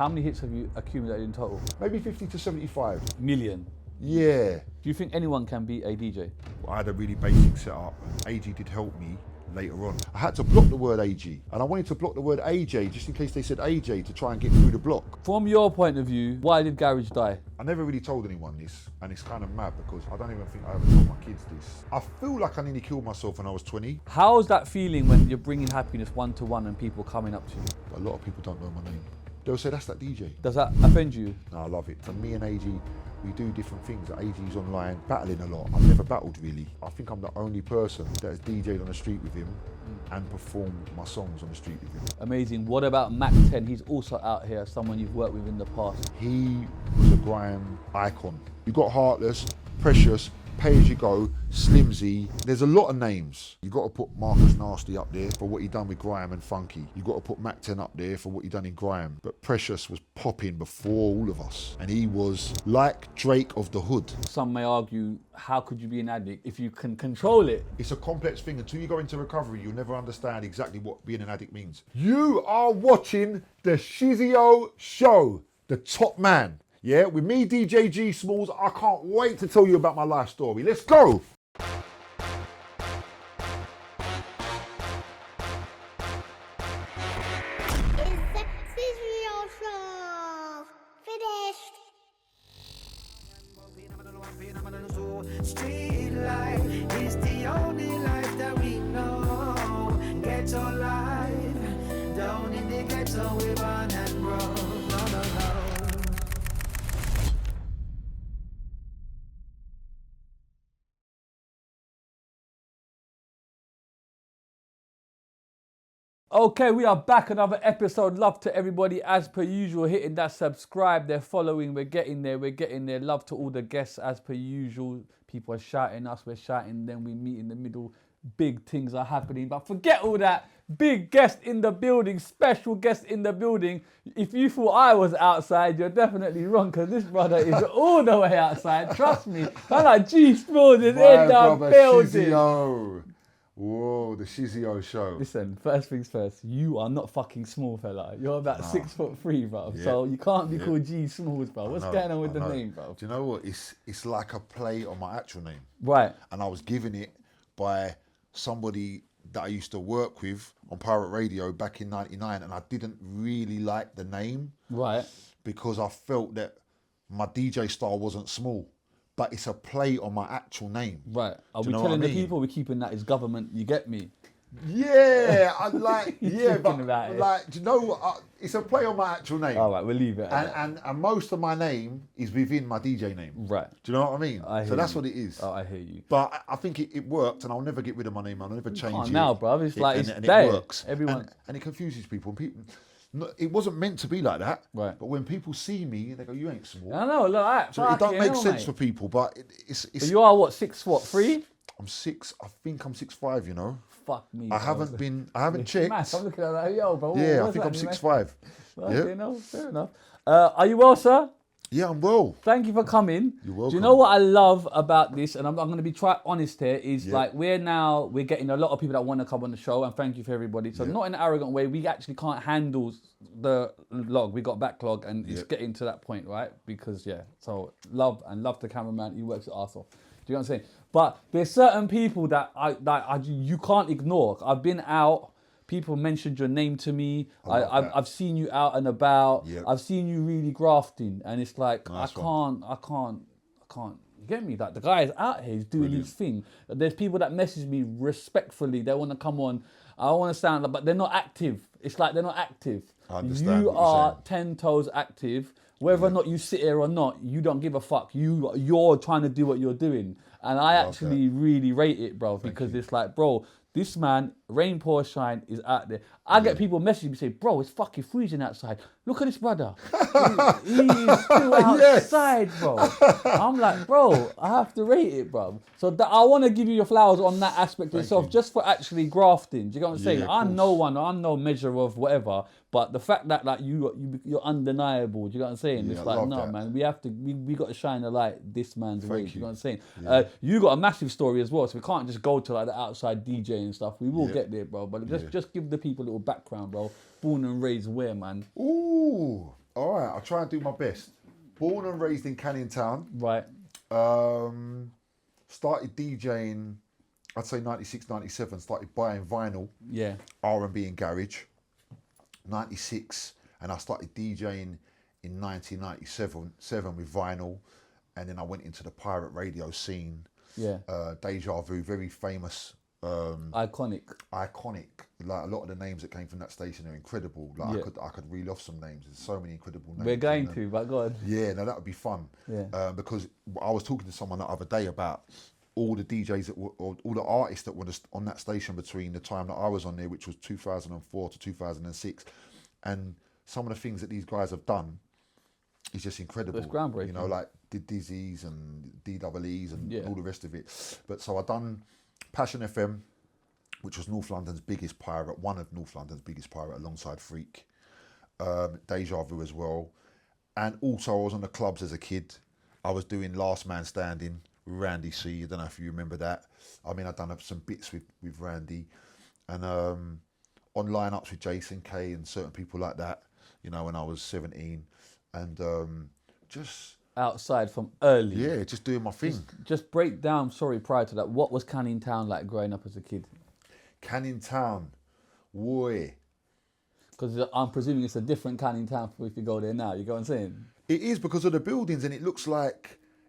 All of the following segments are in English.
How many hits have you accumulated in total? Maybe 50 to 75. Million. Yeah. Do you think anyone can be a DJ? I had a really basic setup. AG did help me later on. I had to block the word AG, and I wanted to block the word AJ just in case they said AJ to try and get through the block. From your point of view, why did Garage die? I never really told anyone this, and it's kind of mad because I don't even think I ever told my kids this. I feel like I nearly killed myself when I was 20. How's that feeling when you're bringing happiness one-to-one and people coming up to you? A lot of people don't know my name. They'll say, that's that DJ. Does that offend you? No, I love it. For me and AG, we do different things. AG's online, battling a lot. I've never battled really. I think I'm the only person that has DJ'd on the street with him and performed my songs on the street with him. Amazing. What about Mac 10? He's also out here, someone you've worked with in the past. He was a grime icon. You got Heartless, Preshus, Pay As You Go, Slimzy. There's a lot of names. You got to put Marcus Nasty up there for what he done with Grime and Funky. You got to put Mac 10 up there for what he done in Grime. But Preshus was popping before all of us, and he was like Drake of the hood. Some may argue, how could you be an addict if you can control it? It's a complex thing. Until you go into recovery, you'll never understand exactly what being an addict means. You are watching the Shizzio show, the top man. Yeah, with me, DJ G Smallz. I can't wait to tell you about my life story. Let's go. Streetlife is the only life that we know. Ghetto life, down in the ghetto we run and roll. No, no, no. Okay, we are back, another episode. Love to everybody as per usual, hitting that subscribe, they're following, we're getting there. Love to all the guests as per usual. People are shouting us, we're shouting them, we meet in the middle. Big things are happening, but forget all that. Big guest in the building, special guest in the building. If you thought I was outside, you're definitely wrong, because this brother is all the way outside, trust me. I'm like G Smallz is in the building. Shizzio. Whoa, the Shizzio show. Listen, first things first, you are not fucking small, fella. You're about 6'3", bro. Yeah. So you can't be called G Smallz, bro. What's going on with the name, bro? Do you know what? It's like a play on my actual name. Right. And I was given it by somebody that I used to work with on pirate radio back in '99, and I didn't really like the name. Right. Because I felt that my DJ style wasn't small. But it's a play on my actual name. Right. Are we telling the people we're keeping that as government? You get me? Yeah, I like, yeah, but about like, do you know what? It's a play on my actual name. All right, we'll leave it. And most of my name is within my DJ name. Right. Do you know what I mean? So that's you. What it is. Oh, I hear you. But I think it worked, and I'll never get rid of my name. I'll never change it. Now, bro, it's like and there. It works. Everyone. And it confuses people. It wasn't meant to be like that. Right. But when people see me, they go, "You ain't small." I know. Look, so it don't make sense for people. But it's. So you are what? 6'3"? I'm 6. I think I'm 6'5". You know. Fuck me. I haven't checked. Mad. I'm looking at that, yo, bro. Yeah, I think I'm 6'5". Okay, no, fair enough. Are you well, sir? Yeah, I'm well. Thank you for coming. You're welcome. Do you know what I love about this, and I'm going to be honest here, is like we're getting a lot of people that want to come on the show, and thank you for everybody. So not in an arrogant way, we actually can't handle the log. We got backlog, and it's getting to that point, right? Because, so love the cameraman. He works his arse off. Do you know what I'm saying? But there's certain people that you can't ignore. I've been out. People mentioned your name to me. I've seen you out and about. Yep. I've seen you really grafting, and it's like I can't. You get me? Like the guy is out here, he's doing his thing. There's people that message me respectfully. They want to come on. I want to sound like, but they're not active. It's like they're not active. I understand. You are 10 toes active. Whether or not you sit here or not, you don't give a fuck. You're trying to do what you're doing, and I actually really rate it, bro, because it's like, bro. This man, rain, pour, shine, is out there. I get people messaging me say, bro, it's fucking freezing outside. Look at this brother. He's still outside, bro. I'm like, bro, I have to rate it, bro. So I want to give you your flowers on that aspect yourself, just for actually grafting. Do you get what I'm saying? I'm no measure of whatever, but the fact that like you're undeniable. Do you get what I'm saying? It's like, no, man, we got to shine a light this man's way. Do you know what I'm saying? You got a massive story as well, so we can't just go to like the outside DJ and stuff. We will get there, bro. But just give the people a little background, bro. Born and raised where, man? Ooh, All right, I'll try and do my best. Born and raised in Canning Town. Right. Started DJing, I'd say 96, 97. Started buying vinyl. Yeah. R&B and garage. 96, and I started DJing in 1997 with vinyl, and then I went into the pirate radio scene. Yeah. Deja Vu, very famous. Iconic. Like a lot of the names that came from that station are incredible. Like I could reel off some names. There's so many incredible names. We're going to, but God. Yeah, no, that would be fun. Yeah. Because I was talking to someone the other day about all the DJs that were, or all the artists that were on that station between the time that I was on there, which was 2004 to 2006, and some of the things that these guys have done is just incredible. It's groundbreaking. You know, like the Dizzies and DEEs and all the rest of it. But so I done Passion FM, which was North London's biggest pirate, one of North London's biggest pirate alongside Freak. Deja Vu as well. And also I was on the clubs as a kid. I was doing Last Man Standing with Randy C. I don't know if you remember that. I mean, I've done some bits with Randy. And on lineups with Jason K and certain people like that, you know, when I was 17. And just... outside from early. Yeah, just doing my thing. Just break down, prior to that, what was Canning Town like growing up as a kid? Canning Town, boy. Because I'm presuming it's a different Canning Town if you go there now, you get what I'm saying? It is because of the buildings, and it looks a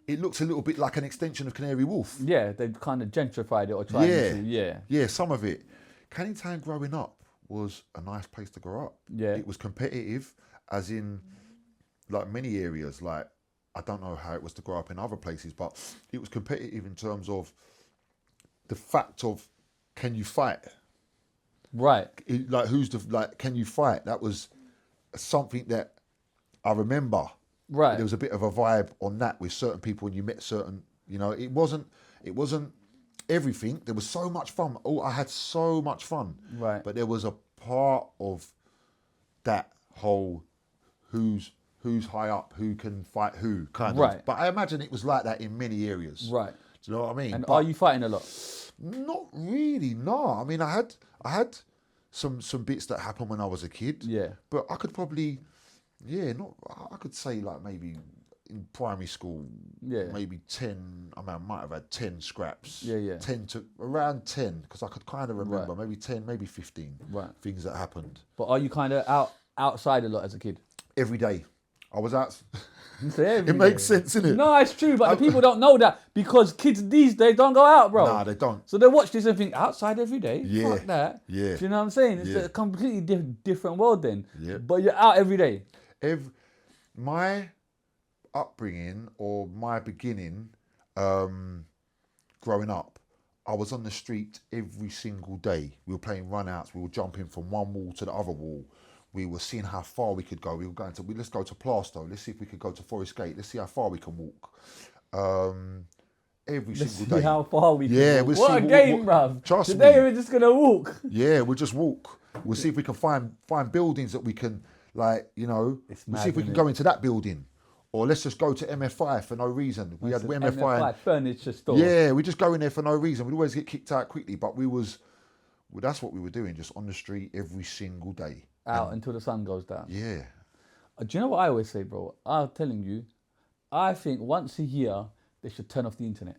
little bit like an extension of Canary Wharf. Yeah, they've kind of gentrified it or tried to, Yeah, some of it. Canning Town growing up was a nice place to grow up. Yeah. It was competitive, as in, like many areas, like, I don't know how it was to grow up in other places, but it was competitive in terms of the fact of, can you fight? Right. Can you fight? That was something that I remember. Right. There was a bit of a vibe on that with certain people, and you met certain, you know, it wasn't everything. There was so much fun. Oh, I had so much fun. Right. But there was a part of that whole who's high up, who can fight who kind of. But I imagine it was like that in many areas. Right. Do you know what I mean? And are you fighting a lot? Not really, no. I mean, I had some bits that happened when I was a kid. Yeah. But I could probably, I could say like maybe in primary school, maybe 10, I might have had 10 scraps. Yeah. 10 to around 10, because I could kind of remember, maybe 10, maybe 15 things that happened. But are you kind of outside a lot as a kid? Every day. I was out. It makes sense, innit? No, it's true, but the people don't know that because kids these days don't go out, bro. Nah, they don't. So they watch this and think, outside every day? Yeah. Fuck that. Yeah. Do you know what I'm saying? It's Yeah. a completely different world then. Yeah. But you're out every day. My upbringing or my beginning, growing up, I was on the street every single day. We were playing run-outs. We were jumping from one wall to the other wall. We were seeing how far we could go. We were going to, let's go to Plaistow. Let's see if we could go to Forest Gate. Let's see how far we can walk. Every single day. See how far we can walk. We'll what see a game, bruv. Trust me. Today we're just going to walk. Yeah, we'll just walk. We'll see if we can find buildings that we can, like, you know, we'll see if we can go into that building. Or let's just go to MF5 for no reason. We had MF5 furniture store. Yeah, we just go in there for no reason. We'd always get kicked out quickly, but that's what we were doing, just on the street every single day. Out until the sun goes down. Yeah. Do you know what I always say, bro? I'm telling you, I think once a year, they should turn off the internet.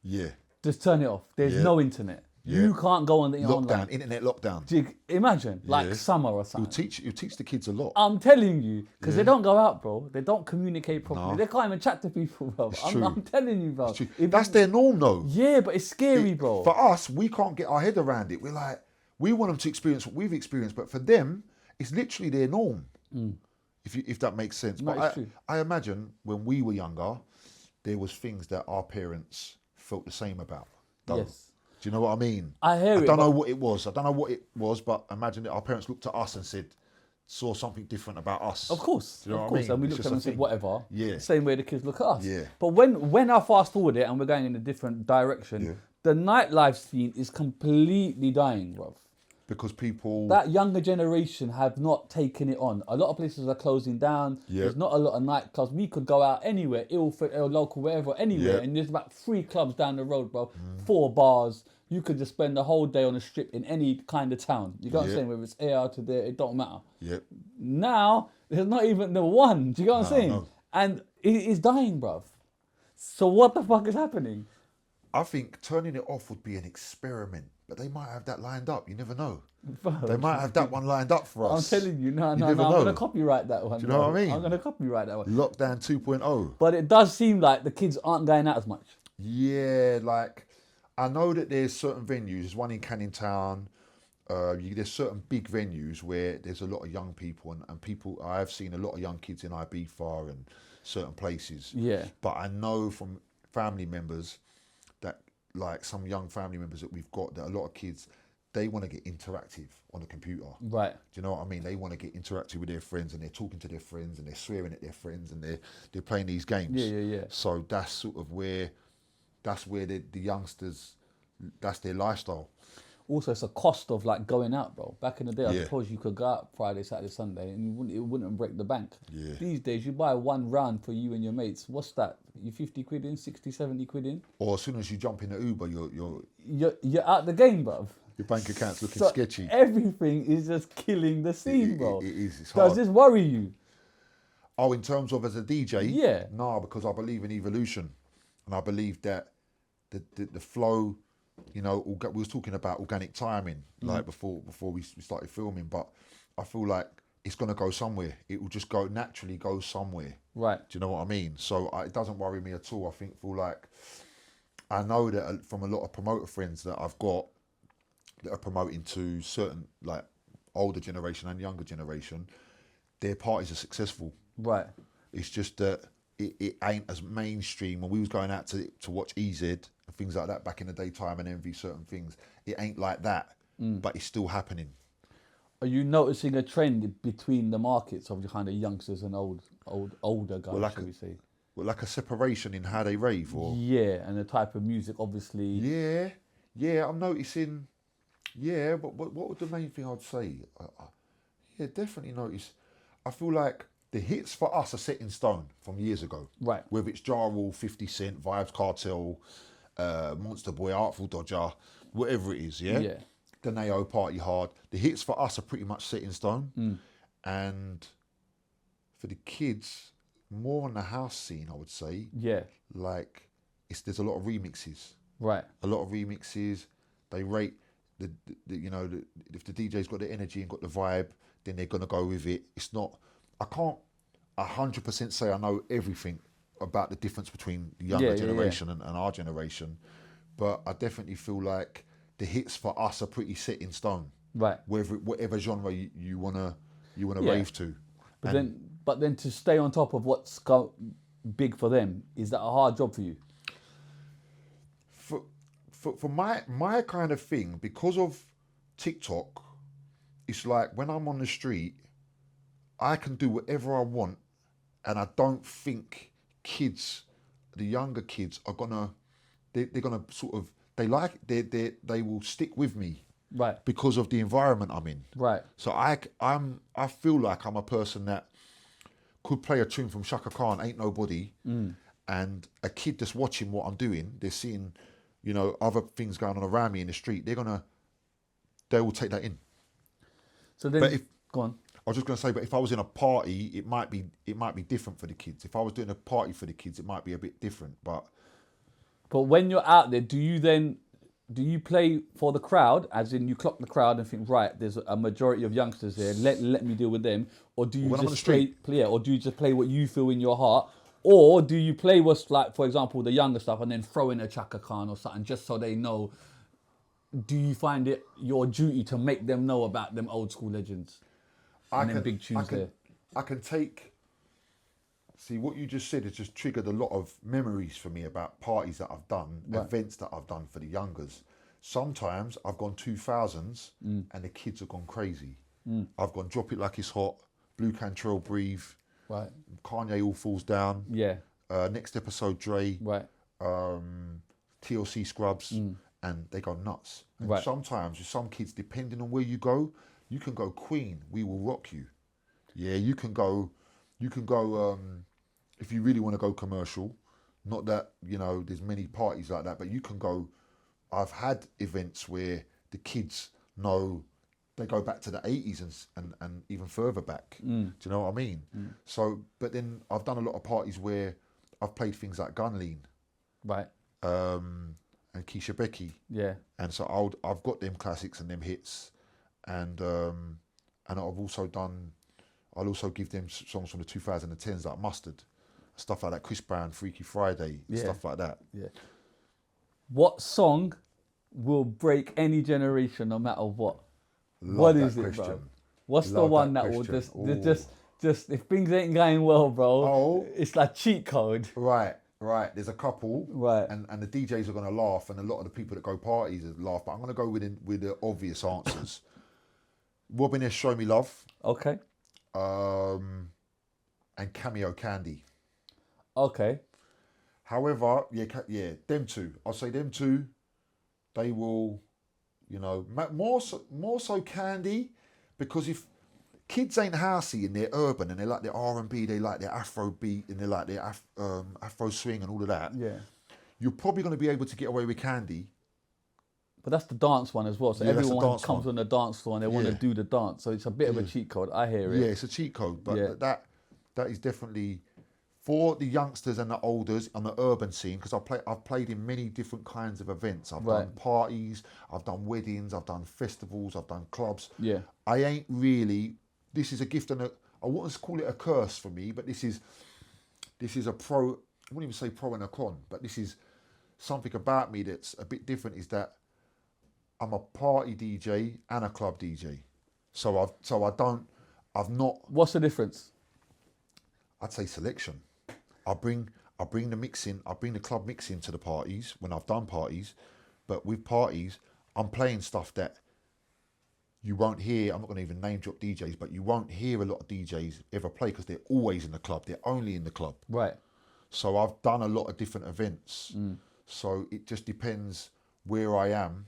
Yeah. Just turn it off. There's no internet. Yeah. You can't go on the online. Internet lockdown. Imagine, like summer or something. You'll teach the kids a lot. I'm telling you, because they don't go out, bro. They don't communicate properly. No. They can't even chat to people, bro. I'm telling you, bro. That's their norm, though. Yeah, but it's scary, bro. For us, we can't get our head around it. We're like, we want them to experience what we've experienced, but for them, it's literally their norm. If that makes sense. No, But I imagine when we were younger, there was things that our parents felt the same about. Yes. Do you know what I mean? I hear it. I don't know what it was. But imagine that our parents looked at us and saw something different about us. Of course, Do you know of what I course. mean? And we It's looked just at them a and said, thing. whatever. Yeah. Same way the kids look at us. Yeah. But when I fast forward it and we're going in a different direction, the nightlife scene is completely dying, bruv. Because people... That younger generation have not taken it on. A lot of places are closing down. Yeah. There's not a lot of nightclubs. We could go out anywhere, Ilford, local, wherever, anywhere, Yeah. and there's about 3 clubs down the road, bro. 4 bars. You could just spend the whole day on a strip in any kind of town. You know what I'm saying? Whether it's AR to there, it don't matter. Yep. Now, There's not even the one. Do you get what I'm saying? No. And it is dying, bruv. So what the fuck is happening? I think turning it off would be an experiment, but they might have that lined up. You never know. Bro, They might have that one lined up for I'm us. telling you, no, never I'm know. gonna copyright that one. Do you know what I mean? I'm gonna copyright that one. Lockdown 2.0. But it does seem like the kids aren't going out as much. Yeah, like I know that there's certain venues. There's one in Canning Town. There's certain big venues where there's a lot of young people and people. I've seen a lot of young kids in Ibiza and certain places. Yeah. But I know from family members that, like some young family members that we've got, that a lot of kids, they want to get interactive on the computer. Right. Do you know what I mean? They want to get interactive with their friends and they're talking to their friends and they're swearing at their friends and they're playing these games. Yeah. So that's sort of where the youngsters, that's their lifestyle. Also, it's a cost of like going out, bro. Back in the day, I Yeah. suppose you could go out Friday, Saturday, Sunday, and it wouldn't break the bank. Yeah. These days, you buy one round for you and your mates. What's that? You 50 quid in, 60, 70 quid in. Or as soon as you jump in the Uber, your You're out the game, bruv. bank account's looking So sketchy. everything is just killing the scene, bro. It is. It's Does hard. this worry you? Oh, in terms of as a DJ? Yeah. No, because I believe in evolution. And I believe that the flow, you know, we was talking about organic timing, like before we started filming, but I feel like it's going to go somewhere. It will just naturally go somewhere. Right. Do you know what I mean? So it doesn't worry me at all. I feel like, I know that from a lot of promoter friends that I've got that are promoting to certain like older generation and younger generation, their parties are successful. Right. It's just that it ain't as mainstream. When we was going out to watch EZ and things like that back in the daytime and envy certain things, it ain't like that, but it's still happening. Are you noticing a trend between the markets of the kind of youngsters and older guys, Well, shall we say? Well, like a separation in how they rave, or Yeah, and the type of music, obviously. yeah, I'm noticing. Yeah, but what would the main thing I'd say? Yeah, definitely notice. I feel like the hits for us are set in stone from years ago. Right. Whether it's Ja Rule, 50 Cent, Vibes Cartel, Monster Boy, Artful Dodger, whatever it is, yeah? Yeah. Deneo, Party Hard. The hits for us are pretty much set in stone. And for the kids, more on the house scene, I would say. Yeah. Like, there's a lot of remixes. Right. A lot of remixes. They rate if the DJ's got the energy and got the vibe, then they're gonna go with it. It's not. I can't 100% say I know everything about the difference between the younger generation and our generation, but I definitely feel like the hits for us are pretty set in stone. Right. Whatever genre you wanna Yeah. rave to. But then to stay on top of what's big for them, is that a hard job for you? For my kind of thing, because of TikTok, it's like when I'm on the street, I can do whatever I want, and I don't think the younger kids are gonna, they're gonna sort of, they will stick with me, Right. because of the environment I'm in. Right. So I feel like I'm a person that could play a tune from Shaka Khan, Ain't Nobody, and a kid that's watching what I'm doing, they're seeing, other things going on around me in the street, they will take that in. So then, go on. I was just going to say, but if I was in a party, it might be different for the kids. If I was doing a party for the kids, it might be a bit different. But when you're out there, do you play for the crowd, as in you clock the crowd and think, right, there's a majority of youngsters there, let me deal with them, or do you When I'm on just the street. or do you just play what you feel in your heart, or do you play what's like, for example, the younger stuff, and then throw in a Chaka Khan or something just so they know? Do you find it your duty to make them know about them old school legends and them big tunes there? I can take. See, what you just said has just triggered a lot of memories for me about parties that I've done, events that I've done for the youngers. Sometimes I've gone 2000s and the kids have gone crazy. I've gone Drop It Like It's Hot, Blue Cantrell Breathe, Right. Kanye All Falls Down, Yeah. Next Episode Dre, Right. TLC Scrubs, and they go nuts. And Right. sometimes with some kids, depending on where you go, you can go Queen, We Will Rock You. Yeah, you can go if you really want to go commercial, not that, there's many parties like that, but you can go. I've had events where the kids know they go back to the 80s and even further back. Do you know what I mean? So, but then I've done a lot of parties where I've played things like Gunlean, Right. and Keisha Becky, Yeah. and so I've got them classics and them hits, and I'll also give them songs from the 2010s like Mustard, stuff like that, Chris Brown, Freaky Friday, stuff like that. Yeah. What song will break any generation, no matter what? What is it, bro? What's the one that will just if things ain't going well, bro? It's like cheat code. Right. There's a couple. Right. And the DJs are gonna laugh, and a lot of the people that go parties laugh. But I'm gonna go with the obvious answers. Robin S. Show Me Love. Okay. And Cameo Candy. Okay. However, them two. I'll say them two. They will, more so Candy, because if kids ain't housey and they're urban and they like their R&B, they like their Afro beat and they like their Afro swing and all of that. Yeah. You're probably going to be able to get away with Candy. But that's the dance one as well. So everyone comes on the dance floor and they want to Yeah. do the dance. So it's a bit of a cheat code. I hear it. Yeah, it's a cheat code, but that is definitely for the youngsters and the olders on the urban scene, because I've played in many different kinds of events. I've done parties, I've done weddings, I've done festivals, I've done clubs. Yeah. I ain't really. This is a gift and I wouldn't call it a curse for me, but this is a pro. I wouldn't even say pro and a con, but this is something about me that's a bit different. Is that I'm a party DJ and a club DJ. I've not. What's the difference? I'd say selection. I bring the mixing. I bring the club mixing to the parties when I've done parties, but with parties, I'm playing stuff that you won't hear. I'm not going to even name drop DJs, but you won't hear a lot of DJs ever play because they're always in the club. They're only in the club. Right. So I've done a lot of different events. So it just depends where I am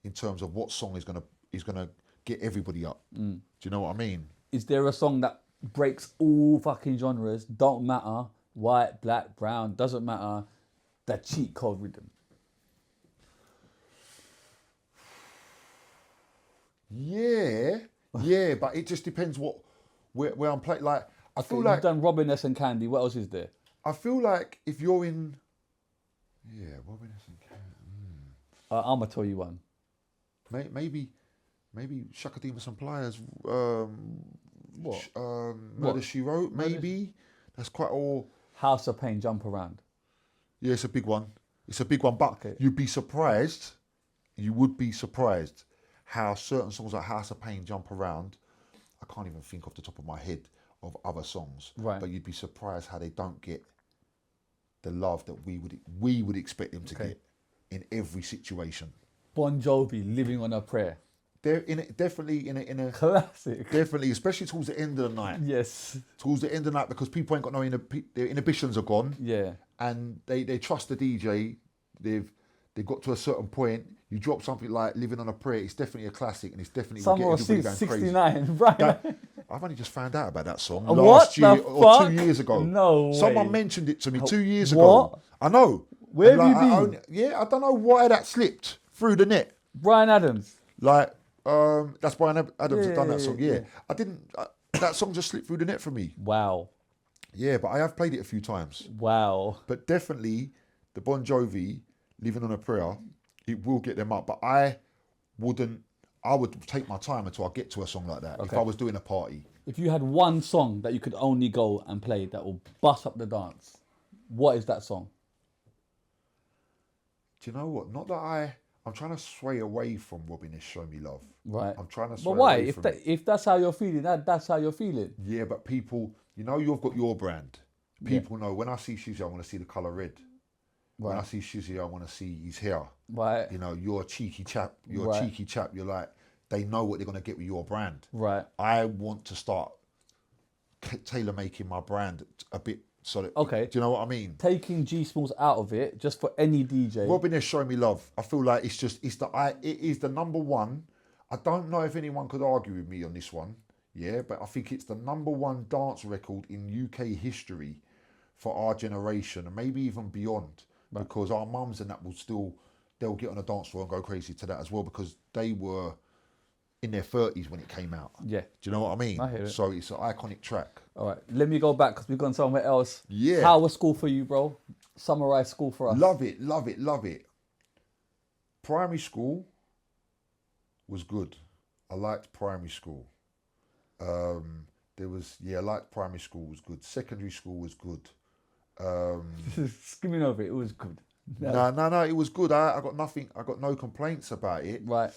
in terms of what song is gonna get everybody up. Do you know what I mean? Is there a song that breaks all fucking genres? Don't matter, white, black, brown, doesn't matter. That cheat code rhythm. Yeah, but it just depends where I'm playing. Like I feel You've like done Robin S and Candy. What else is there? I feel like if you're in, Robin S and Candy. I'm gonna tell you one. Maybe Shaka Demus and Pliers. What? Murder She Wrote. Maybe that's quite all. House of Pain, Jump Around. Yeah, it's a big one. But you'd be surprised. You would be surprised how certain songs like House of Pain, Jump Around. I can't even think off the top of my head of other songs. Right. But you'd be surprised how they don't get the love that we would expect them to get in every situation. Bon Jovi, Living on a Prayer. They're definitely in a Classic. Definitely, especially towards the end of the night. Yes. Towards the end of the night, because people ain't got their inhibitions are gone. Yeah. And they trust the DJ. They've got to a certain point. You drop something like Living on a Prayer, it's definitely a classic, and it's definitely Summer of everybody going 69, right? I've only just found out about that song What last year the or fuck? 2 years ago. No way. Someone mentioned it to me 2 years What? ago. I know. Where And have you been? I don't know why that slipped through the net. Brian Adams. Like, that's Brian Adams that done that song. yeah. I didn't. That song just slipped through the net for me. Wow. Yeah, but I have played it a few times. Wow. But definitely, the Bon Jovi, Living on a Prayer, it will get them up. But I would take my time until I get to a song like that. If I was doing a party. If you had one song that you could only go and play that will bust up the dance, what is that song? Do you know what? Not that I'm trying to sway away from Robin S. Show Me Love. Right. I'm trying to sway But why? away from it. If that's how you're feeling, that's how you're feeling. Yeah, but people, you've got your brand. People know when I see Shizzio, I want to see the colour red. Right. When I see Shizzio, I want to see his hair. Right. You're a cheeky chap. You're like, they know what they're going to get with your brand. Right. I want to start tailor making my brand a bit so that. Okay. Do you know what I mean? Taking G Smallz out of it, just for any DJ. Robin S. Show Me Love. I feel like it is the number one. I don't know if anyone could argue with me on this one. Yeah, but I think it's the number one dance record in UK history for our generation and maybe even beyond. Right. Because our mums and that they'll get on a dance floor and go crazy to that as well, because they were in their 30s when it came out. Yeah. Do you know what I mean? I hear it. So it's an iconic track. All right, let me go back because we've gone somewhere else. Yeah. How was school for you, bro? Summarize school for us. Love it, love it, love it. Primary school was good. I liked primary school. I liked primary school was good. Secondary school was good. Skimming over it, it was good. No, it was good. I got nothing. I got no complaints about it. Right.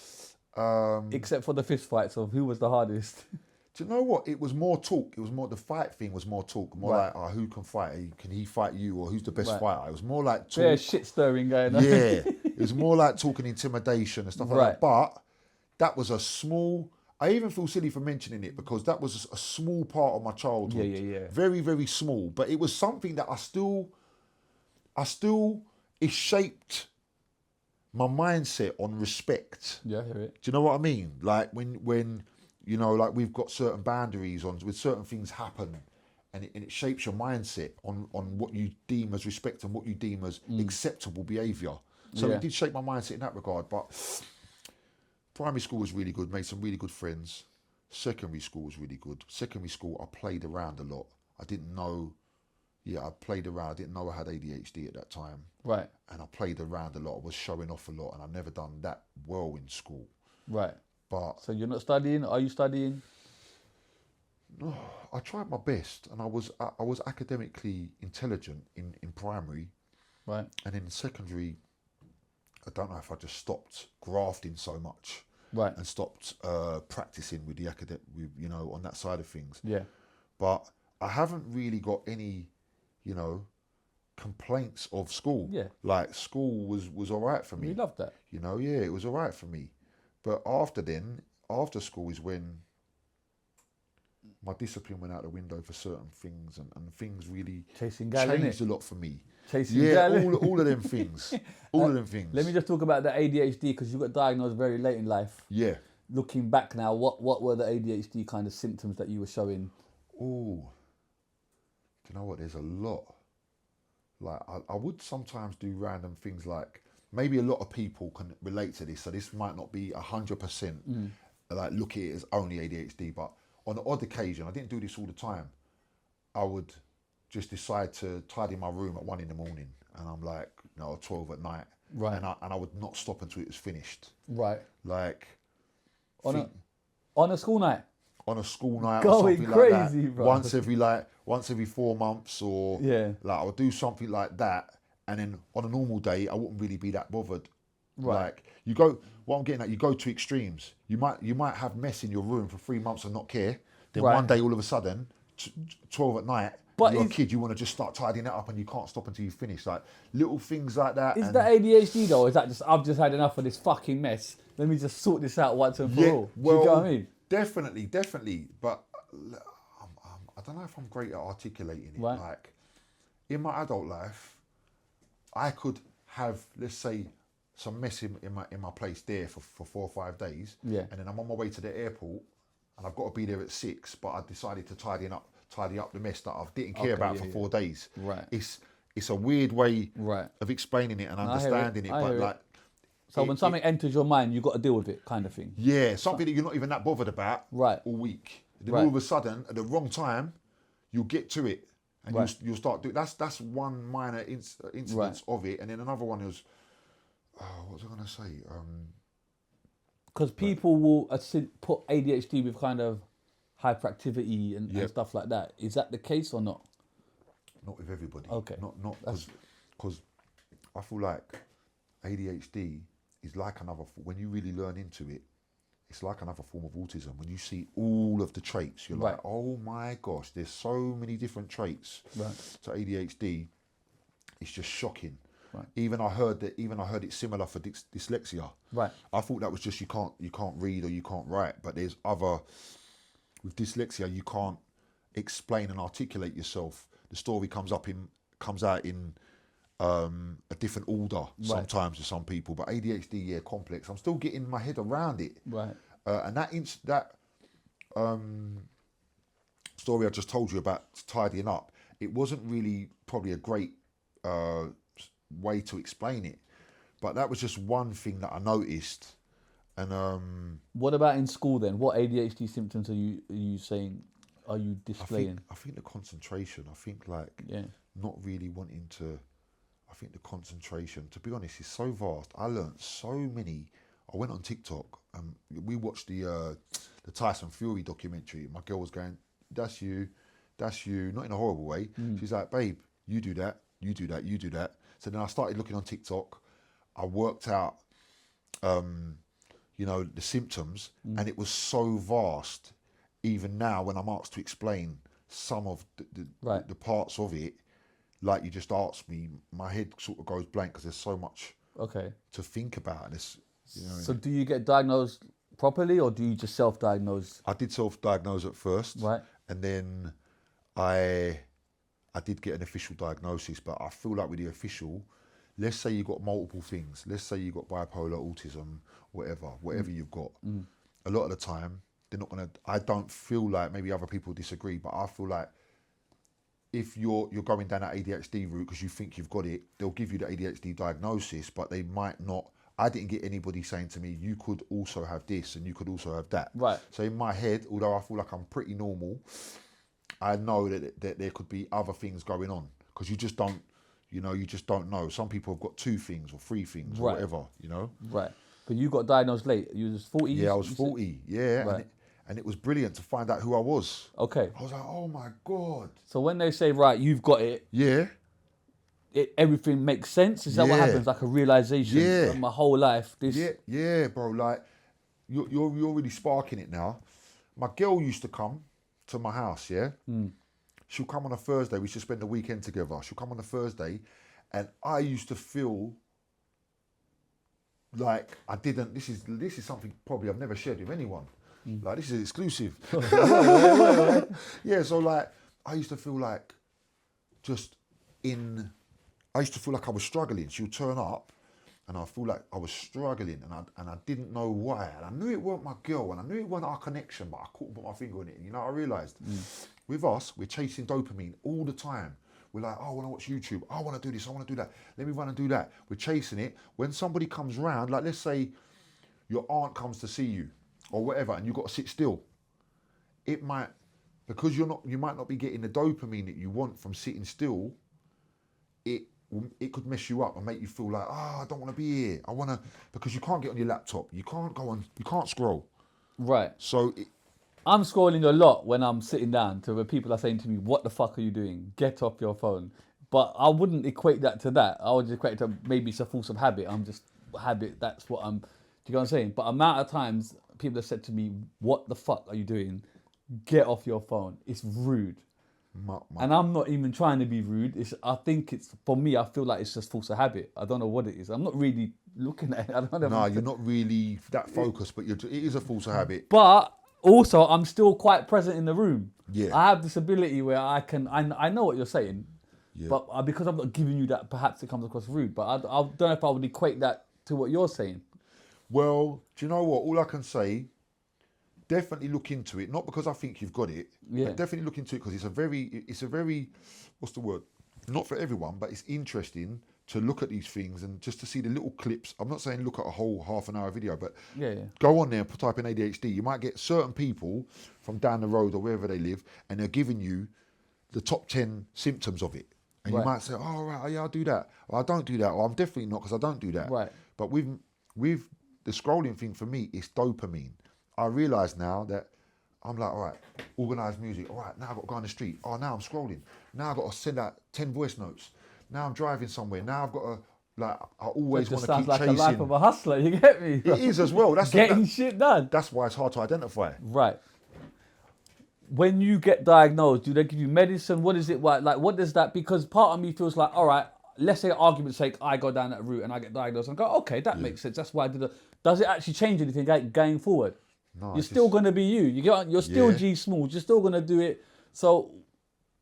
Except for the fist fights of who was the hardest. Do you know what? It was more talk. It was more, the fight thing was more talk. More Right. like, who can fight? Can he fight you? Or who's the best Right. fighter? It was more like talk. Yeah, shit stirring going on. Yeah. It was more like talking intimidation and stuff like Right. that. But that was a small, I even feel silly for mentioning it because that was a small part of my childhood. Yeah. Very, very small. But it was something that it shaped my mindset on respect. Yeah, I hear it. Do you know what I mean? Like when you know, like we've got certain boundaries on with certain things happen, and it shapes your mindset on what you deem as respect and what you deem as acceptable behaviour. So Yeah. it did shape my mindset in that regard. But primary school was really good, made some really good friends. Secondary school was really good. Secondary school, I played around a lot. I didn't know. Yeah, I played around. I didn't know I had ADHD at that time. Right. And I played around a lot. I was showing off a lot, and I've never done that well in school. Right. But So you're not studying? Are you studying? no, I tried my best, and I was academically intelligent in primary, Right. and in secondary, I don't know if I just stopped grafting so much, Right. and stopped practicing with the on that side of things. Yeah. But I haven't really got any, complaints of school. Yeah. Like school was all right for me. We love that. It was all right for me. But after school is when my discipline went out the window for certain things, and things really Chasing gal, changed innit? a lot for me. Chasing Yeah, gal. all of them things. All of them things. Let me just talk about the ADHD because you got diagnosed very late in life. Yeah. Looking back now, what were the ADHD kind of symptoms that you were showing? Oh. Do you know what? There's a lot. Like I would sometimes do random things like, maybe a lot of people can relate to this, so this might not be 100% like look at it as only ADHD, but on the odd occasion, I didn't do this all the time, I would just decide to tidy my room at 1 a.m, and I'm like, 12 at night, Right. and I would not stop until it was finished. Right. Like On a school night? on a school night Going or something crazy, like that. bro. Once every 4 months, or Yeah. like I would do something like that, and then on a normal day I wouldn't really be that bothered. Right. Like what I'm getting at, you go to extremes. You might have mess in your room for 3 months and not care. Then Right. one day all of a sudden, 12 at night, But you're a is- kid, you want to just start tidying it up and you can't stop until you finish. Like little things like that. Is and that ADHD though? Is that just, I've just had enough of this fucking mess. Let me just sort this out once and for all. Do you get what I mean? Definitely. But I don't know if I'm great at articulating it. Right. Like in my adult life, I could have, let's say, some mess in my place there for 4 or 5 days. Yeah. And then I'm on my way to the airport and I've got to be there at 6, but I decided to tidy up the mess that I didn't care about for 4 days. Right. It's a weird way Right. of explaining it and I hear it. understanding it, I but hear it. like So when something enters your mind, you've got to deal with it, kind of thing. yeah, something that you're not even that bothered about Right. all week. Then Right. all of a sudden, at the wrong time, you'll get to it. And Right. you'll start doing, that's one minor incidence Right. of it. And then another one is, what was I going to say? Because people will put ADHD with kind of hyperactivity and Yep. stuff like that. Is that the case or not? Not with everybody. Okay. Not because I feel like ADHD is like another, when you really learn into it, it's like another form of autism. When you see all of the traits, you're Right. like, oh my gosh, there's so many different traits. Right. So ADHD, it's just shocking. Right. Even I heard it similar for dyslexia. Right. I thought that was just you can't read or you can't write, but there's other, with dyslexia you can't explain and articulate yourself. The story comes out in a different order sometimes to some people, but ADHD, yeah, complex. I'm still getting my head around it. Right. And that story I just told you about tidying up, it wasn't really probably a great way to explain it, but that was just one thing that I noticed, And what about in school then? What ADHD symptoms are you saying? Are you displaying? I think the concentration. I think like not really wanting to. I think the concentration, to be honest, is so vast. I learned so many. I went on TikTok and we watched the Tyson Fury documentary. My girl was going, "That's you, not in a horrible way." She's like, "Babe, you do that, you do that, you do that." So then I started looking on TikTok. I worked out, the symptoms, and it was so vast. Even now, when I'm asked to explain some of the parts of it, like you just asked me, my head sort of goes blank because there's so much to think about. And it's, So do you get diagnosed properly, or do you just self-diagnose? I did self-diagnose at first, right, and then I did get an official diagnosis. But I feel like with the official, let's say you got multiple things. Let's say you got bipolar, autism, whatever you've got. A lot of the time, they're not gonna. I don't feel like, maybe other people disagree, but I feel like if you're going down that ADHD route because you think you've got it, they'll give you the ADHD diagnosis, but they might not. I didn't get anybody saying to me, you could also have this and you could also have that. Right. So in my head, although I feel like I'm pretty normal, I know that there could be other things going on because you just don't know. Some people have got 2 things or 3 things or whatever, Right. But you got diagnosed late. You was 40? Yeah, I was 40. Yeah. Right. And it was brilliant to find out who I was. Okay. I was like, oh my God. So when they say, right, you've got it. Yeah. Everything makes sense. Is that what happens? Like a realization. Yeah. Of my whole life. Yeah, bro. Like you're really sparking it now. My girl used to come to my house. Yeah. She'll come on a Thursday. We used to spend the weekend together. She'll come on a Thursday, and I used to feel like I didn't. This is something probably I've never shared with anyone. Like this is exclusive. Yeah. So like I used to feel like I used to feel like I was struggling. She'll turn up and I feel like I was struggling and I didn't know why. And I knew it weren't my girl and I knew it weren't our connection, but I couldn't put my finger on it. And, I realised with us, we're chasing dopamine all the time. We're like, oh, I want to watch YouTube. I want to do this. I want to do that. Let me run and do that. We're chasing it. When somebody comes round, like let's say your aunt comes to see you or whatever, and you've got to sit still. It might, because you might not be getting the dopamine that you want from sitting still. It could mess you up and make you feel like, I don't want to be here. I want to, because you can't get on your laptop. You can't scroll. Right. So I'm scrolling a lot when I'm sitting down to where people are saying to me, what the fuck are you doing? Get off your phone. But I wouldn't equate that to that. I would just equate it to maybe it's a force of habit. I'm just habit. That's what do you know what I'm saying? But amount of times people have said to me, what the fuck are you doing? Get off your phone. It's rude. And I'm not even trying to be rude. I think it's, for me, I feel like it's just force of habit. I don't know what it is. I'm not really looking at it. I don't know. No, you're not really that focused, but it is a force of habit. But also, I'm still quite present in the room. Yeah. I have this ability where I know what you're saying, but because I'm not giving you that, perhaps it comes across rude. But I don't know if I would equate that to what you're saying. Well, do you know what? All I can say, definitely look into it. Not because I think you've got it, but definitely look into it because it's a very, what's the word? Not for everyone, but it's interesting to look at these things and just to see the little clips. I'm not saying look at a whole half an hour video, but go on there and type in ADHD. You might get certain people from down the road or wherever they live, and they're giving you the top 10 symptoms of it. And you might say, oh, right, yeah, I'll do that. Or I don't do that. Or I'm definitely not because I don't do that. Right. But with the scrolling thing for me, it's dopamine. I realise now that I'm like, all right, organised music. All right, now I've got to go on the street. Oh, now I'm scrolling. Now I've got to send out 10 voice notes. Now I'm driving somewhere. Now I've got to, like, I always want to keep like chasing. Sounds like a life of a hustler, you get me? It is as well. That's getting shit done. That's why it's hard to identify. Right. When you get diagnosed, do they give you medicine? What is it like? What does that, because part of me feels like, all right, let's say argument's sake, I go down that route and I get diagnosed and I go, okay, that makes sense. That's why I did it. Does it actually change anything going forward? No, you're still going to be you. You're still G Smallz. You're still going to do it. So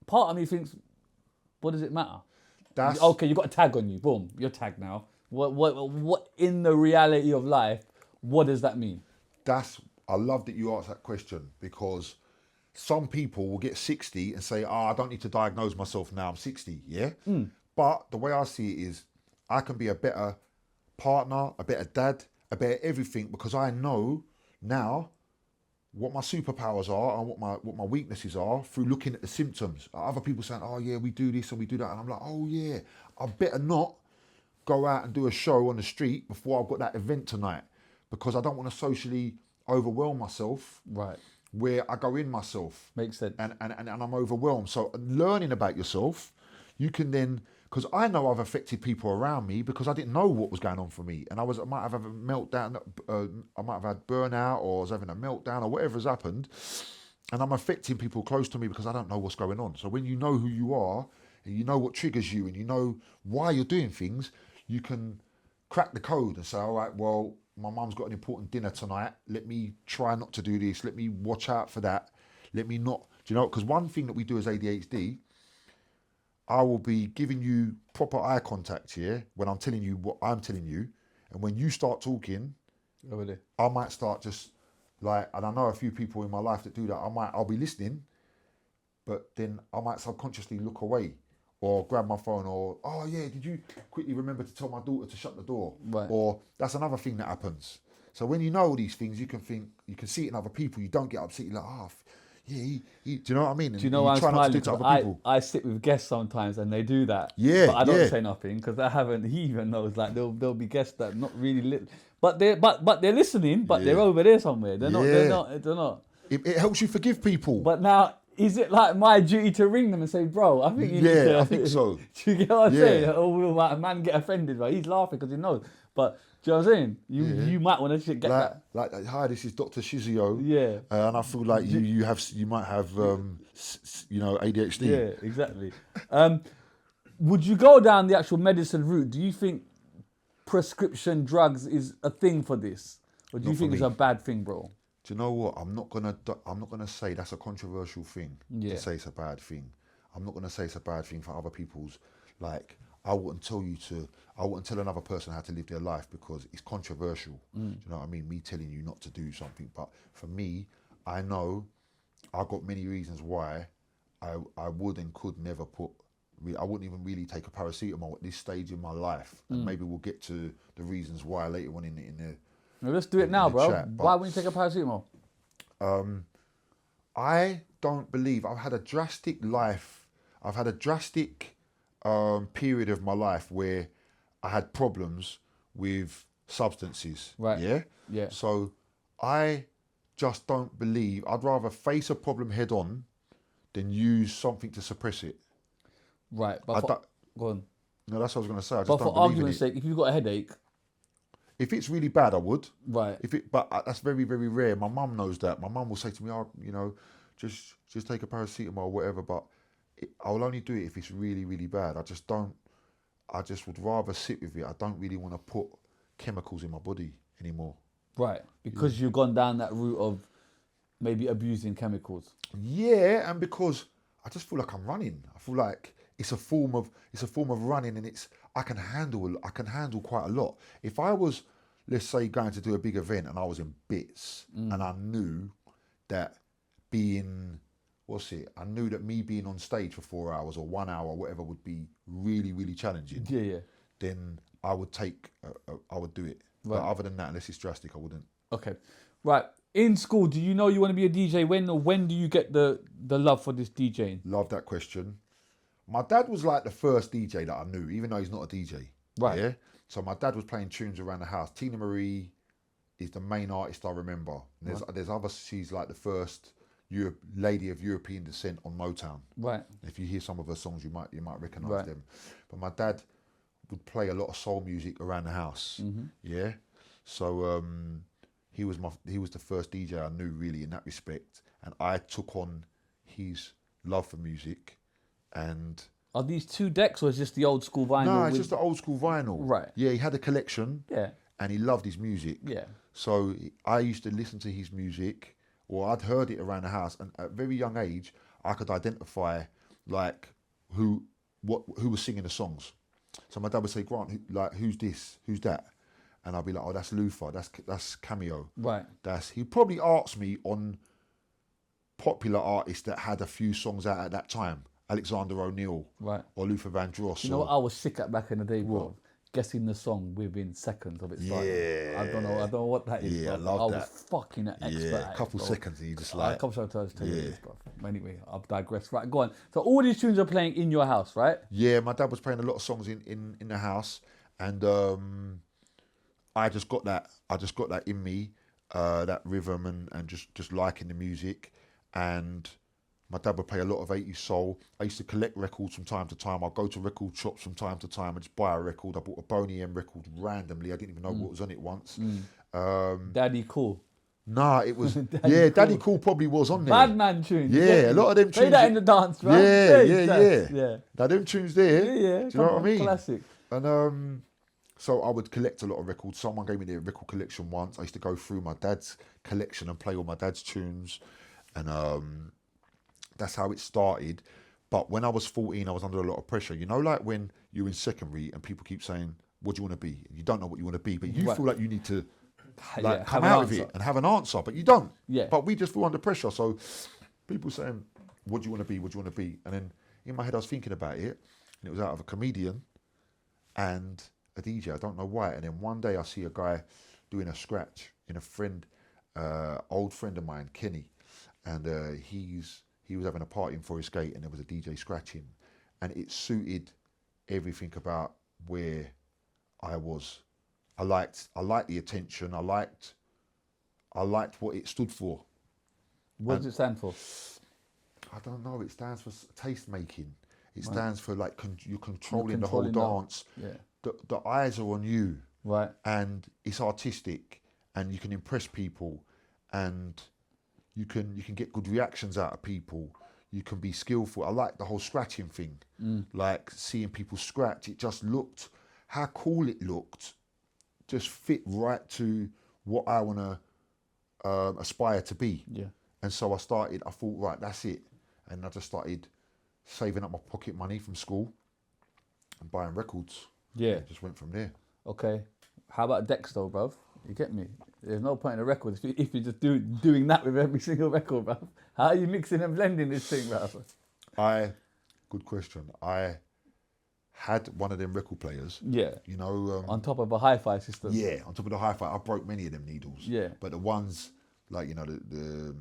part of me thinks, what does it matter? Okay, you got a tag on you. Boom, you're tagged now. What in the reality of life, what does that mean? I love that you asked that question because some people will get 60 and say, I don't need to diagnose myself now, I'm 60, yeah? But the way I see it is I can be a better partner, a better dad, about everything because I know now what my superpowers are and what my weaknesses are through looking at the symptoms. Other people saying, oh yeah, we do this and we do that. And I'm like, oh yeah, I better not go out and do a show on the street before I've got that event tonight because I don't want to socially overwhelm myself. Right. Where I go in myself. Makes sense. And I'm overwhelmed. So learning about yourself, you can then, because I know I've affected people around me because I didn't know what was going on for me. And I might have had a meltdown, I might have had burnout or I was having a meltdown or whatever has happened. And I'm affecting people close to me because I don't know what's going on. So when you know who you are and you know what triggers you and you know why you're doing things, you can crack the code and say, all right, well, my mum's got an important dinner tonight. Let me try not to do this. Let me watch out for that. Let me not, do you know, because one thing that we do as ADHD, I will be giving you proper eye contact here when I'm telling you what I'm telling you. And when you start talking, I might start just like, and I know a few people in my life that do that. I'll be listening, but then I might subconsciously look away or grab my phone or, oh yeah, did you quickly remember to tell my daughter to shut the door? Right. Or that's another thing that happens. So when you know all these things, you can see it in other people. You don't get upset. You're like, oh, yeah, do you know what I mean? And do you know why I'm smiling? Because I sit with guests sometimes and they do that. Yeah, but I don't say nothing because he even knows. Like there'll be guests that not really but they're listening, but they're over there somewhere. They're not. It helps you forgive people. But now, is it like my duty to ring them and say, bro, I think you need to... I think so. Do you get what I'm saying? Or will a man get offended? Right? He's laughing because he knows. But do you know what I'm saying? You might want to get that. Like, hi, this is Dr. Shizzio. Yeah. And I feel like you might have, ADHD. Yeah, exactly. Would you go down the actual medicine route? Do you think prescription drugs is a thing for this? Or do you think it's a bad thing, bro? Do you know what? I'm not gonna say that's a controversial thing to say it's a bad thing. I'm not gonna say it's a bad thing for other people's. Like I wouldn't tell another person how to live their life because it's controversial. Do you know what I mean? Me telling you not to do something, but for me, I know I've got many reasons why I would and could never put. I wouldn't even really take a paracetamol at this stage in my life, and maybe we'll get to the reasons why later on in the. Well, let's do it now, bro. Chat, why wouldn't you take a paracetamol? I don't believe I've had a drastic life. I've had a drastic period of my life where I had problems with substances. Right. Yeah? Yeah. So I just don't believe, I'd rather face a problem head on than use something to suppress it. Right. But go on. No, that's what I was going to say. I just but don't for believe argument's sake, if you've got a headache. If it's really bad, I would. Right. But that's very, very rare. My mum knows that. My mum will say to me, "Oh, just take a paracetamol or whatever." But I will only do it if it's really, really bad. I just would rather sit with it. I don't really want to put chemicals in my body anymore. Right. Because you've gone down that route of maybe abusing chemicals. Yeah, and because I just feel like I'm running. I feel like it's a form of running, and I can handle quite a lot. If I was, let's say, going to do a big event and I was in bits and I knew that I knew that me being on stage for 4 hours or 1 hour or whatever would be really, really challenging. Yeah. Then I would do it. Right. But other than that, unless it's drastic, I wouldn't. Okay. Right. In school, do you know you want to be a DJ? When do you get the love for this DJing? Love that question. My dad was like the first DJ that I knew, even though he's not a DJ. Right. Yeah. So my dad was playing tunes around the house. Tina Marie is the main artist I remember. There's others. She's like the first lady of European descent on Motown. Right. If you hear some of her songs, you might recognise them. But my dad would play a lot of soul music around the house. Mm-hmm. Yeah. So he was the first DJ I knew really in that respect, and I took on his love for music. And are these 2 decks or is just the old school vinyl? No, it's just the old school vinyl. Right. Yeah, he had a collection. Yeah. And he loved his music. Yeah. So I used to listen to his music, or I'd heard it around the house, and at a very young age, I could identify like who was singing the songs. So my dad would say, "Grant, who's this? Who's that?" And I'd be like, "Oh, that's Luther. That's Cameo." Right. He'd probably ask me on popular artists that had a few songs out at that time. Alexander O'Neill, right, or Luther Vandross. You know what I was sick at back in the day, bro? guessing the song within seconds of it starting. Yeah. I don't know what that is. Yeah, I bro. love I that. was fucking an expert at a it, couple bro. seconds and you just A like... couple of times tell you Yeah. this, bro. Anyway, I've digressed. Right, go on. So all these tunes are playing in your house, right? Yeah, my dad was playing a lot of songs in the house, and I just got that in me, that rhythm and just liking the music. And my dad would play a lot of 80s soul. I used to collect records from time to time. I'd go to record shops from time to time and just buy a record. I bought a Boney M record randomly. I didn't even know what was on it once. Daddy Cool. Nah, it was... Daddy Daddy Cool probably was on there. Bad man tunes. Yeah, a lot of them Play tunes... that in the dance, right? Yeah. Now, them tunes there, Yeah. do you know what I mean? Classic. And so I would collect a lot of records. Someone gave me their record collection once. I used to go through my dad's collection and play all my dad's tunes. And that's how it started. But when I was 14, I was under a lot of pressure. You know, like when you're in secondary and people keep saying, what do you want to be? You don't know what you want to be, but you feel like you need to come out of it and have an answer, but you don't. Yeah. But we just feel under pressure. So people saying, what do you want to be? What do you want to be? And then in my head, I was thinking about it, and it was out of a comedian and a DJ. I don't know why. And then one day I see a guy doing a scratch in a friend, old friend of mine, Kenny, and he was having a party in Forest Gate, and there was a DJ scratching, and it suited everything about where I was. I liked the attention. I liked what it stood for. What does it stand for? I don't know. It stands for taste making. It stands for like you're controlling the whole dance. Yeah. The eyes are on you. Right. And it's artistic, and you can impress people, and you can get good reactions out of people. You can be skillful. I like the whole scratching thing. Like seeing people scratch. It just looked, how cool it looked, just fit right to what I want to aspire to be. Yeah. And so I thought, right, that's it. And I just started saving up my pocket money from school and buying records. Yeah. And just went from there. Okay. How about decks though, bruv? You get me? There's no point in a record if you're just doing that with every single record, bruv. How are you mixing and blending this thing, bruv? Good question. I had one of them record players. Yeah. You know. On top of a hi-fi system. Yeah, on top of the hi-fi. I broke many of them needles. Yeah. But the ones, like, you know, the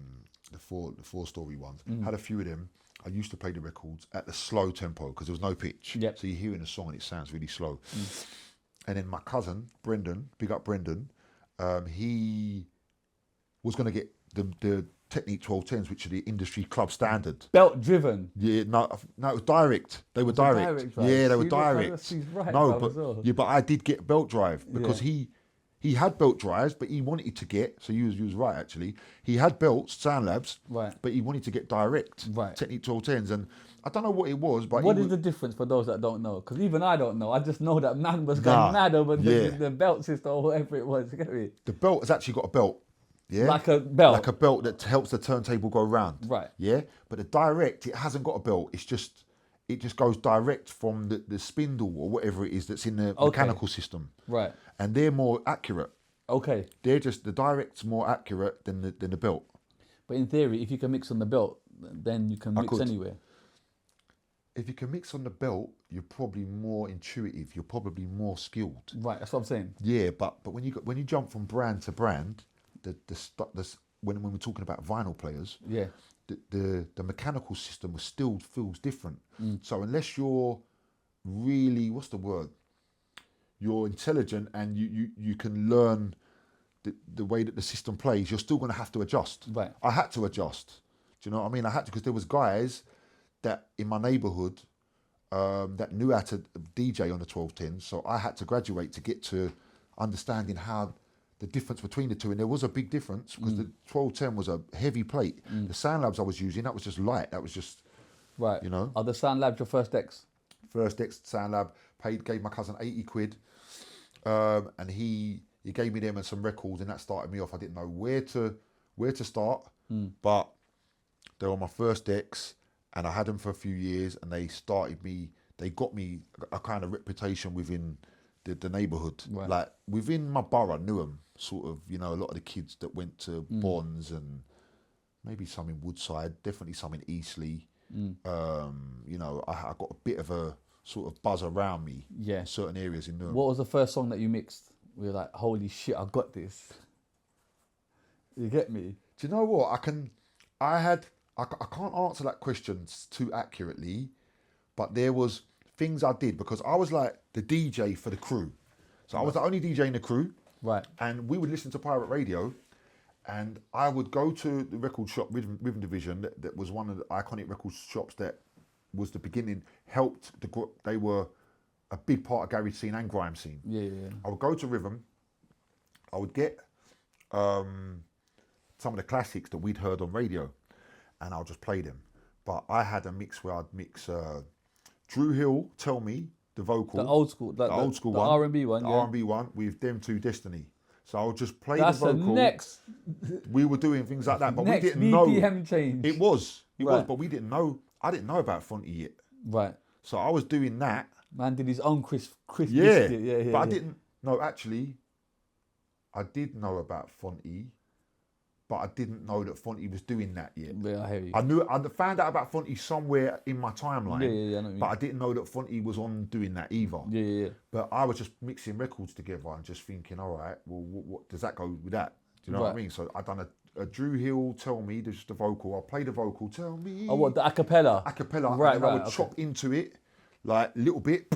four-story ones, had a few of them. I used to play the records at the slow tempo because there was no pitch. Yep. So you're hearing a song and it sounds really slow. And then my cousin, Brendan, big up Brendan, he was going to get the Technique 1210s, which are the industry club standard. Belt driven. Yeah, no, it was direct. They were direct. Right? Yeah, they were direct. Right, no, but I did get belt drive because he had belt drives, but he wanted to get. So you was right actually. He had belts, Sound Labs, right? But he wanted to get direct, right? Technique 1210s, and I don't know what it was, but what is the difference for those that don't know? Because even I don't know. I just know that man was going mad over the belt system or whatever it was. Get me? The belt has actually got a belt. Yeah, like a belt. Like a belt that helps the turntable go round. Right. Yeah, but the direct, it hasn't got a belt. It just goes direct from the spindle or whatever it is that's in the mechanical system. Right. And they're more accurate. Okay. They're just, the direct's more accurate than the belt. But in theory, if you can mix on the belt, then you can mix anywhere. If you can mix on the belt, you're probably more intuitive. You're probably more skilled. Right. That's what I'm saying. Yeah, but when you jump from brand to brand, when we're talking about vinyl players, the mechanical system still feels different. So unless you're really, what's the word? You're intelligent and you can learn the way that the system plays, you're still going to have to adjust. Right. I had to adjust. Do you know what I mean? I had to, because there was guys that in my neighbourhood that knew how to DJ on the 1210, so I had to graduate to get to understanding how the difference between the two, and there was a big difference because the 1210 was a heavy plate. The Sound Labs I was using, that was just light. That was just, right. You know. Are the Sound Labs your first decks? First decks, Sound Lab, gave my cousin 80 quid, and he gave me them and some records, and that started me off. I didn't know where to start, but they were my first decks, and I had them for a few years, and they got me a kind of reputation within the neighbourhood. Right. Like within my borough, Newham, sort of, you know, a lot of the kids that went to Bonds and maybe some in Woodside, definitely some in Eastleigh. You know, I got a bit of a sort of buzz around me. Yeah. In certain areas in Newham. What was the first song that you mixed? We were like, holy shit, I got this. You get me? Do you know what? I can't answer that question too accurately, but there was things I did because I was like the DJ for the crew. So I was the only DJ in the crew. Right. And we would listen to pirate radio, and I would go to the record shop, Rhythm Division, that was one of the iconic record shops that was the beginning, helped the group. They were a big part of garage scene and grime scene. Yeah. I would go to Rhythm, I would get some of the classics that we'd heard on radio, and I'll just play them. But I had a mix where I'd mix Drew Hill, Tell Me, the vocal. The old school, the old school the one. R&B one, the yeah. R&B one with them two Destiny. So I would just play That's the vocal. the next. We were doing things like that, but Next we didn't know. BPM change. It was, Right. but we didn't know. I didn't know about Fonty yet. Right. So I was doing that. Man did his own Chris Yeah, biscuit. Yeah. But I didn't know, actually, I did know about Fonty, but I didn't know that Fonty was doing that yet. Yeah, I hear you. I found out about Fonty somewhere in my timeline, Yeah, I know what you but mean. I didn't know that Fonty was on doing that either. Yeah. But I was just mixing records together and just thinking, all right, well, what does that go with that? Do you know what I Right. mean? So I done a Drew Hill, Tell Me, there's just the vocal. I'll play the vocal, Tell Me. Oh, what, the acapella? Acapella, Right, and then I would okay. chop into it, like a little bit,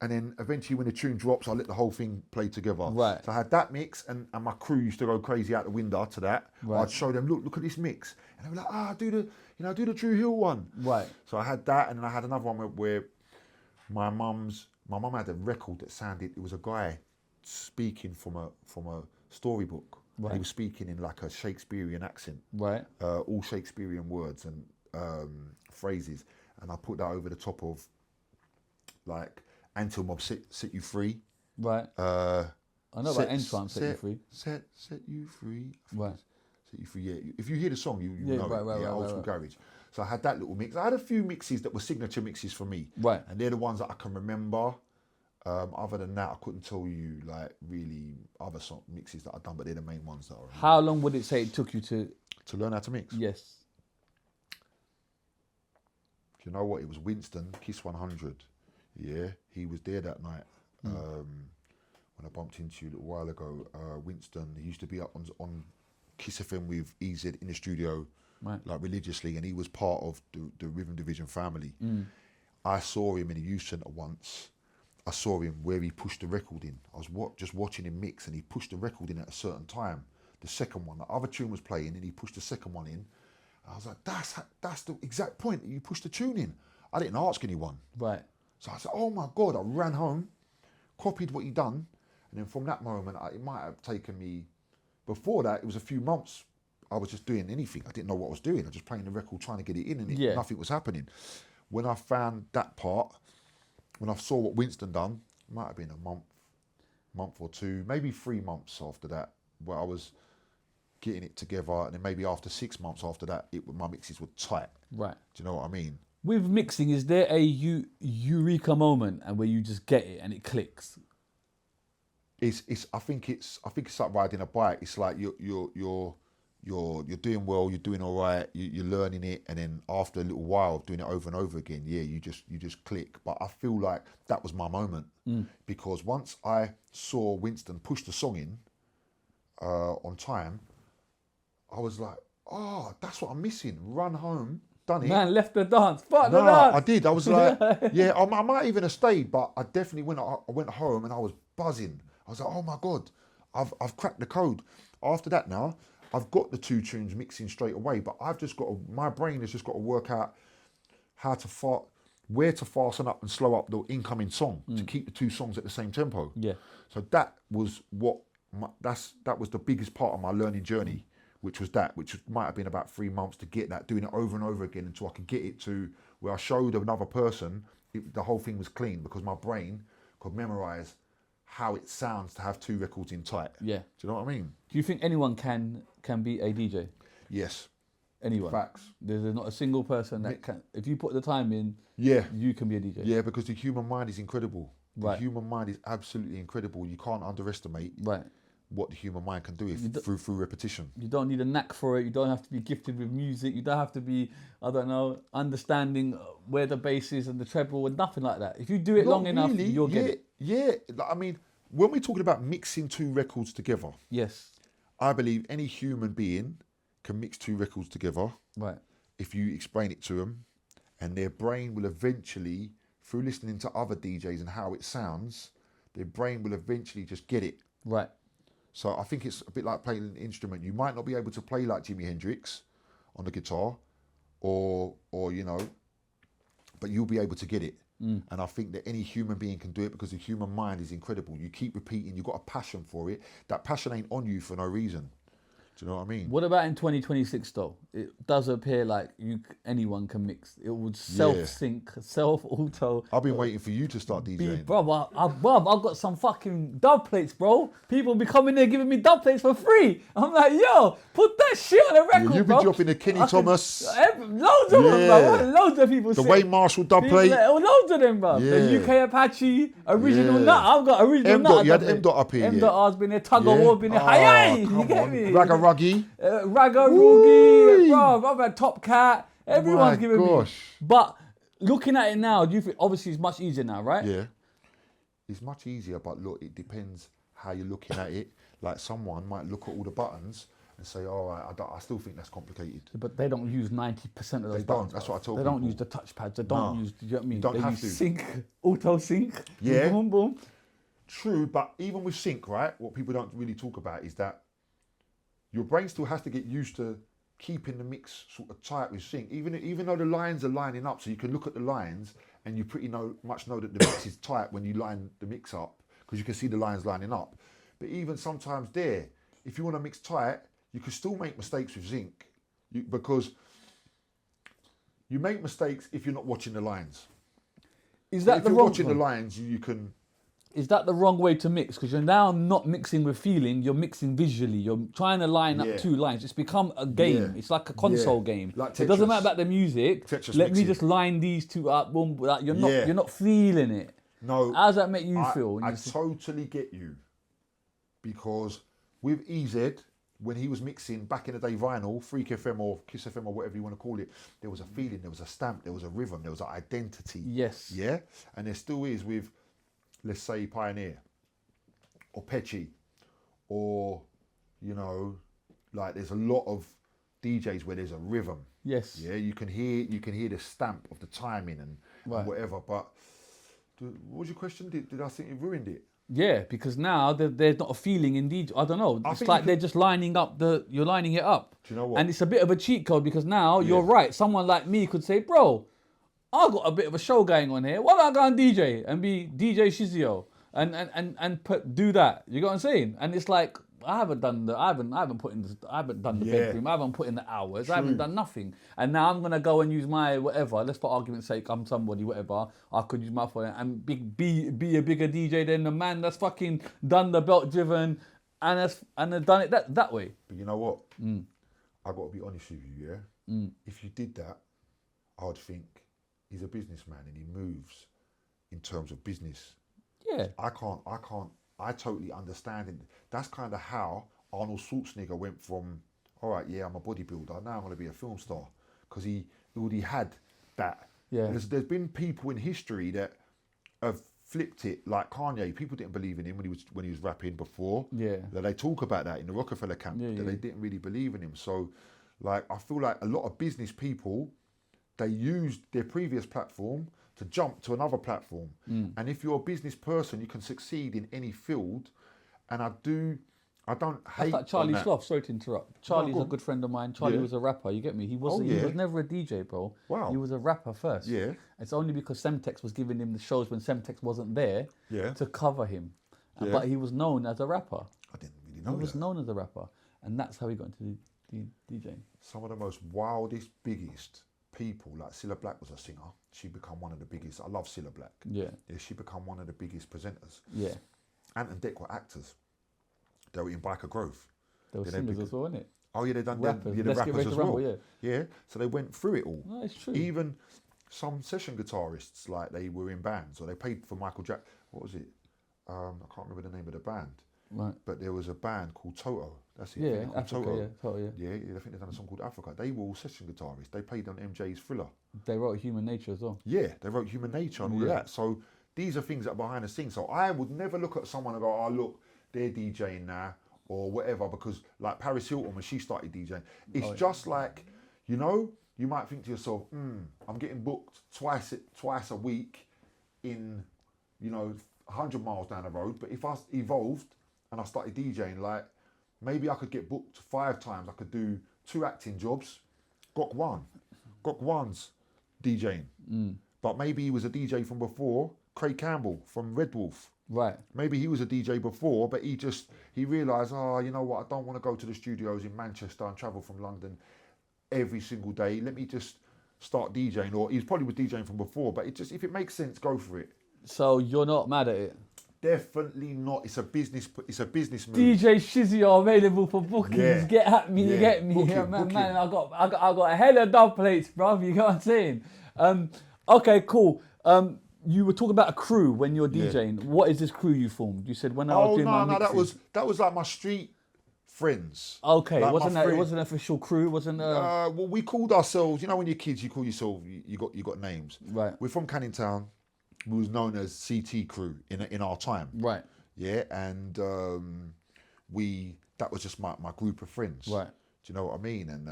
and then eventually when the tune drops, I let the whole thing play together. Right. So I had that mix, and my crew used to go crazy out the window to that. Right. I'd show them, look at this mix, and they were like, do the Drew Hill one. Right. So I had that, and then I had another one where my mum had a record that sounded. It was a guy speaking from a storybook. Right. He was speaking in like a Shakespearean accent. Right. All Shakespearean words and phrases, and I put that over the top of like Until Mob Set You Free. Right. I know about Entrance Set You Free. Set You Free. Right. Set You Free. Yeah. If you hear the song, you Yeah, know right, it. Yeah, old school garage. So I had that little mix. I had a few mixes that were signature mixes for me. Right. And they're the ones that I can remember. Other than that, I couldn't tell you like really other song mixes that I've done, but they're the main ones that I remember. How long would it say it took you to? To learn how to mix. Yes. You know what? It was Winston, Kiss 100. Yeah, he was there that night. When I bumped into you a little while ago, Winston, he used to be up on Kiss FM with EZ in the studio, Right. like religiously, and he was part of the Rhythm Division family. I saw him in a youth centre once. I saw him where he pushed the record in. I was just watching him mix, and he pushed the record in at a certain time. The second one, the other tune was playing, and he pushed the second one in. I was like, that's the exact point that you pushed the tune in. I didn't ask anyone. Right. So I said, oh my God, I ran home, copied what he'd done. And then from that moment, it might have taken me, before that, it was a few months. I was just doing anything. I didn't know what I was doing. I was just playing the record, trying to get it in, and nothing was happening. When I found that part, when I saw what Winston done, it might have been a month or two, maybe 3 months after that, where I was getting it together, and then maybe after 6 months after that, my mixes were tight. Right. Do you know what I mean? With mixing, is there a eureka moment and where you just get it and it clicks? I think it's like riding a bike. It's like you're doing well, you're doing all right, you're learning it, and then after a little while of doing it over and over again, you just click. But I feel like that was my moment because once I saw Winston push the song in on time, I was like, oh, that's what I'm missing. Run home, done it. Man, left the dance. Fuck No, the dance. I did. I was like, yeah, I might even have stayed, but I definitely went home and I was buzzing. I was like, oh my God, I've cracked the code. After that now, I've got the two tunes mixing straight away, but my brain has just got to work out where to fasten up and slow up the incoming song to keep the two songs at the same tempo. Yeah. So that was that was the biggest part of my learning journey, which might have been about 3 months to get that, doing it over and over again until I could get it to where I showed another person, the whole thing was clean because my brain could memorize how it sounds to have two records in tight. Yeah. Do you know what I mean? Do you think anyone can be a DJ? Yes. Anyone? Facts. There's not a single person that can. If you put the time in, Yeah. you can be a DJ. Yeah, because the human mind is incredible. Right. The human mind is absolutely incredible. You can't underestimate Right. what the human mind can do through repetition. You don't need a knack for it. You don't have to be gifted with music. You don't have to be, I don't know, understanding where the bass is and the treble and nothing like that. If you do it long enough, you'll get it. Yeah, I mean, when we're talking about mixing two records together, yes, I believe any human being can mix two records together. Right. If you explain it to them, and their brain will eventually, through listening to other DJs and how it sounds, their brain will eventually just get it. Right. So I think it's a bit like playing an instrument. You might not be able to play like Jimi Hendrix on the guitar, or you know, but you'll be able to get it. And I think that any human being can do it because the human mind is incredible. You keep repeating, you've got a passion for it. That passion ain't on you for no reason. Do you know what I mean? What about in 2026 though? It does appear like anyone can mix. It would self-sync, self-auto. I've been waiting for you to start DJing. Bro, I've got some fucking dub plates, bro. People be coming there giving me dub plates for free. I'm like, yo, put that shit on a record, You've been dropping the Kenny Thomas. Loads of them, bro. Loads of people. The Wayne Marshall dub plate. Loads of them, bro. The UK Apache, original nut. I've got original nut. You had M. Dot up here. M. R's been there, Tug of War been there. Hi, you get me? Ragga-ruggy. Ragga-ruggy, bro. I've had Top Cat. Everyone's giving me. But looking at it now, do you think obviously it's much easier now, right? Yeah. It's much easier, but look, it depends how you're looking at it. Like someone might look at all the buttons and say, all right, I still think that's complicated. But they don't use 90% of those buttons. Don't. That's what I told They people. don't use the touchpads. They don't use, do you know what I mean? You don't they have use to. sync, auto sync. Yeah. Boom, boom. True, but even with sync, right, what people don't really talk about is that your brain still has to get used to keeping the mix sort of tight with sync, even though the lines are lining up, so you can look at the lines and you pretty much know that the mix is tight when you line the mix up, because you can see the lines lining up. But even sometimes there, if you want to mix tight, you can still make mistakes with sync, because you make mistakes if you're not watching the lines. Is that if the you're wrong watching one? the lines, you can. Is that the wrong way to mix? Because you're now not mixing with feeling, you're mixing visually. You're trying to line up two lines. It's become a game. Yeah. It's like a console game. Like It doesn't Tetris. matter about the music. Tetris Let me mixing. just line these two up. Boom. Like you're not feeling it. No. How does that make you feel? I totally get you, because with EZ, when he was mixing back in the day vinyl, Freak FM or Kiss FM or whatever you want to call it, there was a feeling, there was a stamp, there was a rhythm, there was an identity. Yes. Yeah? And there still is with, let's say, Pioneer or Apache, or, you know, like there's a lot of DJs where there's a rhythm. Yes. Yeah, you can hear the stamp of the timing and whatever. But what was your question? Did I think it ruined it? Yeah, because now there's not a feeling in DJ. I don't know. It's like they're just lining up you're lining it up. Do you know what? And it's a bit of a cheat code, because now you're right. Someone like me could say, bro, I've got a bit of a show going on here. Why don't I go and DJ and be DJ Shizzio and do that? You know what I'm saying? And it's like, I haven't done the bedroom, I haven't put in the hours, I haven't done nothing. And now I'm gonna go and use my whatever, let's for argument's sake, I'm somebody, whatever, I could use my phone and be a bigger DJ than the man that's fucking done the belt driven and has done it that way. But you know what? I got to be honest with you, yeah? If you did that, I would think he's a businessman and he moves in terms of business. Yeah. I totally understand it. That's kind of how Arnold Schwarzenegger went from, all right, yeah, I'm a bodybuilder, now I'm going to be a film star, because he already had that. Yeah. There's been people in history that have flipped it, like Kanye. People didn't believe in him when he was rapping before. Yeah. That they talk about that in the Rockefeller camp, they didn't really believe in him. So, like, I feel like a lot of business people, they used their previous platform to jump to another platform. And if you're a business person, you can succeed in any field. And I don't hate. That's like Charlie Sloth, sorry to interrupt. Charlie's a good friend of mine. Charlie was a rapper, you get me? He was never a DJ, bro. Wow. He was a rapper first. Yeah. It's only because Semtex was giving him the shows when Semtex wasn't there to cover him. Yeah. But he was known as a rapper. I didn't really know He was known as a rapper. And that's how he got into DJing. Some of the most wildest, biggest people, like Celeb Black was a singer. She become one of the biggest. I love Celeb Black. Yeah. She become one of the biggest presenters. Yeah. Ant and Dec were actors. They were in Biker Grove. They were singers as well, innit? Oh yeah, they done rappers. the Let's Get rappers Ready as to Rumble, well. yeah. So they went through it all. No, it's true. Even some session guitarists, like they were in bands, or they played for Michael Jackson. What was it? I can't remember the name of the band. Right. But there was a band called Toto. That's it. Yeah, called Africa, Toto. yeah, Toto, yeah. Yeah, I think they've done a song called Africa. They were all session guitarists. They played on MJ's Thriller. They wrote Human Nature as well. Yeah, they wrote Human Nature and all of that. So these are things that are behind the scenes. So I would never look at someone and go, oh, look, they're DJing now or whatever, because like Paris Hilton, when she started DJing, it's just like, you know, you might think to yourself, I'm getting booked twice a week in, you know, 100 miles down the road. But if I evolved and I started DJing, like maybe I could get booked 5 times. I could do 2 acting jobs. Got one's DJing. But maybe he was a DJ from before, Craig Campbell from Red Wolf. Right. Maybe he was a DJ before, but he realised, oh, you know what, I don't want to go to the studios in Manchester and travel from London every single day. Let me just start DJing. Or he probably was DJing from before, but if it makes sense, go for it. So you're not mad at it? Definitely not. It's a business move. DJ Shizzio available for bookings. Yeah. Get at me, you Yeah. get me. Book Yeah, him, man, book man, him. I got a hell of dub plates, bro. You know what I'm saying? Okay, cool. You were talking about a crew when you're DJing. What is this crew you formed? You said when I was doing my mixes. that was like my street friends. Okay, Like wasn't my it friend- wasn't an official crew? Wasn't well, we called ourselves. You know, when you're kids, you call yourself. You got names. Right. We're from Canning Town. We was known as CT Crew in our time. right, Yeah, and that was just my group of friends. right. Do you know what I mean? And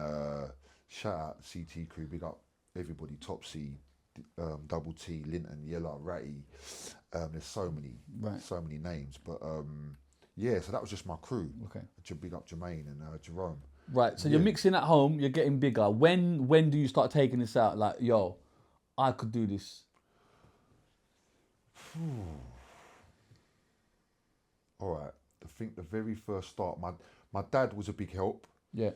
shout out CT Crew, big up everybody, Topsy, Double T, Linton, Yellow, Ratty. There's so many names. But yeah, so that was just my crew. Okay. Big up Jermaine and Jerome. Right, so you're mixing at home, you're getting bigger. When do you start taking this out? Like, yo, I could do this. All right, I think the very first start, my dad was a big help. Yeah.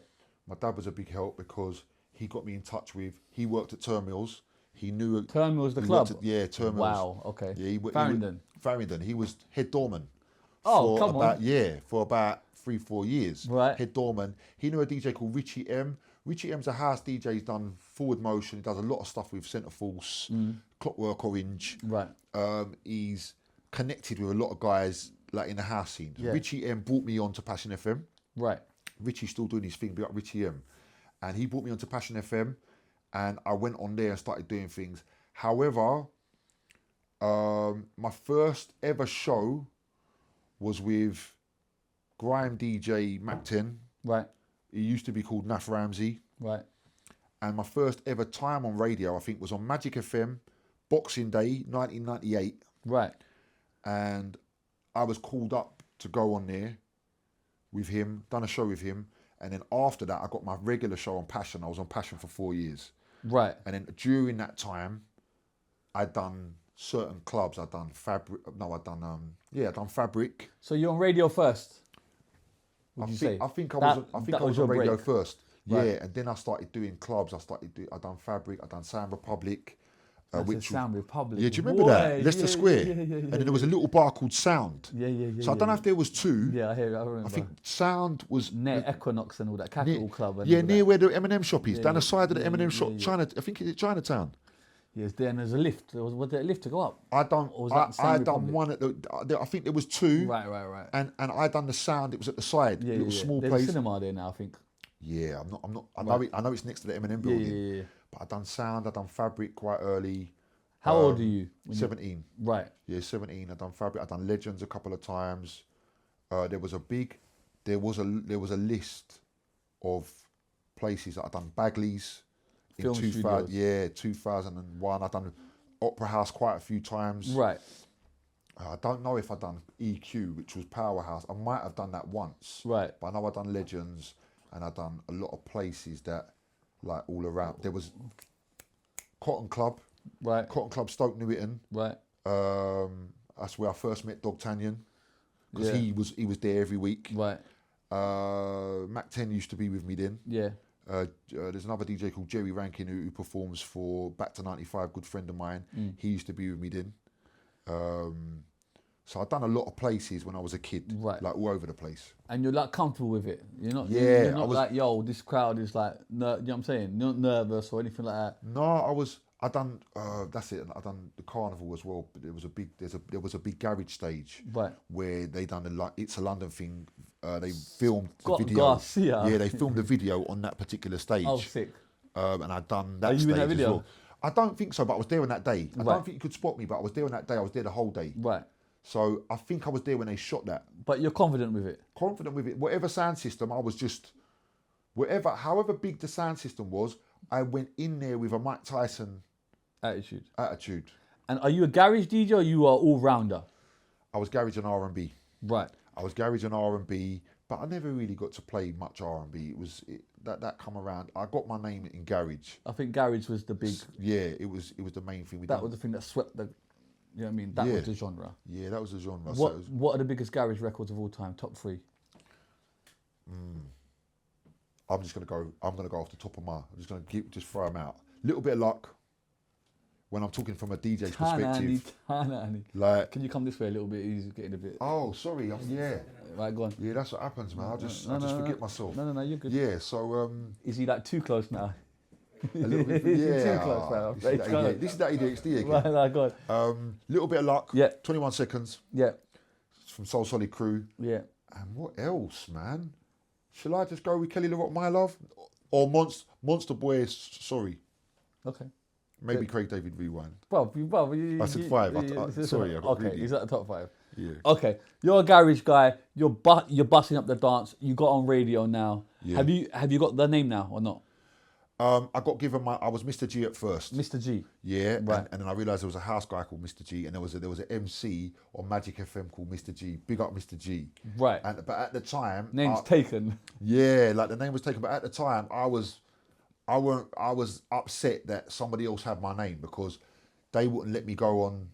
My dad was a big help because he got me in touch with, he worked at Terminals. He knew... Terminals, the he club? worked at, Terminals. Wow, okay. Yeah, Farringdon. He was head doorman. Oh, come on. For about 3-4 years. Right. Head doorman. He knew a DJ called Richie M. Richie M's a house DJ. He's done forward motion. He does a lot of stuff with Centre Force, Clockwork Orange. Right. He's connected with a lot of guys like in the house scene. Yeah. Richie M brought me on to Passion FM. Right. Richie's still doing his thing, big up Richie M. And he brought me onto Passion FM and I went on there and started doing things. However, my first ever show was with Grime DJ Mac 10. Right. He used to be called Naf Ramsey. Right. And my first ever time on radio, I think, was on Magic FM, Boxing Day, 1998. Right. And I was called up to go on there with him, done a show with him. And then after that, I got my regular show on Passion. I was on Passion for 4 years. Right. And then during that time, I'd done certain clubs. I'd done Fabric. I'd done Fabric. So you're on radio first? I you think say? I think I That was your on radio break. first. Right. Yeah, and then I started doing clubs. I done Fabric. I done Sound Republic. Which Sound Republic. Yeah, do you remember Boy, that? Leicester Square. And then there was a little bar called Sound. Yeah. So I don't know if there was 2. Yeah, I hear it. I remember. I think Sound was near Equinox and all that, Capital Club. And yeah, all near that. where the M&M shop is, Yeah, down the side of the yeah, M&M yeah, shop. yeah. China, I think it's Chinatown. Yes, then there's a lift. Was there a lift to go up? I done. Or was that I Sound done Republic? one at the. I think there was 2. Right. And I done the Sound. It was at the side, Yeah, little small There's place. a cinema there now, I think. Yeah, I'm not. I Right. know it's next to the M&M building. Yeah. But I done Sound. I done Fabric quite early. How old are you? when you- 17. Right. Yeah, 17. I done Fabric. I done Legends a couple of times. There was a list of places that I done Bagley's in Film 2000. studios. Yeah, 2001. I done Opera House quite a few times. Right. I don't know if I done EQ, which was Powerhouse. I might have done that once. Right. But I know I done Legends, and I done a lot of places that, like all around. There was Cotton Club. Right. Cotton Club, Stoke Newington. Right. That's where I first met Dog Tanyan, because Yeah. he was there every week. Right. Mac 10 used to be with me then. Yeah. There's another DJ called Jerry Rankin who performs for Back to 95, good friend of mine. He used to be with me then. So I've done a lot of places when I was a kid, Right. like all over the place. And you're like comfortable with it. You're not. Yeah, You're I not was- like, yo, this crowd is like. You know what I'm saying? You're not nervous or anything like that. No, I was I done that's it. I done the carnival as well. But there was a big garage stage Right. where they done It's a London thing. They filmed the Scott video. Garcia. Yeah, they filmed the video on that particular stage. Oh, sick. And I done that Are you stage in that as video? well. I don't think so, but I was there on that day. I Right. don't think you could spot me, but I was there on that day. I was there the whole day. Right. So I think I was there when they shot that. But you're confident with it. Confident with it. Whatever sound system, I was just however big the sound system was, I went in there with a Mike Tyson Attitude. And are you a garage DJ or you are all rounder? I was garage and R&B. Right. I was garage and R&B, but I never really got to play much R&B. That come around. I got my name in garage. I think garage was the big. Yeah, it was the main thing. That was the thing that swept the. You know what I mean? That was the genre. Yeah, that was the genre. What are the biggest garage records of all time? Top 3. I'm gonna go off the top of I'm just gonna throw them out. Little bit of luck. When I'm talking from a DJ's perspective, like, can you come this way a little bit? He's getting a bit. Oh, sorry. Yeah. Right, go on. Yeah, that's what happens, man. I just forget myself. No, you're good. Yeah. So. Is he like too close now? A little bit. Yeah. Too close, man. This is that ADHD again. Right, go on. Little bit of luck. Yeah. 21 seconds. Yeah. It's from Soul Solid Crew. Yeah. And what else, man? Shall I just go with Kelly LaRock, My Love? Or Monster Boy, Sorry? Okay. Maybe Craig David Rewind. Well, I said 5. Sorry, I got okay, greedy. he's at the top 5. Yeah. Okay, you're a garage guy. You're busting up the dance. You got on radio now. Yeah. Have you got the name now or not? I got given I was Mr. G at first. Mr. G. Yeah, Right. and then I realised there was a house guy called Mr. G, and there was an MC on Magic FM called Mr. G. Big up Mr. G. Right. But at the time, Name's taken. Yeah, like the name was taken. But at the time, I was upset that somebody else had my name because they wouldn't let me go on.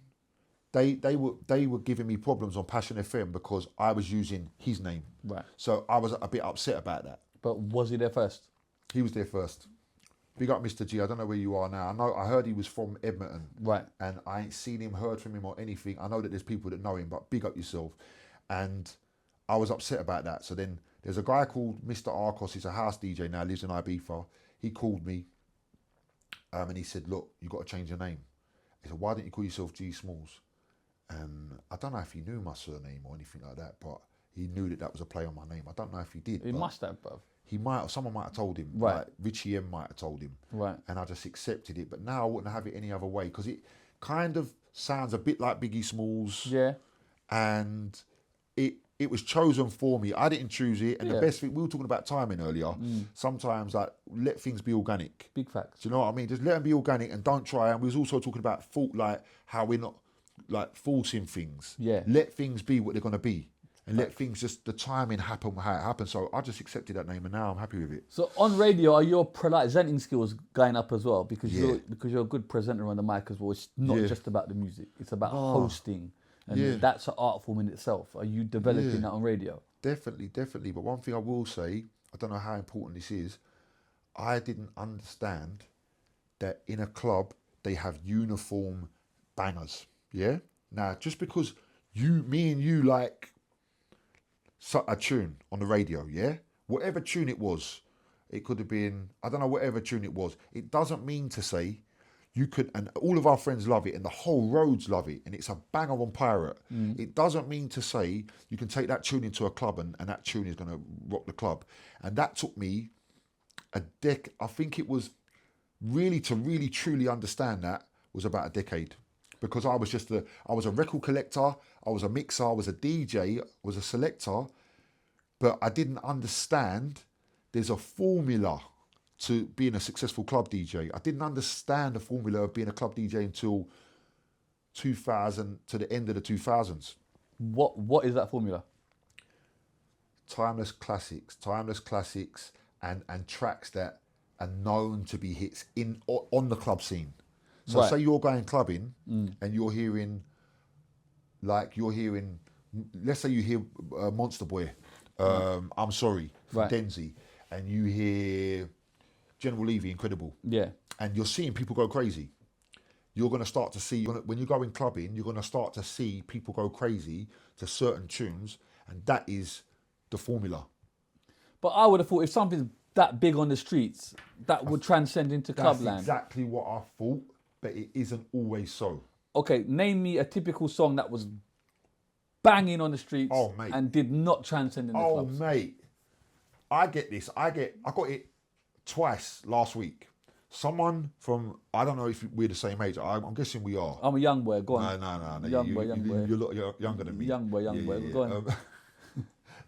They were giving me problems on Passion FM because I was using his name. Right. So I was a bit upset about that. But was he there first? He was there first. Big up Mr. G. I don't know where you are now. I heard he was from Edmonton. Right. And I ain't seen him, heard from him or anything. I know that there's people that know him, but big up yourself. And I was upset about that. So then there's a guy called Mr. Arcos. He's a house DJ now, lives in Ibiza. He called me and he said, look, you got to change your name. He said, why don't you call yourself G Smallz? And I don't know if he knew my surname or anything like that, but he knew that was a play on my name. I don't know if he did. He must have, bruv. He might have, someone might have told him. Right. Like Richie M might have told him. Right. And I just accepted it. But now I wouldn't have it any other way because it kind of sounds a bit like Biggie Smalls. Yeah. And it was chosen for me. I didn't choose it. And the best thing, we were talking about timing earlier. Sometimes like let things be organic. Big facts. Do you know what I mean? Just let them be organic and don't try. And we was also talking about like how we're not like forcing things. Yeah. Let things be what they're going to be. And let things just, the timing happen how it happens. So I just accepted that name and now I'm happy with it. So on radio, are your presenting skills going up as well? Because you're a good presenter on the mic as well. It's not just about the music. It's about hosting. And that's an art form in itself. Are you developing that on radio? Definitely. But one thing I will say, I don't know how important this is, I didn't understand that in a club, they have uniform bangers. Yeah? Now, just because me and you like a tune on the radio, yeah? Whatever tune it was, it could have been, I don't know, whatever tune it was. It doesn't mean to say you could, and all of our friends love it, and the whole roads love it, and it's a banger on Pirate. It doesn't mean to say you can take that tune into a club and that tune is going to rock the club. And that took me I think it was really truly understand that was about a decade. Because I was a record collector, I was a mixer, I was a DJ, I was a selector, but I didn't understand there's a formula to being a successful club DJ. I didn't understand the formula of being a club DJ until 2000, to the end of the 2000s. What is that formula? Timeless classics and tracks that are known to be hits on the club scene. So say you're going clubbing and you're hearing, let's say you hear Monster Boy, I'm Sorry, from Denzi, and you hear General Levy, Incredible. Yeah. And you're seeing people go crazy. You're going to start to see, when you're going clubbing, you're going to start to see people go crazy to certain tunes, and that is the formula. But I would have thought if something's that big on the streets, that would transcend into clubland. That's exactly what I thought. but it isn't always so. Okay, name me a typical song that was banging on the streets Mate. and did not transcend in the clubs. Mate, I get this. I got it twice last week. Someone from, I don't know if we're the same age. I'm guessing we are. I'm a young boy. Go on. No. Young boy. You're younger than me. Young boy. Go on.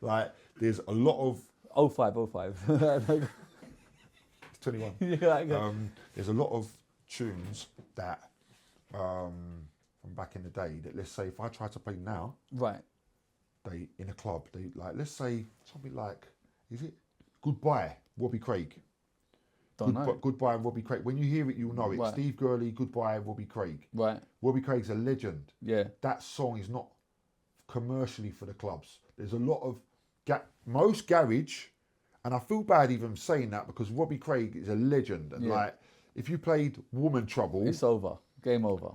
Like, there's a lot of... 05. It's 21. Yeah, there's a lot of tunes that, from back in the day, that let's say if I try to play now, right. they in a club, they like, let's say something like, is it Goodbye, Robbie Craig? Don't know. Goodbye, Robbie Craig. When you hear it, you'll know it. Right. Steve Gurley, Goodbye, Robbie Craig. Right. Robbie Craig's a legend. Yeah. That song is not commercially for the clubs. There's a lot of most garage, and I feel bad even saying that because Robbie Craig is a legend. And like, if you played Woman Trouble, It's over. Game over.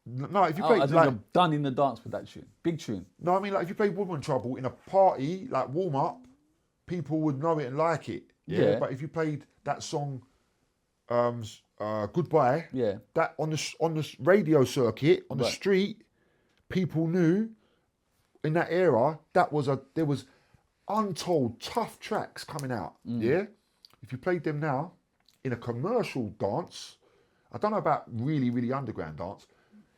no, if you played I you're done in the dance with that tune. Big tune. no, I mean like if you played Woman Trouble in a party, like warm up, people would know it and like it. Yeah. But if you played that song, Goodbye, Yeah. that on the radio circuit on the Right. street, people knew in that era there was untold tough tracks coming out. Yeah, if you played them now in a commercial dance, I don't know about really underground dance,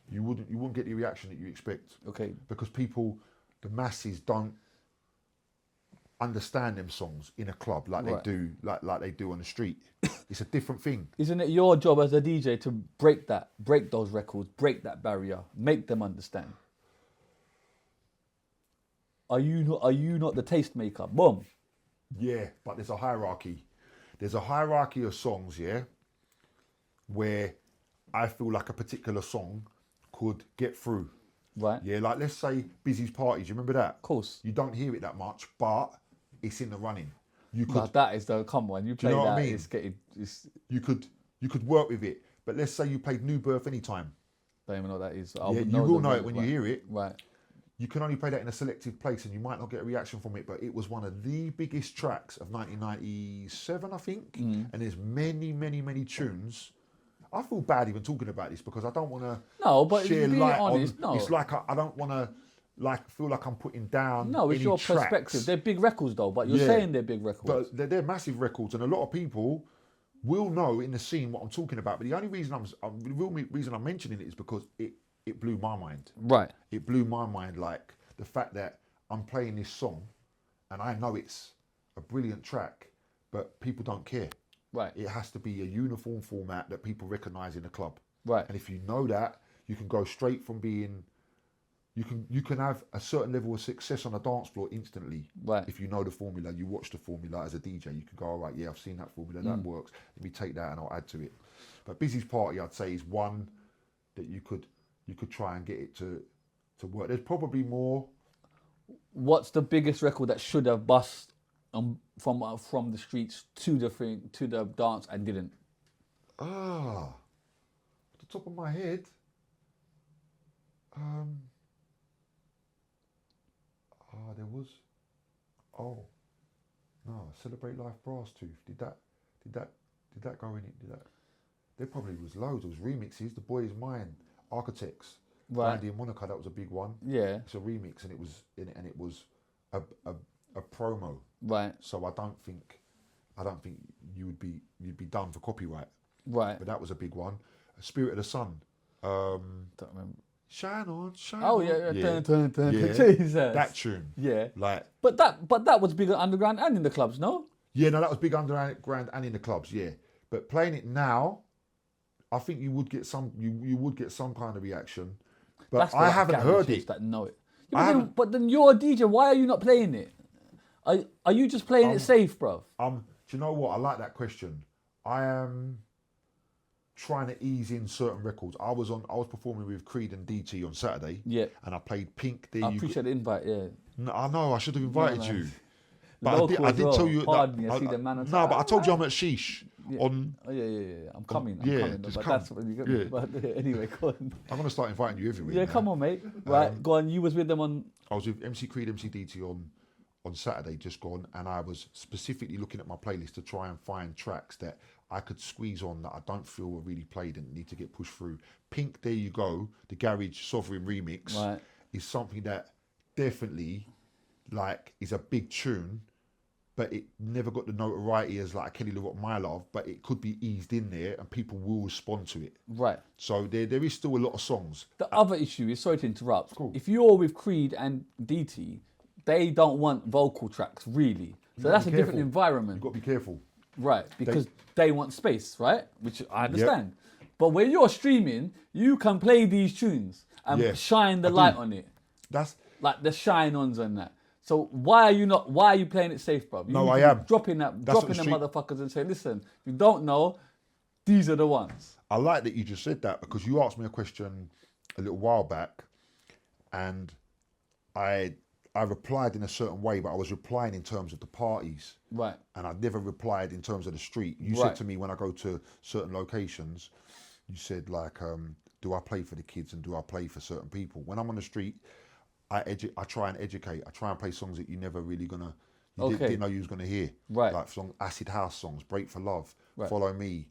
you wouldn't get the reaction that you expect. Okay. Because the masses don't understand them songs in a club like Right. they do like they do on the street. It's a different thing. Isn't it your job as a DJ to break those records, break that barrier, make them understand? Are you not the taste maker? Boom. Yeah, but there's a hierarchy. There's a hierarchy of songs, yeah, where I feel like a particular song could get through. Right. Yeah, like let's say Busy's Party. Do you remember that? Of course. You don't hear it that much, but it's in the running. You could But that is the come on. You play know what I that. mean? It's getting. It's, you could work with it. But let's say you played New Birth Anytime. don't even know what that is. Yeah, you will know it when you right. hear it. Right. You can only play that in a selective place and you might not get a reaction from it, but it was one of the biggest tracks of 1997, I think. And there's many tunes. I feel bad even talking about this because I don't want to No, but share being light honest, on. no. It's like I don't want to feel like I'm putting down. No, it's any your tracks. perspective. They're big records though, but you're Yeah. saying they're big records. But they're massive records, and a lot of people will know in the scene what I'm talking about. But the only reason the real reason I'm mentioning it is because it blew my mind. Right. It blew my mind, like the fact that I'm playing this song, and I know it's a brilliant track, but people don't care. Right. It has to be a uniform format that people recognise in the club. Right. And if you know that, you can go straight from being. You can have a certain level of success on a dance floor instantly. Right. If you know the formula, you watch the formula as a DJ, you can go, all right, yeah, I've seen that formula, that works. Let me take that and I'll add to it. But Busy's Party, I'd say, is one that you could try and get it to work. There's probably more. What's the biggest record that should have bust from the streets to the dance and didn't? Off the top of my head, there was. Oh, no, Celebrate Life Brass Tooth. Did that go in it? There probably was loads. There was remixes. The Boy Is Mine, Architects, Right. Brandy and Monica. That was a big one. Yeah. It's a remix, and it was a promo. Right. So I don't think you'd be done for copyright. Right. But that was a big one. Spirit of the Sun. Don't remember. Shine on, shine Oh on. yeah. Turn. Yeah. Jesus. That tune. Yeah. Like, But that was bigger underground and in the clubs, no? yeah, no, that was big underground and in the clubs, yeah. But playing it now, I think you would get some kind of reaction. But That's the I haven't heard guarantees it. that know it. I Yeah, haven't- but then you're a DJ. Why are you not playing it? Are you just playing it safe, bro? Do you know what? I like that question. I am trying to ease in certain records. I was performing with Creed and DT on Saturday. Yeah. And I played Pink. There I You appreciate the invite. Yeah. No, I know, I should have invited man. you. But Local I as did well. tell you Pardon me, I see the man on no, top. but I told you I'm at Sheesh on. Oh yeah. I'm coming. yeah, I'm coming. just But come. that's what you get. Yeah. But anyway, go on. I'm gonna start inviting you everywhere. Yeah, now. come on, mate. Right, go on. You was with them on. I was with MC Creed, MC DT on Saturday, just gone, and I was specifically looking at my playlist to try and find tracks that I could squeeze on that I don't feel were really played and need to get pushed through. Pink, There You Go, the Garage Sovereign remix, is something that definitely like is a big tune, but it never got the notoriety as like Kelly LaRock, My Love, but it could be eased in there and people will respond to it. Right. So there is still a lot of songs. The other issue is, sorry to interrupt, Cool. if you're with Creed and DT, they don't want vocal tracks, really. So that's a different environment. You've got to be careful. Right, because they want space, right? Which I understand. But when you're streaming, you can play these tunes and shine the light on it. That's like the shine-ons and that. So why are you playing it safe, bro? No, I am. Dropping the motherfuckers and saying, listen, if you don't know, these are the ones. I like that you just said that because you asked me a question a little while back and I replied in a certain way, but I was replying in terms of the parties. Right. And I never replied in terms of the street. You said to me when I go to certain locations, you said like, do I play for the kids and do I play for certain people? When I'm on the street, I try and educate. I try and play songs that you never really didn't know you was gonna hear. Right. Like acid house songs, Break for Love, Follow Me,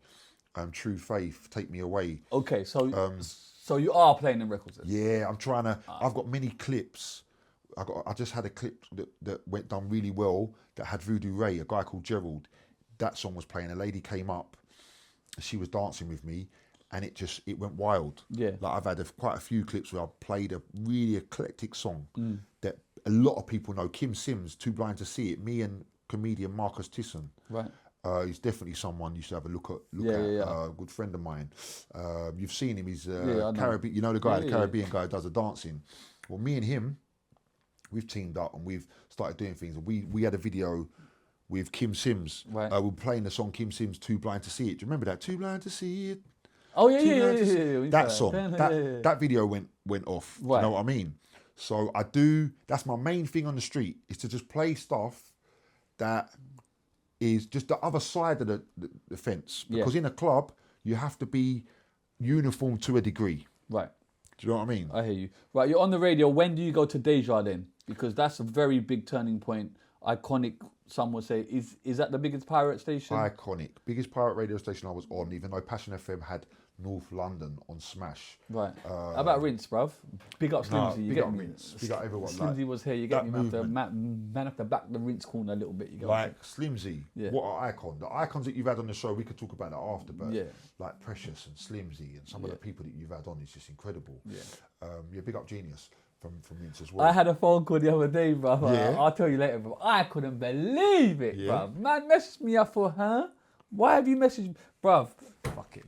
True Faith, Take Me Away. Okay, so so you are playing them records. Yeah, I'm trying to. I've got many clips. I just had a clip that went done really well that had Voodoo Ray, a guy called Gerald. That song was playing. A lady came up, she was dancing with me, and it went wild. Yeah. Like I've had quite a few clips where I've played a really eclectic song that a lot of people know. Kim Sims, Too Blind to See It. Me and comedian Marcus Tisson. Right. He's definitely someone you should have a look at. A good friend of mine. You've seen him. He's Caribbean. You know the guy, the Caribbean guy who does the dancing. Well, me and him, we've teamed up and we've started doing things. We had a video with Kim Sims. Right. We were playing the song Kim Sims, Too Blind to See It. Do you remember that? Too Blind to See It. Oh yeah. That song. That video went off. Right. You know what I mean? So that's my main thing on the street, is to just play stuff that is just the other side of the fence. Because in a club, you have to be uniform to a degree. Right. Do you know what I mean? I hear you. Right, you're on the radio. When do you go to Deja then? Because that's a very big turning point. Iconic, some would say. Is that the biggest pirate station? Iconic. Biggest pirate radio station I was on, even though Passion FM had North London on Smash. Right. How about Rinse, bruv? Big up Slimzy. Big up Rinse. Big up everyone. Slimzy was here. You get me, man have to back the Rinse corner a little bit. You like Slimzy, what an icon. The icons that you've had on the show, we could talk about that after, but like Preshus and Slimzy and some of the people that you've had on is just incredible. Yeah. Big up Genius from Rinse as well. I had a phone call the other day, bruv. I'll tell you later, bruv. I couldn't believe it, bruv. Man messaged me up for, why have you messaged me? Bruv, fuck it.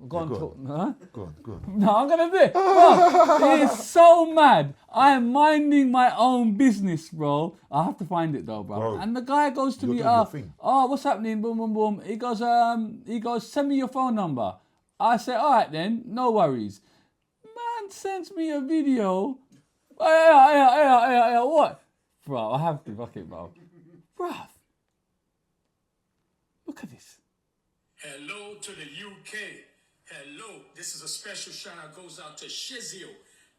Go on, talk. Huh? Go on. No, I'm going to do it. Bro, it is so mad. I am minding my own business, bro. I have to find it though, bro. And the guy goes to me, what's happening? Boom, boom, boom. He goes, send me your phone number. I say, all right then, no worries. Man sends me a video. Yeah, what? Bro, I have to, fuck it, bro. Bruv. Look at this. Hello to the UK. Hello, this is a special shout out goes out to Shizzio.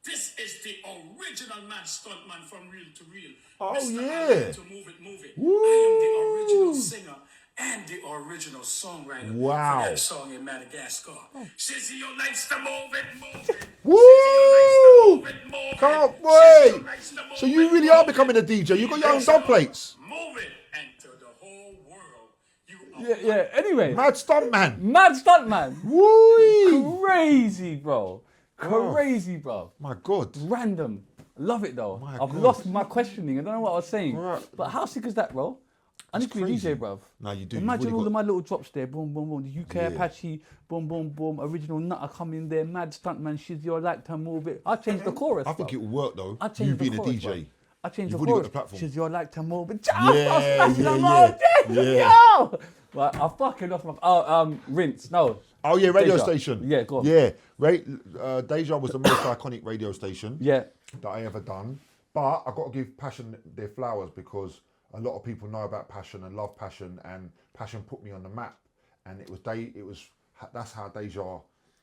This is the original mad stuntman from Real to Real. Oh, Mr. yeah. To move it. Woo. I am the original singer and the original songwriter wow. for that song in Madagascar. Shizzio likes to move it. Woo! Can't wait. So you really are becoming a DJ. You got your own dub plates. Move it and to the whole world. Yeah. Anyway. Mad Stuntman. Woo! Crazy, bro. Crazy, bro. My God. Random. Love it though. I've lost my questioning. I don't know what I was saying. Right. But how sick is that, bro? I need to be a DJ, bruv. No, you do. Imagine all of my little drops there. Boom, boom, boom. The UK Apache. Boom, boom, boom. Original Nutter come in there. Mad Stuntman. Shizzio, I like to move it. I changed the chorus. I think it will work though. You being a DJ. I changed the chorus. You've already got the platform. Shizzio, I like to move it. Yeah. Right, I fucking lost my... Rinse. No. Oh yeah, radio Deja. station. Yeah, go on. Yeah, Deja was the most iconic radio station that I ever done. But I got to give Passion their flowers because a lot of people know about Passion and love Passion, and Passion put me on the map. And that's how Deja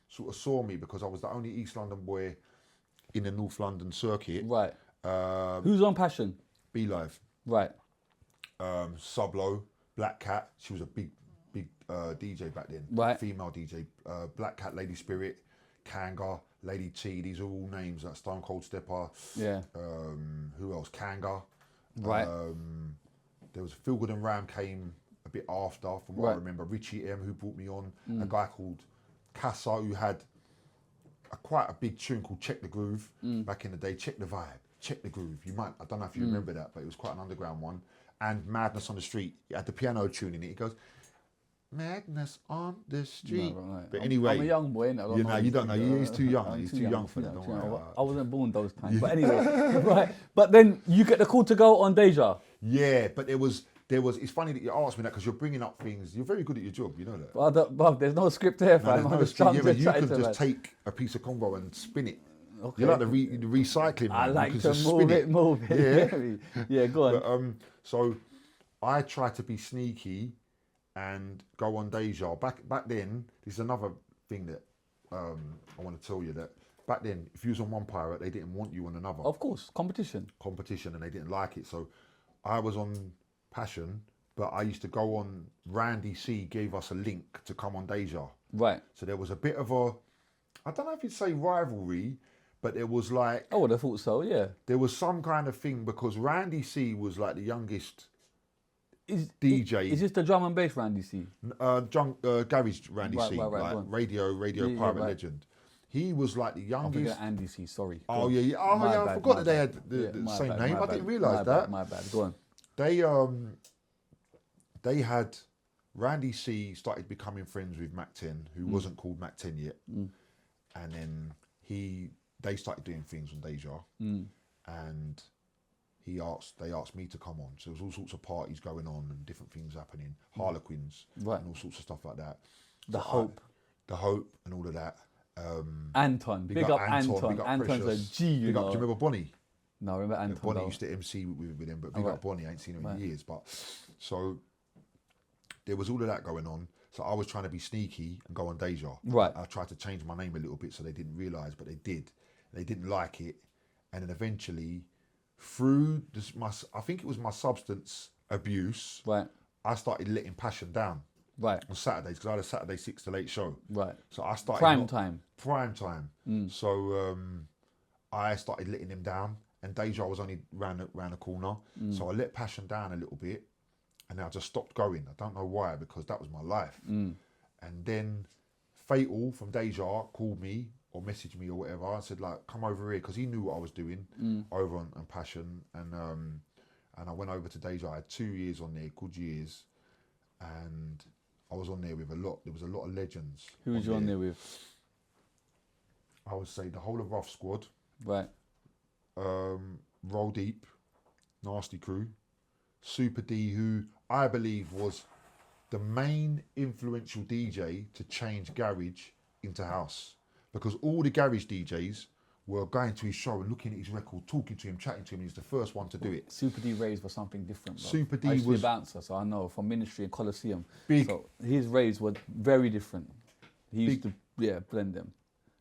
sort of saw me, because I was the only East London boy in the North London circuit. Right. Who's on Passion? Be Live. Right. Sublo, Black Cat. She was a big big DJ back then. Right. Female DJ. Black Cat, Lady Spirit, Kanga, Lady T. These are all names like Stone Cold Stepper. Yeah. Who else? Kanga. Right. There was Feel Good and Ram came a bit after, from what I remember. Richie M, who brought me on. A guy called Casa, who had quite a big tune called Check the Groove back in the day. Check the Vibe, Check the Groove. I don't know if you remember that, but it was quite an underground one. And Madness on the Street. It had the piano tune in it. It goes, Madness on the Street. Right. But anyway, I'm a young boy, innit? you don't know. He's too young. I'm He's too young for that. Don't worry. I wasn't born those times. But anyway, right. But then you get the call to go on Deja. Yeah, but there was. It's funny that you asked me that because you're bringing up things. You're very good at your job. You know that. Well, there's no script here, fam. No, I'm just you chatting can to just man. take a piece of Congo and spin it. Okay. You like the recycling. I man. like You to can just move spin it. Yeah. Yeah, go on. But, so I try to be sneaky and go on Deja. Back then, this is another thing that I want to tell you, that back then, if you was on one pirate, they didn't want you on another. Of course, competition. And they didn't like it. So I was on Passion, but I used to go on. Randy C gave us a link to come on Deja. Right. So there was a bit of a, I don't know if you'd say rivalry, but there was like, I would have thought so, yeah. there was some kind of thing because Randy C was like the youngest DJ. Is this the drum and bass Randy C? Garage Randy Right, C, right, like go on. radio pirate legend. He was like the I'm youngest. thinking of Andy C, sorry. Go Oh on. yeah. Oh My yeah, I bad, forgot my that they bad. had the Yeah, my same bad, name. my I bad, didn't realise my that. bad, my bad. Go on. They had Randy C started becoming friends with Mac 10, who wasn't called Mac 10 yet, and then they started doing things on Deja, and they asked me to come on. So there was all sorts of parties going on and different things happening, Harlequins, Right. and all sorts of stuff like that. The So Hope. and all of that. Anton. Big up Anton. Big up Anton's Preshus. a G, you Big up, know. do you remember Bonnie? No, I remember Anton. Bonnie though. used to MC with him, but big Right. up Bonnie. I ain't seen him Right. in years. But so there was all of that going on. So I was trying to be sneaky and go on Deja. Right. I tried to change my name a little bit so they didn't realise, but they did. They didn't like it, and then eventually, through this, I think it was my substance abuse. Right. I started letting Passion down Right. on Saturdays because I had a Saturday 6 to 8 show. Right. So I started Prime time. Prime time. So I started letting him down, and Deja was only round the corner. So I let Passion down a little bit, and I just stopped going. I don't know why, because that was my life. And then Fatal from Deja called me or messaged me or whatever. I said, like, come over here, because he knew what I was doing over on Passion. And I went over to Deja. I had 2 years on there, good years, and I was on there with there was a lot of legends. Who was you on there with? I would say the whole of Rough Squad, Right. Roll Deep, Nasty Crew, Super D, who I believe was the main influential DJ to change garage into house, because all the garage DJs were going to his show and looking at his record, talking to him, chatting to him. He's the first one to do it. Super D raves were something different. Bro. Super D I used to be was a bouncer, so I know from Ministry and Coliseum. Big. So his raves were very different. He used Big. to blend them.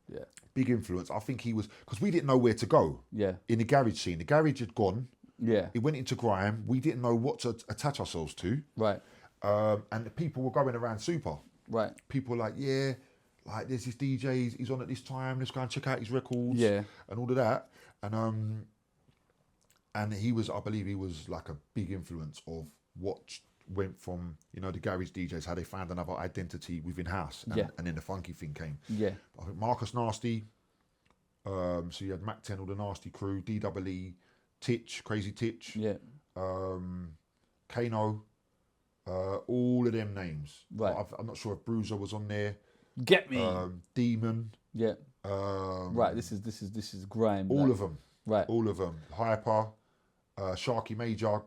Yeah. Big influence. I think he was, because we didn't know where to go. Yeah. In the garage scene, the garage had gone. Yeah. It went into grime. We didn't know what to attach ourselves to. Right. And the people were going around super. Right. People were like, yeah, like there's this DJ, he's on at this time, let's go and check out his records. Yeah. And all of that. And he was, I believe he was like a big influence of what went from, you know, the garage DJs, how they found another identity within house. And, Yeah. and then the funky thing came. Yeah. I think Marcus Nasty, so you had Mac 10, all the Nasty Crew, DWE, Titch, Crazy Titch, Yeah. Kano, all of them names. Right. I'm not sure if Bruiser was on there. Get me. Demon. Yeah. Right. This is grime. All like. of them. Right. All of them. Hyper, Sharky Major.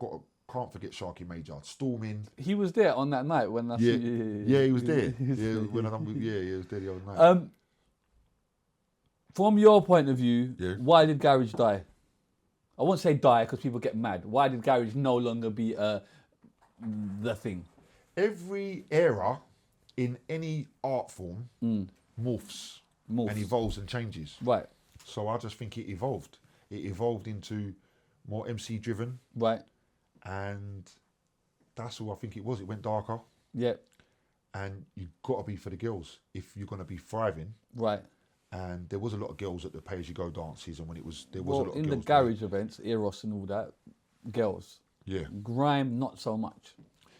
Can't forget Sharky Major. Storming. He was there on that night when I Yeah, see. yeah, he was there. He was Yeah, there. when he was there the other night. From your point of view, Yeah. why did garage die? I won't say die because people get mad. Why did garage no longer be the thing? Every era in any art form morphs and evolves and changes. Right. So I just think it evolved. It evolved into more MC driven, Right. and that's all I think it was. It went darker, Yeah. and you got to be for the girls if you're going to be thriving. Right. And there was a lot of girls at the pay-as-you-go dances, and when there was a lot of in girls the garage events, Eros and all that, girls. Yeah. Grime, not so much.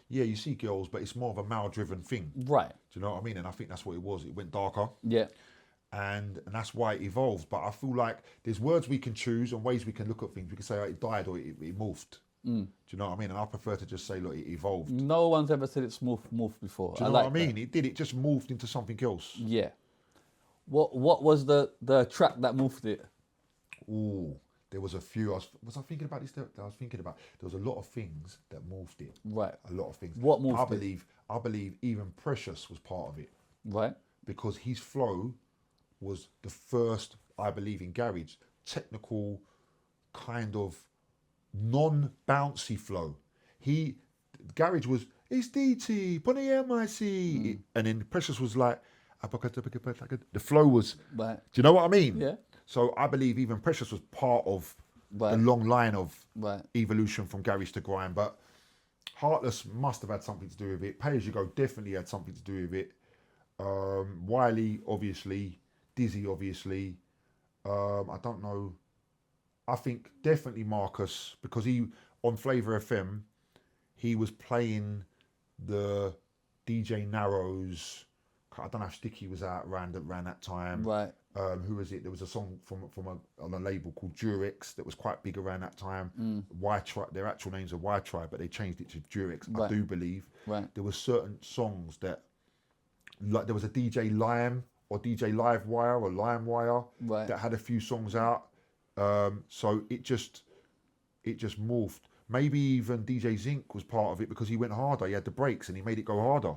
Yeah, you see girls, but it's more of a male-driven thing. Right. Do you know what I mean? And I think that's what it was. It went darker. Yeah. And that's why it evolved. But I feel like there's words we can choose and ways we can look at things. We can say, oh, it died or it morphed. Do you know what I mean? And I prefer to just say, look, it evolved. No one's ever said it's morphed before. Do you know what I mean? It did. It just morphed into something else. Yeah. What was the track that morphed it? Ooh, there was a few. Was I thinking about this? I was thinking about there was a lot of things that morphed it. Right. A lot of things. What morphed it? I believe even Preshus was part of it. Right. Because his flow was the first, I believe, in garage, technical, kind of non-bouncy flow. Garage was, it's DT, put the MIC. And then Preshus was like, the flow was, right. Do you know what I mean? Yeah. So I believe even Preshus was part of right. the long line of right. evolution from garage to grime. But Heartless must have had something to do with it. Pay As You Go definitely had something to do with it. Wiley, obviously. Dizzy, obviously. I don't know. I think definitely Marcus, because he, on Flavour FM, he was playing the DJ Narrows. I don't know if Sticky was out around that time. Right. Who was it? There was a song on a label called Durex that was quite big around that time. Y-Tribe, their actual names are Y-Tribe, but they changed it to Durex, right. I do believe. Right. There were certain songs that, like there was a DJ Lime or DJ Livewire or LimeWire right. that had a few songs out. So it just morphed. Maybe even DJ Zinc was part of it because he went harder. He had the breaks and he made it go harder.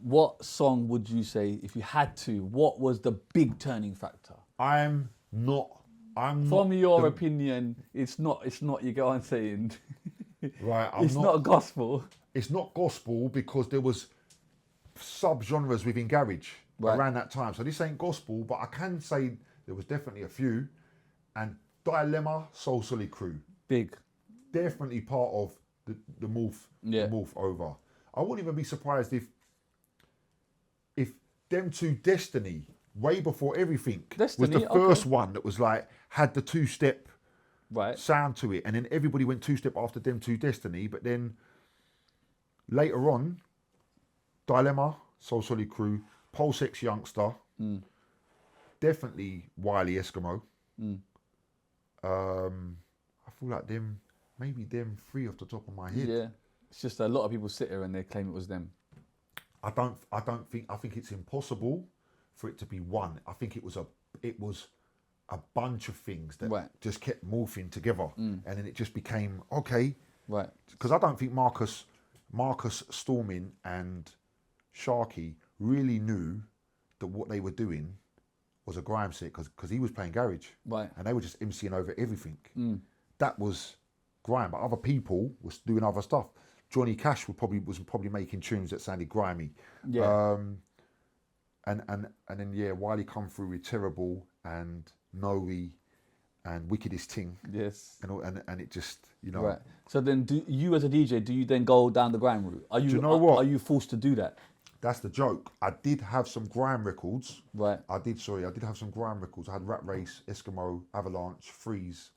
What song would you say, if you had to, what was the big turning factor? I'm not. From your opinion, it's not. You go on saying, right? It's not gospel. It's not gospel because there was sub-genres within garage right. around that time. So this ain't gospel, but I can say there was definitely a few. And Dilemma, Soul Solid Crew, big, definitely part of the morph. Yeah. The morph over. I wouldn't even be surprised if them two Destiny, way before everything, Destiny, was the first one that was like had the two-step right. sound to it, and then everybody went two-step after them two Destiny. But then later on, Dilemma, Soul Solid Crew, Pulse X Youngster, definitely Wiley Eskimo. I feel like maybe them three off the top of my head. Yeah, it's just a lot of people sit here and they claim it was them. I think it's impossible for it to be one. I think it was a bunch of things that right. just kept morphing together, and then it just became okay. Right. Because I don't think Marcus Stormin and Sharky really knew that what they were doing was a grime set because he was playing garage, right, and they were just emceeing over everything. That was grime, but other people was doing other stuff. Johnny Cash was probably making tunes that sounded grimy. Yeah. And then yeah, Wiley come through with Terrible and Noe and Wickedest Ting. Yes. And it just, you know. Right. So then do you as a DJ, do you then go down the grime route? Do you know what? Are you forced to do that? That's the joke. I did have some grime records. Right. I did have some grime records. I had Rat Race, Eskimo, Avalanche, Freeze,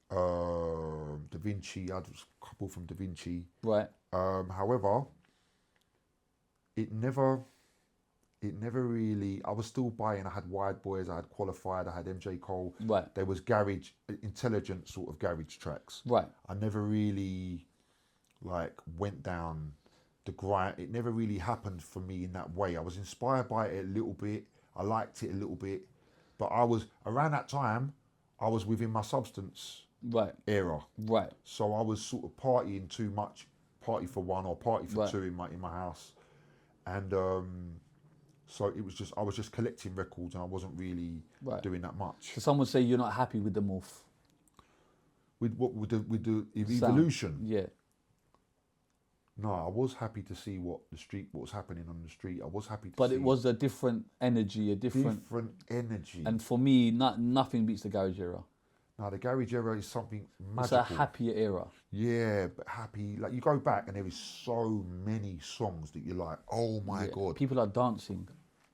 Da Vinci. I had a couple from Da Vinci. Right. However, it never really. I was still buying. I had Wide Boys. I had Qualified. I had MJ Cole. Right. There was garage, intelligent sort of garage tracks. Right. I never really went down the grind. It never really happened for me in that way. I was inspired by it a little bit. I liked it a little bit, but I was around that time. I was within my Substance era. Right. So I was sort of partying too much, party for one or party for two in my house, and so it was just I was just collecting records and I wasn't really doing that much. So some would say you're not happy with the morph. With the evolution. Yeah. No, I was happy to see what was happening on the street. I was happy to see. But it was a different energy, different energy. And for me, nothing beats the garage era. No, the garage era is something It's magical. a happier era. Yeah, but happy. Like you go back and there is so many songs that you're like, oh my God. People are dancing.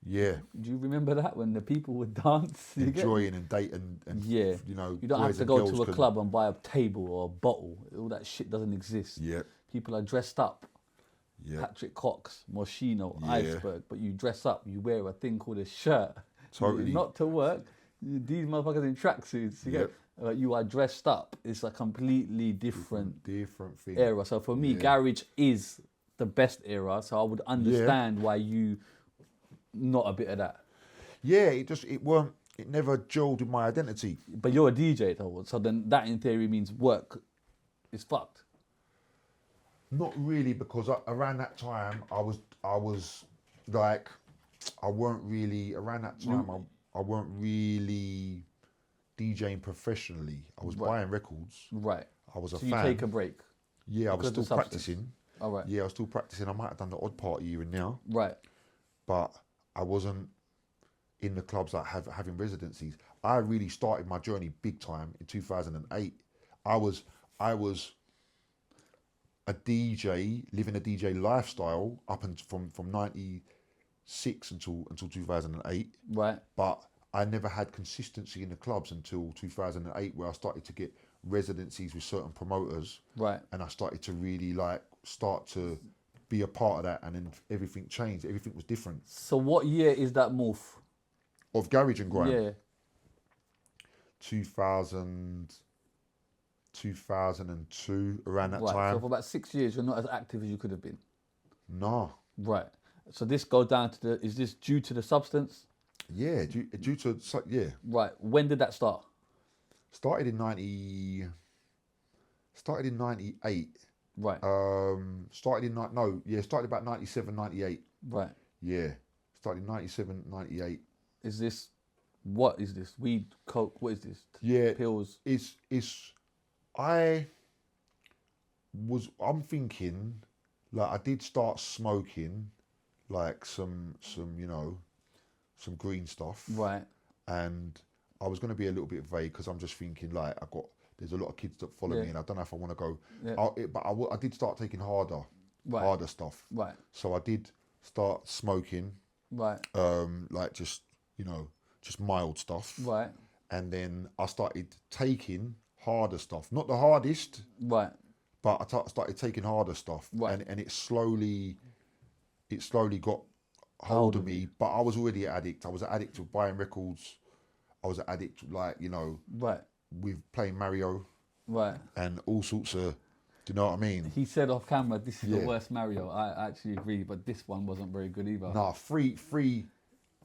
Yeah. Do you remember that when the people would dance? You get- Enjoying and dating and Yeah. you know, You don't have boys to and go girls to a can- club and buy a table or a bottle. All that shit doesn't exist. Yeah. People are dressed up. Yeah. Patrick Cox, Moschino, Yeah. Iceberg, but you dress up, you wear a thing called a shirt. Totally. Not to work. These motherfuckers in tracksuits, you get, you are dressed up. It's a completely different thing. era. So for me, garage is the best era. So I would understand why you not a bit of that. Yeah, it never gelled with my identity. But you're a DJ though, so then that in theory means work is fucked. Not really, because around that time I was like, I weren't really around that time. I weren't really DJing professionally. I was buying records. Right. I was a so fan. you take a break. Yeah, I was because still of substance. practicing. All right. Yeah, I was still practicing. I might have done the odd party here and now, Right. but I wasn't in the clubs like having residencies. I really started my journey big time in 2008. I was a DJ, living a DJ lifestyle up and from 96 until 2008. Right. But I never had consistency in the clubs until 2008, where I started to get residencies with certain promoters. Right. And I started to really start to be a part of that, and then everything changed. Everything was different. So what year is that morph? Of garage and grime. Yeah. 2002, around that Right. time. So for about 6 years, you're not as active as you could have been. No. Right. So this goes down to is this due to the substance? Yeah, due to, yeah. Right. When did that start? Started in 98. Right. Started about 97, 98. Right. Yeah. Started in 97, 98. What is this? Weed, coke, what is this? Yeah. Pills. I'm thinking, like, I did start smoking, like some green stuff. Right. And I was going to be a little bit vague, because I'm just thinking, like, there's a lot of kids that follow me, and I don't know if I want to go. Yeah. But I did start taking harder stuff. Right. So I did start smoking. Right. Like just mild stuff. Right. And then I started taking harder stuff. Not the hardest. Right. But I started taking harder stuff. Right. And it slowly got hold of me. But I was already an addict. I was an addict of buying records. I was an addict, like, Right. with playing Mario. Right. And all sorts of, do you know what I mean? He said off camera, this is the worst Mario. I actually agree, but this one wasn't very good either. Nah, free.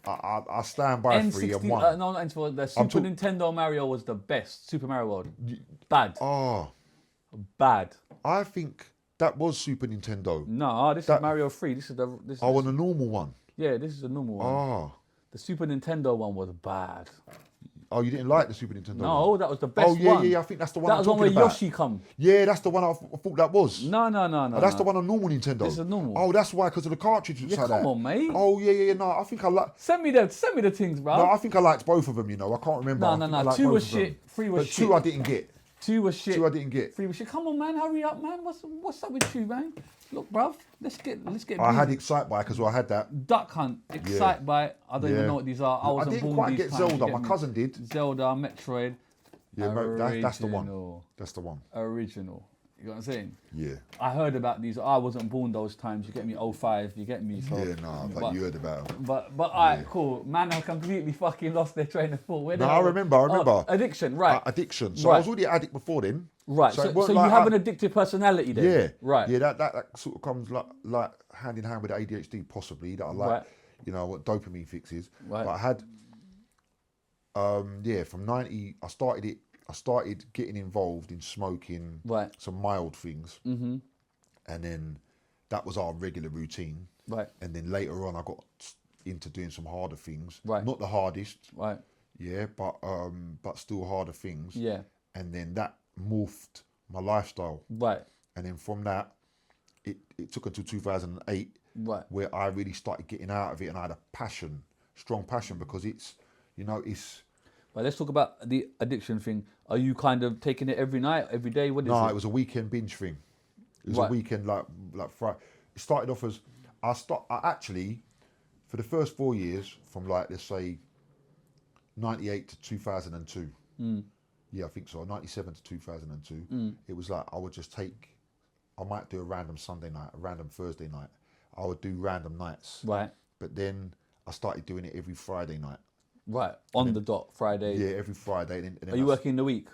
I stand by N60, 3 and 1. no, the Super Nintendo Mario was the best. Super Mario World. Bad. Oh. Bad. I think that was Super Nintendo. No, this is Mario 3. This is on the normal one. Yeah, this is the normal one. Oh. The Super Nintendo one was bad. Oh, you didn't like the Super Nintendo No, one? that was the best one. Oh, yeah, I think that's the one That was one where Yoshi come. Yeah, that's the one I thought that was. No. That's the one on normal Nintendo. This is normal. Oh, that's why, because of the cartridge inside that. Come on, mate. Oh, yeah, no, I think I like... Send me the things, bro. No, I think I liked both of them, I can't remember. No. 2 was shit, 3 was shit. But 2 I didn't get. 2 was shit. 2 I didn't get. 3 was shit. Come on, man, hurry up, man. What's up with you, man? Look, bruv, let's get. I had Excite Bike as well. I had that. Duck Hunt, Excite Bike. I don't even know what these are. I wasn't born quite these get times, Zelda. you My me? cousin did. Zelda, Metroid. Yeah, that's the one. That's the one. Original. You know what I'm saying? Yeah. I heard about these. I wasn't born those times. You get me? 05. You get me? So, Yeah, no, but you heard about them. But alright, cool. Man, I completely fucking lost their train of thought. No, I remember. Addiction, right? Addiction. So I was already an addict before then. Right. So you have an addictive personality then? Yeah. Right. Yeah, that sort of comes like hand in hand with ADHD, possibly. That I like, what dopamine fixes. Right. But I had, from 90, I started getting involved in smoking some mild things. Mm-hmm. And then that was our regular routine. Right. And then later on, I got into doing some harder things. Right. Not the hardest. Right. Yeah, but still harder things. Yeah. And then that morphed my lifestyle. Right. And then from that, it took until 2008. Right. Where I really started getting out of it, and I had a strong passion, because it's. But let's talk about the addiction thing. Are you kind of taking it every night, every day? What is No, it? it was a weekend binge thing. It was Right. a weekend like Friday. It started off as I actually for the first 4 years from like let's say 98 to 2002. Yeah, I think so. 97 to 2002. It was like I would just I might do a random Sunday night, a random Thursday night. I would do random nights. Right. But then I started doing it every Friday night. Right. On the dot, Friday. Yeah, every Friday. And then Are you working in the week?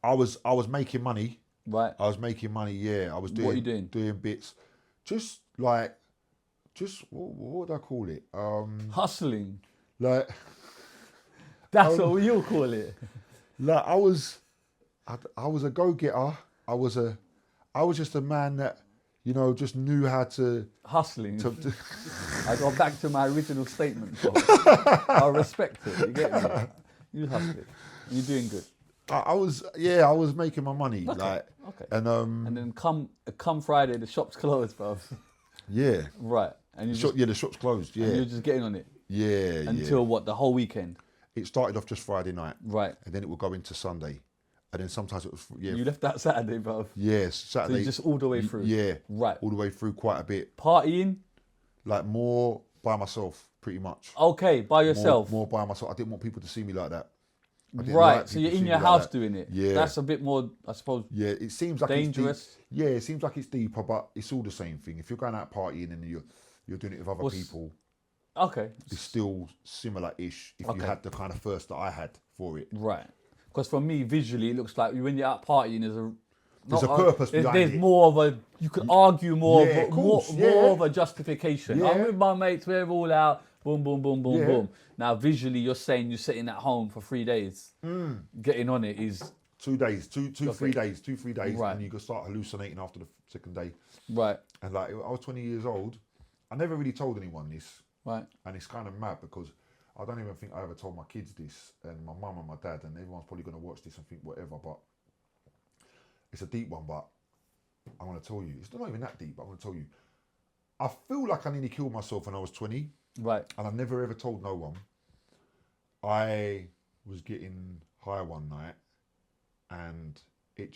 I was making money. Right. I was making money. Yeah, I was doing. What are you doing? Doing bits, just what would I call it? Hustling. Like That's what you'll call it. like I was a go getter. I was just a man that just knew how to. Hustling. to I go back to my original statement. Bro. I respect it. You get me? You hustling. You're doing good. I was making my money. Okay. And And then come Friday, the shop's closed, bro. yeah. Right. And you The shop's closed. Yeah. and you're just getting on it Yeah. until what? The whole weekend. It started off just Friday night. Right. And then it would go into Sunday. And then sometimes it was You left that Saturday, bro. yes, So Saturday. you just all the way through. Yeah. Right. All the way through quite a bit. Partying. Like more by myself, pretty much. Okay, by yourself. More by myself. I didn't want people to see me like that. I didn't Right. like So people you're to in see your me like house that. doing it. Yeah. That's a bit more, I suppose. Yeah, it seems like Dangerous. It's deep. Yeah, it seems like it's deeper, but it's all the same thing. If you're going out partying and you're doing it with other people, Okay. it's still similar-ish. If you Okay. had the kind of thirst that I had for it. Right. Because for me, visually, it looks like when you're out partying, There's a purpose behind there's it. more of a, you could argue more, Yeah, of, of more, course, more yeah. of a justification. Yeah. I'm with my mates, we're all out, boom, boom, boom, boom, Yeah. boom. Now, visually, you're saying you're sitting at home for 3 days. Getting on it is, 2 days, 3 days, 2-3 days, Right. and you can start hallucinating after the second day. right, And like, I was 20 years old. I never really told anyone this. right. And it's kind of mad because I don't even think I ever told my kids this, and my mum and my dad, and everyone's probably going to watch this and think whatever, but it's a deep one, but I'm going to tell you. It's not even that deep, but I'm going to tell you. I feel like I nearly killed myself when I was 20, Right. and I never ever told no one. I was getting high one night, and I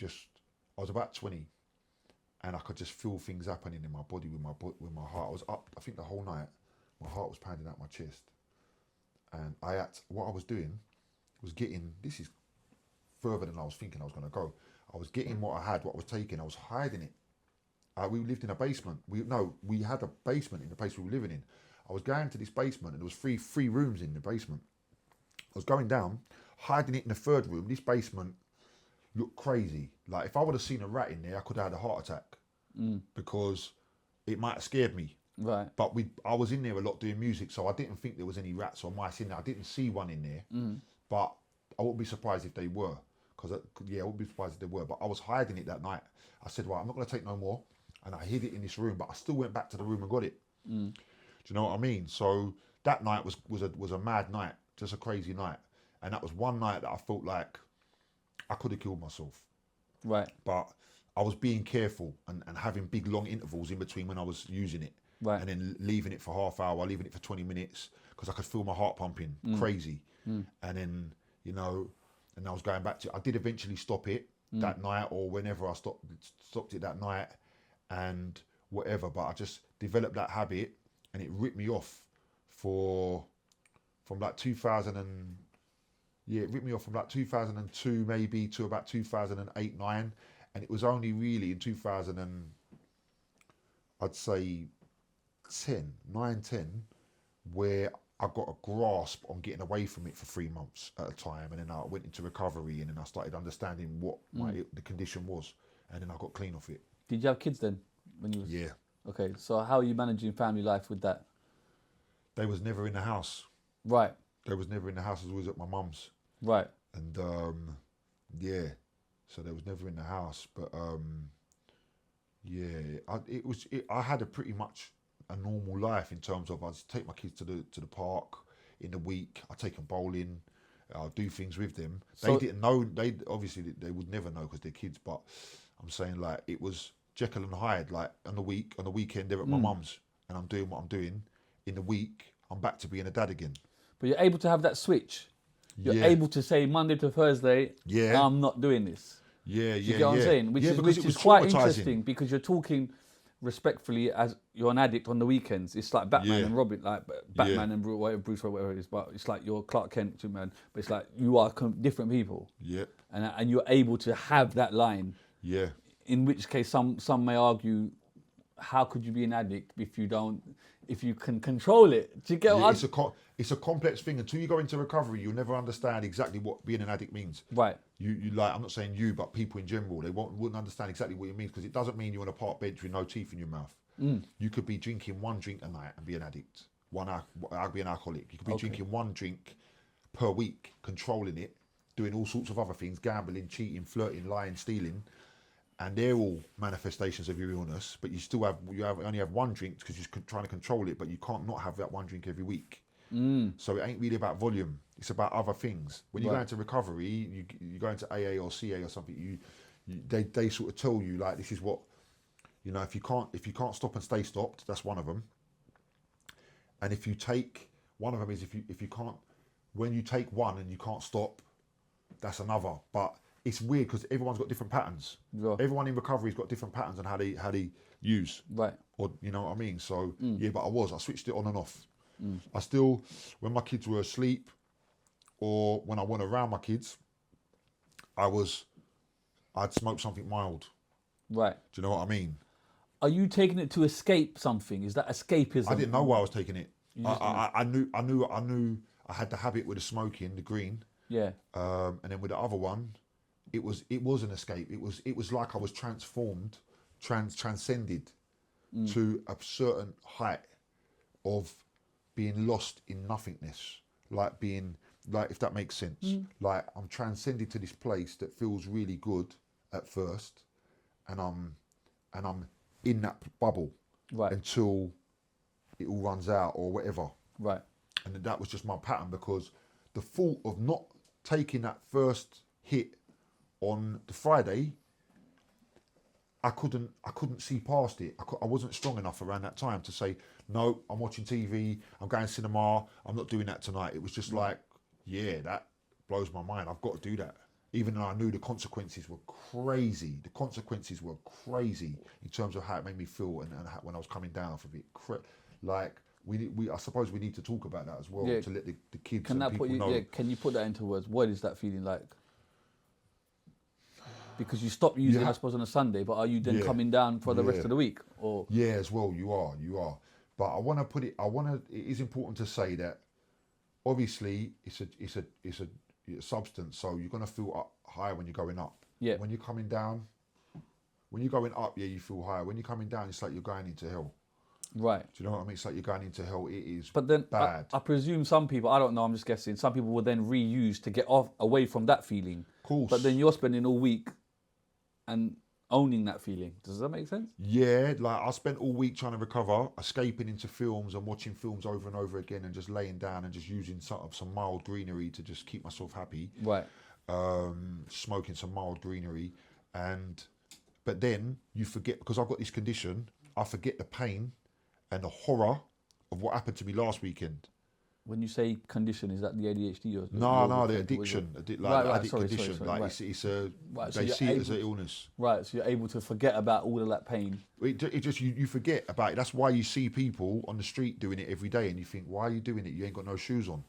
was about 20, and I could just feel things happening in my body with my heart. I was up, I think the whole night, my heart was pounding out my chest. And what I was doing was this is further than I was thinking I was going to go. I was getting what I had, what I was taking, I was hiding it. We lived in a basement. We had a basement in the place we were living in. I was going to this basement and there was three rooms in the basement. I was going down, hiding it in the third room. This basement looked crazy. Like if I would have seen a rat in there, I could have had a heart attack because it might have scared me. Right. But I was in there a lot doing music, so I didn't think there was any rats or mice in there. I didn't see one in there, but I wouldn't be surprised if they were. I wouldn't be surprised if they were. But I was hiding it that night. I said, right, I'm not going to take no more. And I hid it in this room, but I still went back to the room and got it. Do you know what I mean? So that night was a mad night, just a crazy night. And that was one night that I felt like I could have killed myself. Right. But I was being careful and having big long intervals in between when I was using it. Right. And then leaving it for half hour, leaving it for 20 minutes because I could feel my heart pumping crazy. And then, and I was going back to it. I did eventually stop it that night or whenever I stopped it that night and whatever. But I just developed that habit and it ripped me off from like 2000 and it ripped me off from like 2002 maybe to about 2008, 9. And it was only really in 2000 and I'd say 10, where I got a grasp on getting away from it for 3 months at a time, and then I went into recovery, and then I started understanding what the condition was, and then I got clean off it. Did you have kids then? When you was... Yeah. Okay, so how are you managing family life with that? They was never in the house. Right. They was never in the house. I was always at my mum's. Right. And so they was never in the house, but I had a pretty much a normal life in terms of I'd take my kids to the park in the week. I'd take them bowling. I'll do things with them. So, they didn't know. They obviously they would never know because they're kids. But I'm saying like it was Jekyll and Hyde. Like on the weekend they're at my mum's and I'm doing what I'm doing. In the week I'm back to being a dad again. But you're able to have that switch. You're Yeah. able to say Monday to Thursday, Yeah. I'm not doing this. Yeah, Do you get what I'm saying? Which because it is was quite traumatising. interesting because you're talking respectfully as you're an addict on the weekends. It's like Batman Yeah. and Robin, like Batman and Bruce, whatever it is. But it's like you're Clark Kent, Superman. But it's like you are different people, Yeah, and you're able to have that line. yeah. In which case, some may argue, how could you be an addict if you can control it? Do you get what It's a complex thing. Until you go into recovery, you'll never understand exactly what being an addict means. Right. You like, I'm not saying you, but people in general, they wouldn't understand exactly what it means because it doesn't mean you're on a park bench with no teeth in your mouth. You could be drinking one drink a night and be an addict. I'd be an alcoholic. You could be drinking one drink per week, controlling it, doing all sorts of other things, gambling, cheating, flirting, lying, stealing, and they're all manifestations of your illness. But you still only have one drink because you're trying to control it, but you can't not have that one drink every week. So it ain't really about volume. It's about other things. When you go into recovery, you go into AA or CA or something. They sort of tell you like this is what, you know, if you can't stop and stay stopped, that's one of them. And if you take one of them is if you can't, when you take one and you can't stop, that's another. But it's weird because everyone's got different patterns. Yeah. Everyone in recovery's got different patterns on how they use. Right. Or you know what I mean? So yeah, but I switched it on and off. I still, when my kids were asleep or when I went around my kids, I'd smoke something mild. Right. Do you know what I mean? Are you taking it to escape something? Is that escapism? I didn't know why I was taking it. I knew I had the habit with the smoking, the green. Yeah. And then with the other one, it was an escape. It was like I was transformed, transcended to a certain height of being lost in nothingness, like if that makes sense. Like I'm transcended to this place that feels really good at first, and I'm in that bubble until it all runs out or whatever. Right. And that was just my pattern because the thought of not taking that first hit on the Friday, I couldn't see past it. I wasn't strong enough around that time to say, no, I'm watching TV, I'm going to cinema, I'm not doing that tonight. It was just like, yeah, that blows my mind. I've got to do that. Even though I knew the consequences were crazy. The consequences were crazy in terms of how it made me feel and how, when I was coming down off of it. I suppose we need to talk about that as well to let the kids and people know. Yeah, can you put that into words? What is that feeling like? Because you stop using it, I suppose, on a Sunday, but are you then coming down for the rest of the week? Or yeah, as well, you are. But I want to put it. It is important to say that obviously it's a substance, so you're gonna feel high when you're going up. Yeah. When you're coming down, when you're going up, you feel high. When you're coming down, it's like you're going into hell. Right. Do you know what I mean? It's like you're going into hell. It is. But then bad. I presume some people, I don't know, I'm just guessing, some people will then reuse to get away from that feeling. Of course. But then you're spending all week and owning that feeling. Does that make sense? Yeah, like I spent all week trying to recover, escaping into films and watching films over and over again and just laying down and just using some mild greenery to just keep myself happy. Right. Smoking some mild greenery. But then you forget, because I've got this condition, I forget the pain and the horror of what happened to me last weekend. When you say condition, is that the ADHD or No, the addiction, addict condition. Sorry, like it's a, Right, so they you're see it as able an illness. Right, so you're able to forget about all of that pain. It just you forget about it. That's why you see people on the street doing it every day, and you think, why are you doing it? You ain't got no shoes on,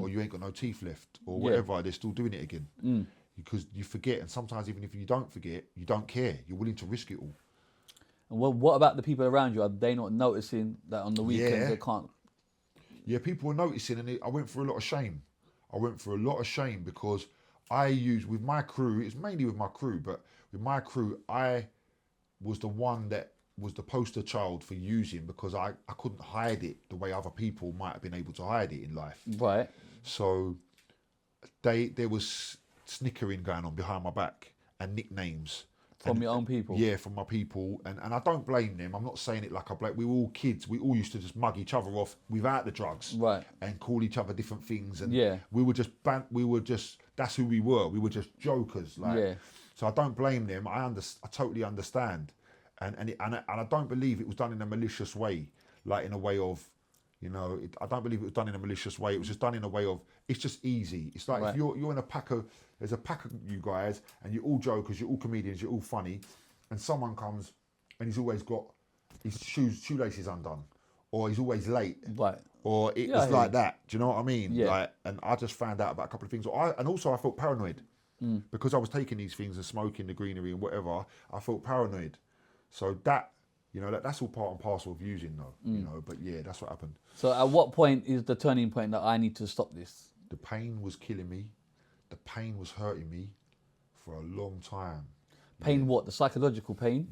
or you ain't got no teeth left, or whatever. They're still doing it again because you forget. And sometimes even if you don't forget, you don't care. You're willing to risk it all. And what about the people around you? Are they not noticing that on the weekends they can't? Yeah, people were noticing, and I went through a lot of shame. Because I used, with my crew, it's mainly with my crew, but with my crew, I was the one that was the poster child for using because I couldn't hide it the way other people might have been able to hide it in life. Right. So there was snickering going on behind my back and nicknames. From your own people? Yeah, from my people. And I don't blame them. I'm not saying it like I blame. We were all kids. We all used to just mug each other off without the drugs. Right. And call each other different things. And we were just, that's who we were. We were just jokers. So I don't blame them. I totally understand. And I don't believe it was done in a malicious way. Like in a way of, You know, I don't believe it was done in a malicious way. It was just done in a way of, it's just easy. It's like if you're in a pack of, there's a pack of you guys and you're all jokers, you're all comedians, you're all funny, and someone comes and he's always got his shoelaces undone, or he's always late, Right. or it's like that. Do you know what I mean? Yeah. Like, and I just found out about a couple of things. And also I felt paranoid because I was taking these things and smoking the greenery and whatever. I felt paranoid. So that, you know, that's all part and parcel of using though, you know, but yeah, that's what happened. So at what point is the turning point that I need to stop this? The pain was killing me. The pain was hurting me for a long time. Pain what? The psychological pain?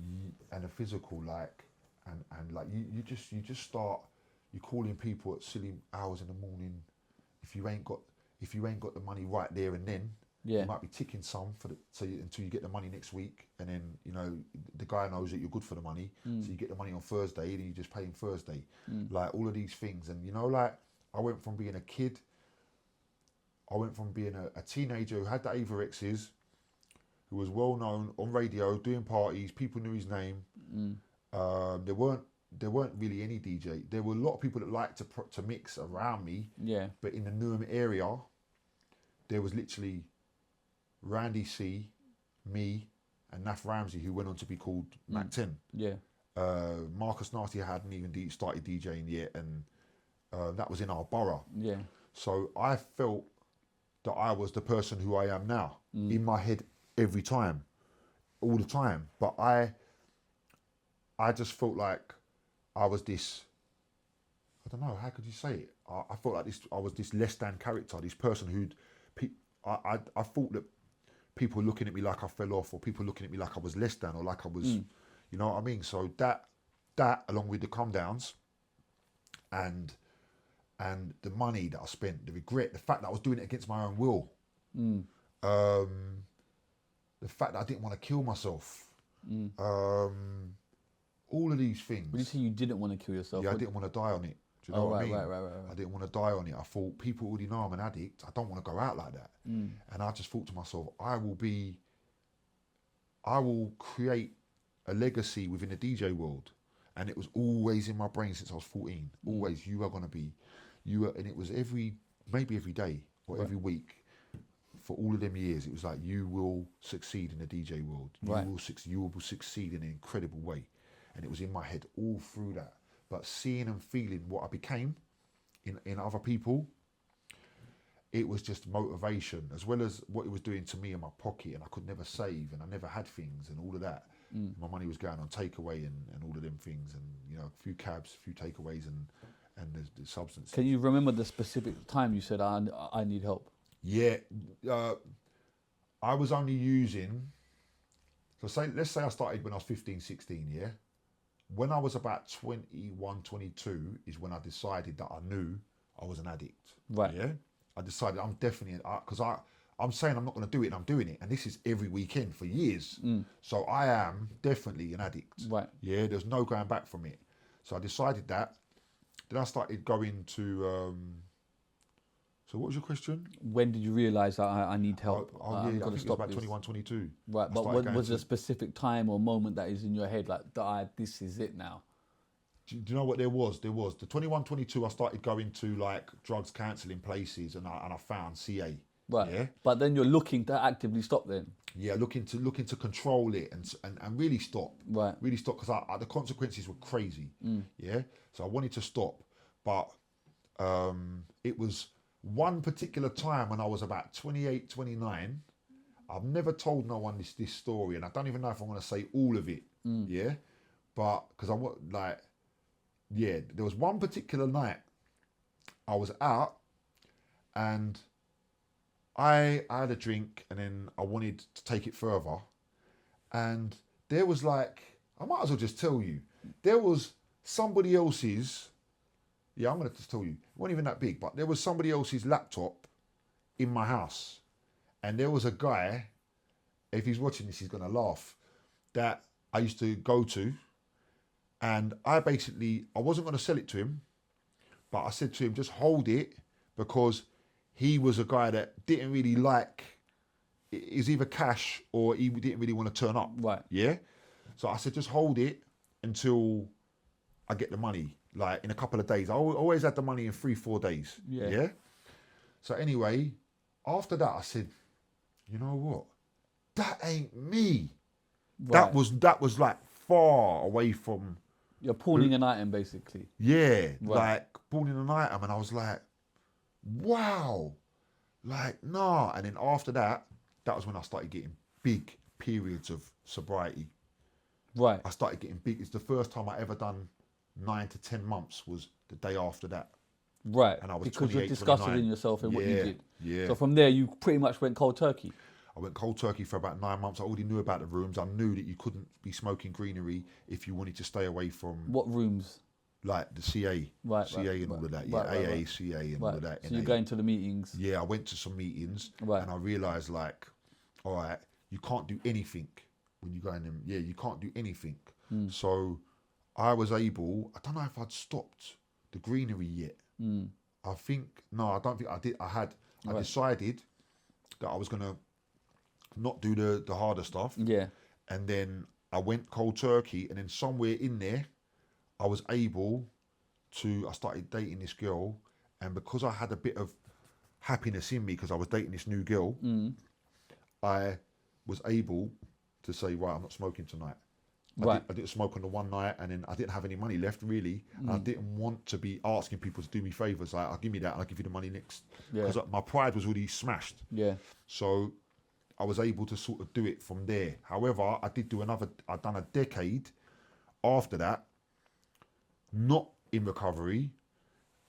And the physical, like, and like you just start, you calling people at silly hours in the morning. If you ain't got the money right there and then, Yeah. you might be ticking some until you get the money next week, and then you know the guy knows that you're good for the money, so you get the money on Thursday, and you just pay him Thursday, like all of these things. And you know, like I went from being a kid, I went from being a teenager who had the avorexes, who was well known on radio, doing parties, people knew his name. There weren't really any DJ. There were a lot of people that liked to mix around me. Yeah. But in the Newham area, there was literally Randy C, me, and Naf Ramsey, who went on to be called Mac 10. Yeah. Marcus Nasty hadn't even started DJing yet, and that was in our borough. Yeah. So I felt that I was the person who I am now, in my head every time, all the time. But I just felt like I was this, I don't know, how could you say it? I felt like I was this less than character, this person who'd, I thought that people were looking at me like I fell off, or people looking at me like I was less than, or like I was, you know what I mean? So that along with the come downs and the money that I spent, the regret, the fact that I was doing it against my own will, the fact that I didn't want to kill myself, all of these things. When you say you didn't want to kill yourself? Yeah, I didn't want to die on it. Do you know what I mean? Right. I didn't want to die on it. I thought, people already know I'm an addict. I don't want to go out like that. And I just thought to myself, I will create a legacy within the DJ world. And it was always in my brain since I was 14. Always, you are going to be, and it was maybe every day or every week for all of them years. It was like, you will succeed in the DJ world. You will succeed in an incredible way. And it was in my head all through that. But seeing and feeling what I became in other people, it was just motivation, as well as what it was doing to me in my pocket, and I could never save, and I never had things, and all of that. My money was going on takeaway and all of them things, and you know, a few cabs, a few takeaways, and the substances. Can you remember the specific time you said, I need help? Yeah, I was only using, let's say I started when I was 15, 16, yeah? When I was about 21, 22 is when I decided that I knew I was an addict. Right. Yeah? I decided I'm definitely, because I'm saying I'm not going to do it, and I'm doing it. And this is every weekend for years. So I am definitely an addict. Right. Yeah, there's no going back from it. So I decided that. Then I started going to, so what was your question? When did you realise that I need help? Yeah, I think it was about 21, 22. Right, but was there a specific time or moment that is in your head, like, this is it now? Do you know what there was? There was the 21, 22. I started going to like drugs counselling places, and I found CA. Right. Yeah. But then you're looking to actively stop then. Yeah, looking to control it and really stop. Right. Really stop, because the consequences were crazy. Yeah. So I wanted to stop, but it was one particular time when I was about 28, 29. I've never told no one this story, and I don't even know if I want to say all of it. Yeah. But because I want there was one particular night I was out, and I had a drink, and then I wanted to take it further, and there was like, I might as well just tell you, there was somebody else's, I'm going to just tell you, it wasn't even that big, but there was somebody else's laptop in my house, and there was a guy, if he's watching this, he's going to laugh, that I used to go to, and I wasn't going to sell it to him, but I said to him, just hold it, because he was a guy that didn't really like, it was either cash or he didn't really want to turn up. Right. Yeah? So I said, just hold it until I get the money. Like in a couple of days. I always had the money in 3-4 days. Yeah. So anyway, after that, I said, you know what? That ain't me. Right. That was like far away from. You're pawning an item, basically. Yeah, like pawning an item, and I was like, wow, like nah. And then after that, that was when I started getting big periods of sobriety. Right. I started getting big. It's the first time I ever done 9 to 10 months was the day after that. Right. And I was because you're 28, disgusted 29. in yourself and what you did. Yeah. So from there, you pretty much went cold turkey. I went cold turkey for about 9 months. I already knew about the rooms. I knew that you couldn't be smoking greenery if you wanted to stay away from What rooms? like the CA, and all of that. Yeah, AA, CA and all of that. So you're going to the meetings. Yeah, I went to some meetings and I realised like, all right, you can't do anything when you go in them. Yeah, you can't do anything. So I was able, I don't know if I'd stopped the greenery yet. I don't think I did. I decided that I was going to not do the harder stuff. Yeah. And then I went cold turkey, and then somewhere in there, I was able to, I started dating this girl, and because I had a bit of happiness in me because I was dating this new girl, I was able to say, right, I'm not smoking tonight. I didn't smoke on the one night, and then I didn't have any money left really. And I didn't want to be asking people to do me favours. Like, I'll give me that and I'll give you the money next. Because my pride was already smashed. Yeah. So I was able to sort of do it from there. However, I'd done a decade after that, not in recovery,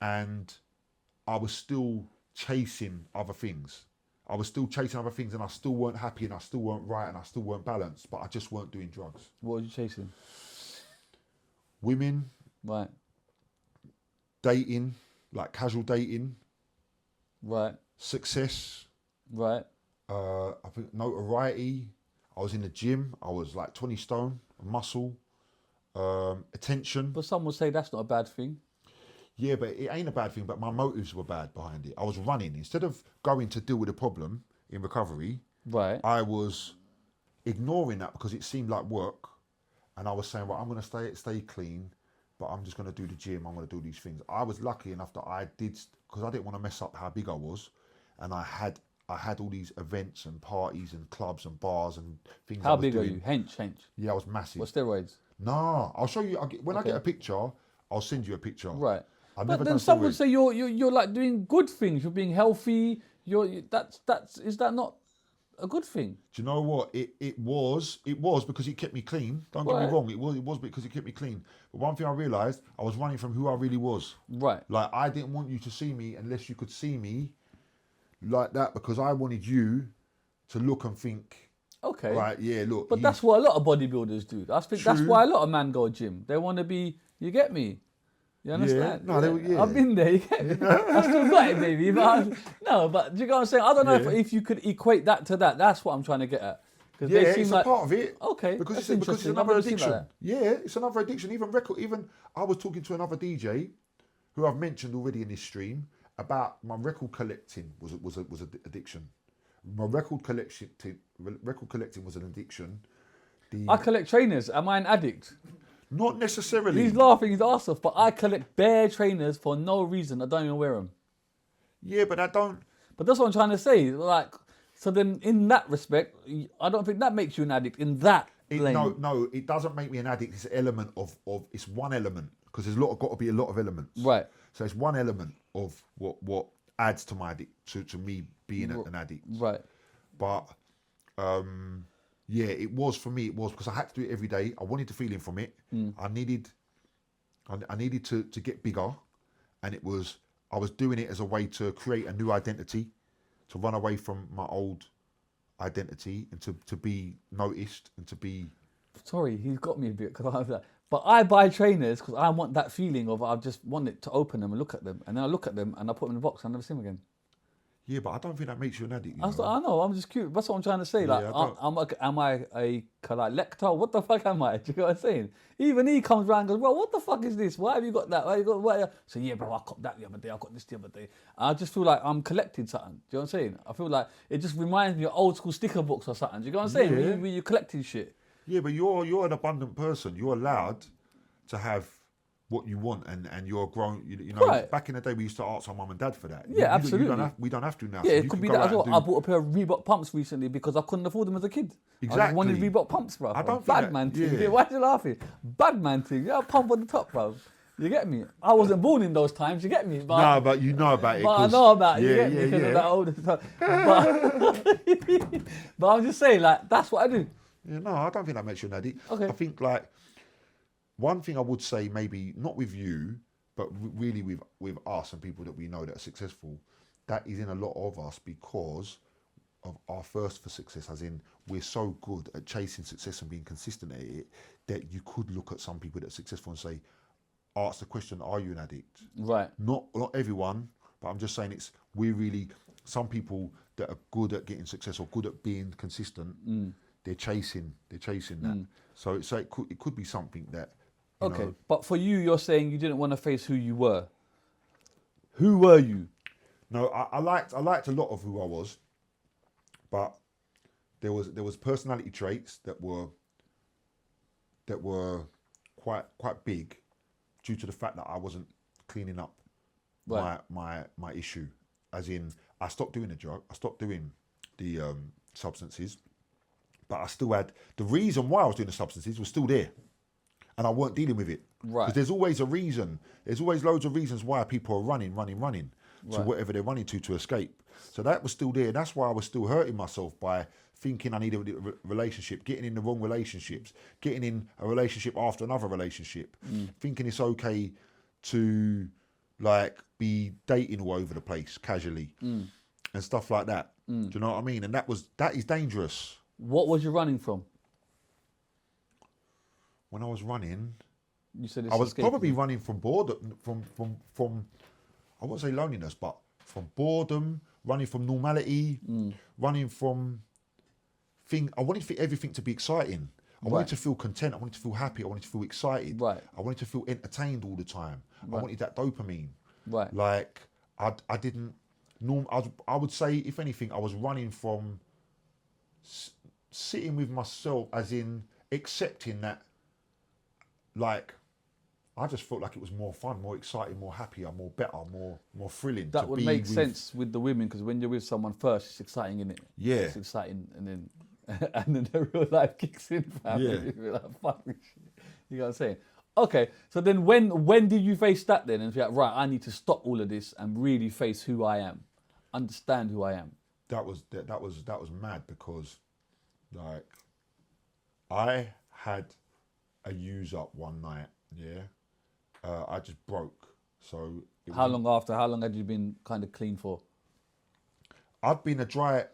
and I was still chasing other things. And I still weren't happy and I still weren't right and I still weren't balanced, but I just weren't doing drugs. What were you chasing? Women. Right. Dating, like casual dating. Right. Success. Right. I think notoriety. I was in the gym. I was like 20 stone, muscle, attention. But some would say that's not a bad thing. Yeah, but it ain't a bad thing, but my motives were bad behind it. I was running. Instead of going to deal with a problem in recovery, right, I was ignoring that because it seemed like work. And I was saying, well, I'm going to stay clean, but I'm just going to do the gym. I'm going to do these things. I was lucky enough that I did, because I didn't want to mess up how big I was. And I had all these events and parties and clubs and bars and things. How big are you? Hench. Yeah, I was massive. What, steroids? Nah, I'll show you. When I get a picture, I'll send you a picture. Right. But then some would say you're like doing good things. You're being healthy. Is that not a good thing? Do you know what? It was because it kept me clean. Don't get me wrong. It was because it kept me clean. But one thing I realised, I was running from who I really was. Right. Like, I didn't want you to see me unless you could see me like that, because I wanted you to look and think. Okay. Right. Yeah. Look. But that's what a lot of bodybuilders do. I think that's why a lot of men go gym. They want to be. You get me? You understand? Yeah. No, I've been there. You get me? I still got it, baby. But do you know what I'm saying? I don't know if you could equate that to that. That's what I'm trying to get at. Yeah, it's a part of it. Okay, because it's another addiction. Yeah, it's another addiction. Even I was talking to another DJ, who I've mentioned already in this stream, about my record collecting was an addiction. My record collecting was an addiction. I collect trainers. Am I an addict? Not necessarily. He's laughing his ass off, but I collect bare trainers for no reason. I don't even wear them. Yeah, but I don't. But that's what I'm trying to say. Like, so then in that respect, I don't think that makes you an addict in that lane. No, it doesn't make me an addict. It's an element of it's one element, because there's got to be a lot of elements. Right. So it's one element of what adds to my to me being an addict. Right. But yeah, it was for me. It was because I had to do it every day. I wanted the feeling from it. I needed to get bigger, and I was doing it as a way to create a new identity, to run away from my old identity, and to be noticed and to be. Sorry, he's got me a bit because I was like, but I buy trainers because I want that feeling of I just want it to open them and look at them, and then I look at them and I put them in the box and I never see them again. Yeah, but I don't think that makes you an addict. I know. I'm just curious. That's what I'm trying to say. Yeah, like, am I a collector? What the fuck am I? Do you know what I'm saying? Even he comes around and goes, well, what the fuck is this? Why have you got that? Why have you got what? So yeah, bro, I copped that the other day. I got this the other day. I just feel like I'm collecting something. Do you know what I'm saying? I feel like it just reminds me of old school sticker books or something. Do you know what I'm saying? Yeah. When you're collecting shit. Yeah, but you're an abundant person. You're allowed to have what you want, and you're grown. You know, Right. back in the day, we used to ask our mum and dad for that. Yeah, absolutely. We don't have to now. Yeah, so it you could can be go that out as well. and I do- bought a pair of Reebok pumps recently because I couldn't afford them as a kid. I just Exactly. wanted Reebok pumps, bro. I don't think Bad that- man thing. yeah. Yeah, why are you laughing? Bad man thing. Yeah, pump on the top, bro. You get me? I wasn't born in those times. You get me? But, No, but you know about it. but I 'cause- know about it. You yeah, get me? yeah, Because yeah. of that older stuff. But I'm just saying, like, that's what I do. Yeah, no, I don't think that makes you an addict. Okay. I think like one thing I would say, maybe not with you, but really with us and people that we know that are successful, that is in a lot of us because of our thirst for success, as in we're so good at chasing success and being consistent at it that you could look at some people that are successful and say, ask the question, are you an addict? Right. Not everyone, but I'm just saying we're really, some people that are good at getting success or good at being consistent, they're chasing that. So it could be something that, you Okay. know, But for you, you're saying you didn't want to face who you were. Who were you? no, I liked a lot of who I was, but there was personality traits that were quite big due to the fact that I wasn't cleaning up Right. my issue. As in, I stopped doing the substances, but I still had the reason why I was doing the substances was still there, and I weren't dealing with it. Right. Because there's always a reason. There's always loads of reasons why people are running to Right. whatever they're running to escape. So that was still there. That's why I was still hurting myself by thinking I needed a relationship, getting in the wrong relationships, getting in a relationship after another relationship, thinking it's okay to like be dating all over the place casually and stuff like that. Do you know what I mean? And that is dangerous. What was you running from? When I was running, You said it's I was escapism. probably running from boredom, from I won't say loneliness, but from boredom, running from normality, running from I wanted everything to be exciting. I wanted Right. to feel content. I wanted to feel happy. I wanted to feel excited. Right. I wanted to feel entertained all the time. I wanted that dopamine. Right. Like I didn't. I would say, if anything, I was running from sitting with myself, as in accepting that. Like, I just felt like it was more fun, more exciting, more happier, more better, more thrilling. That to would be make with- sense with the women, because when you're with someone first, it's exciting, isn't it? Yeah. It's exciting, and then the real life kicks in, fam. Yeah. You're like, fuck this shit. You know what I'm saying? Okay, so then when did you face that then? And be like, right, I need to stop all of this and really face who I am, understand who I am. That was mad, because like I had a use up one night. Yeah, I just broke. So How long had you been kind of clean for? I'd been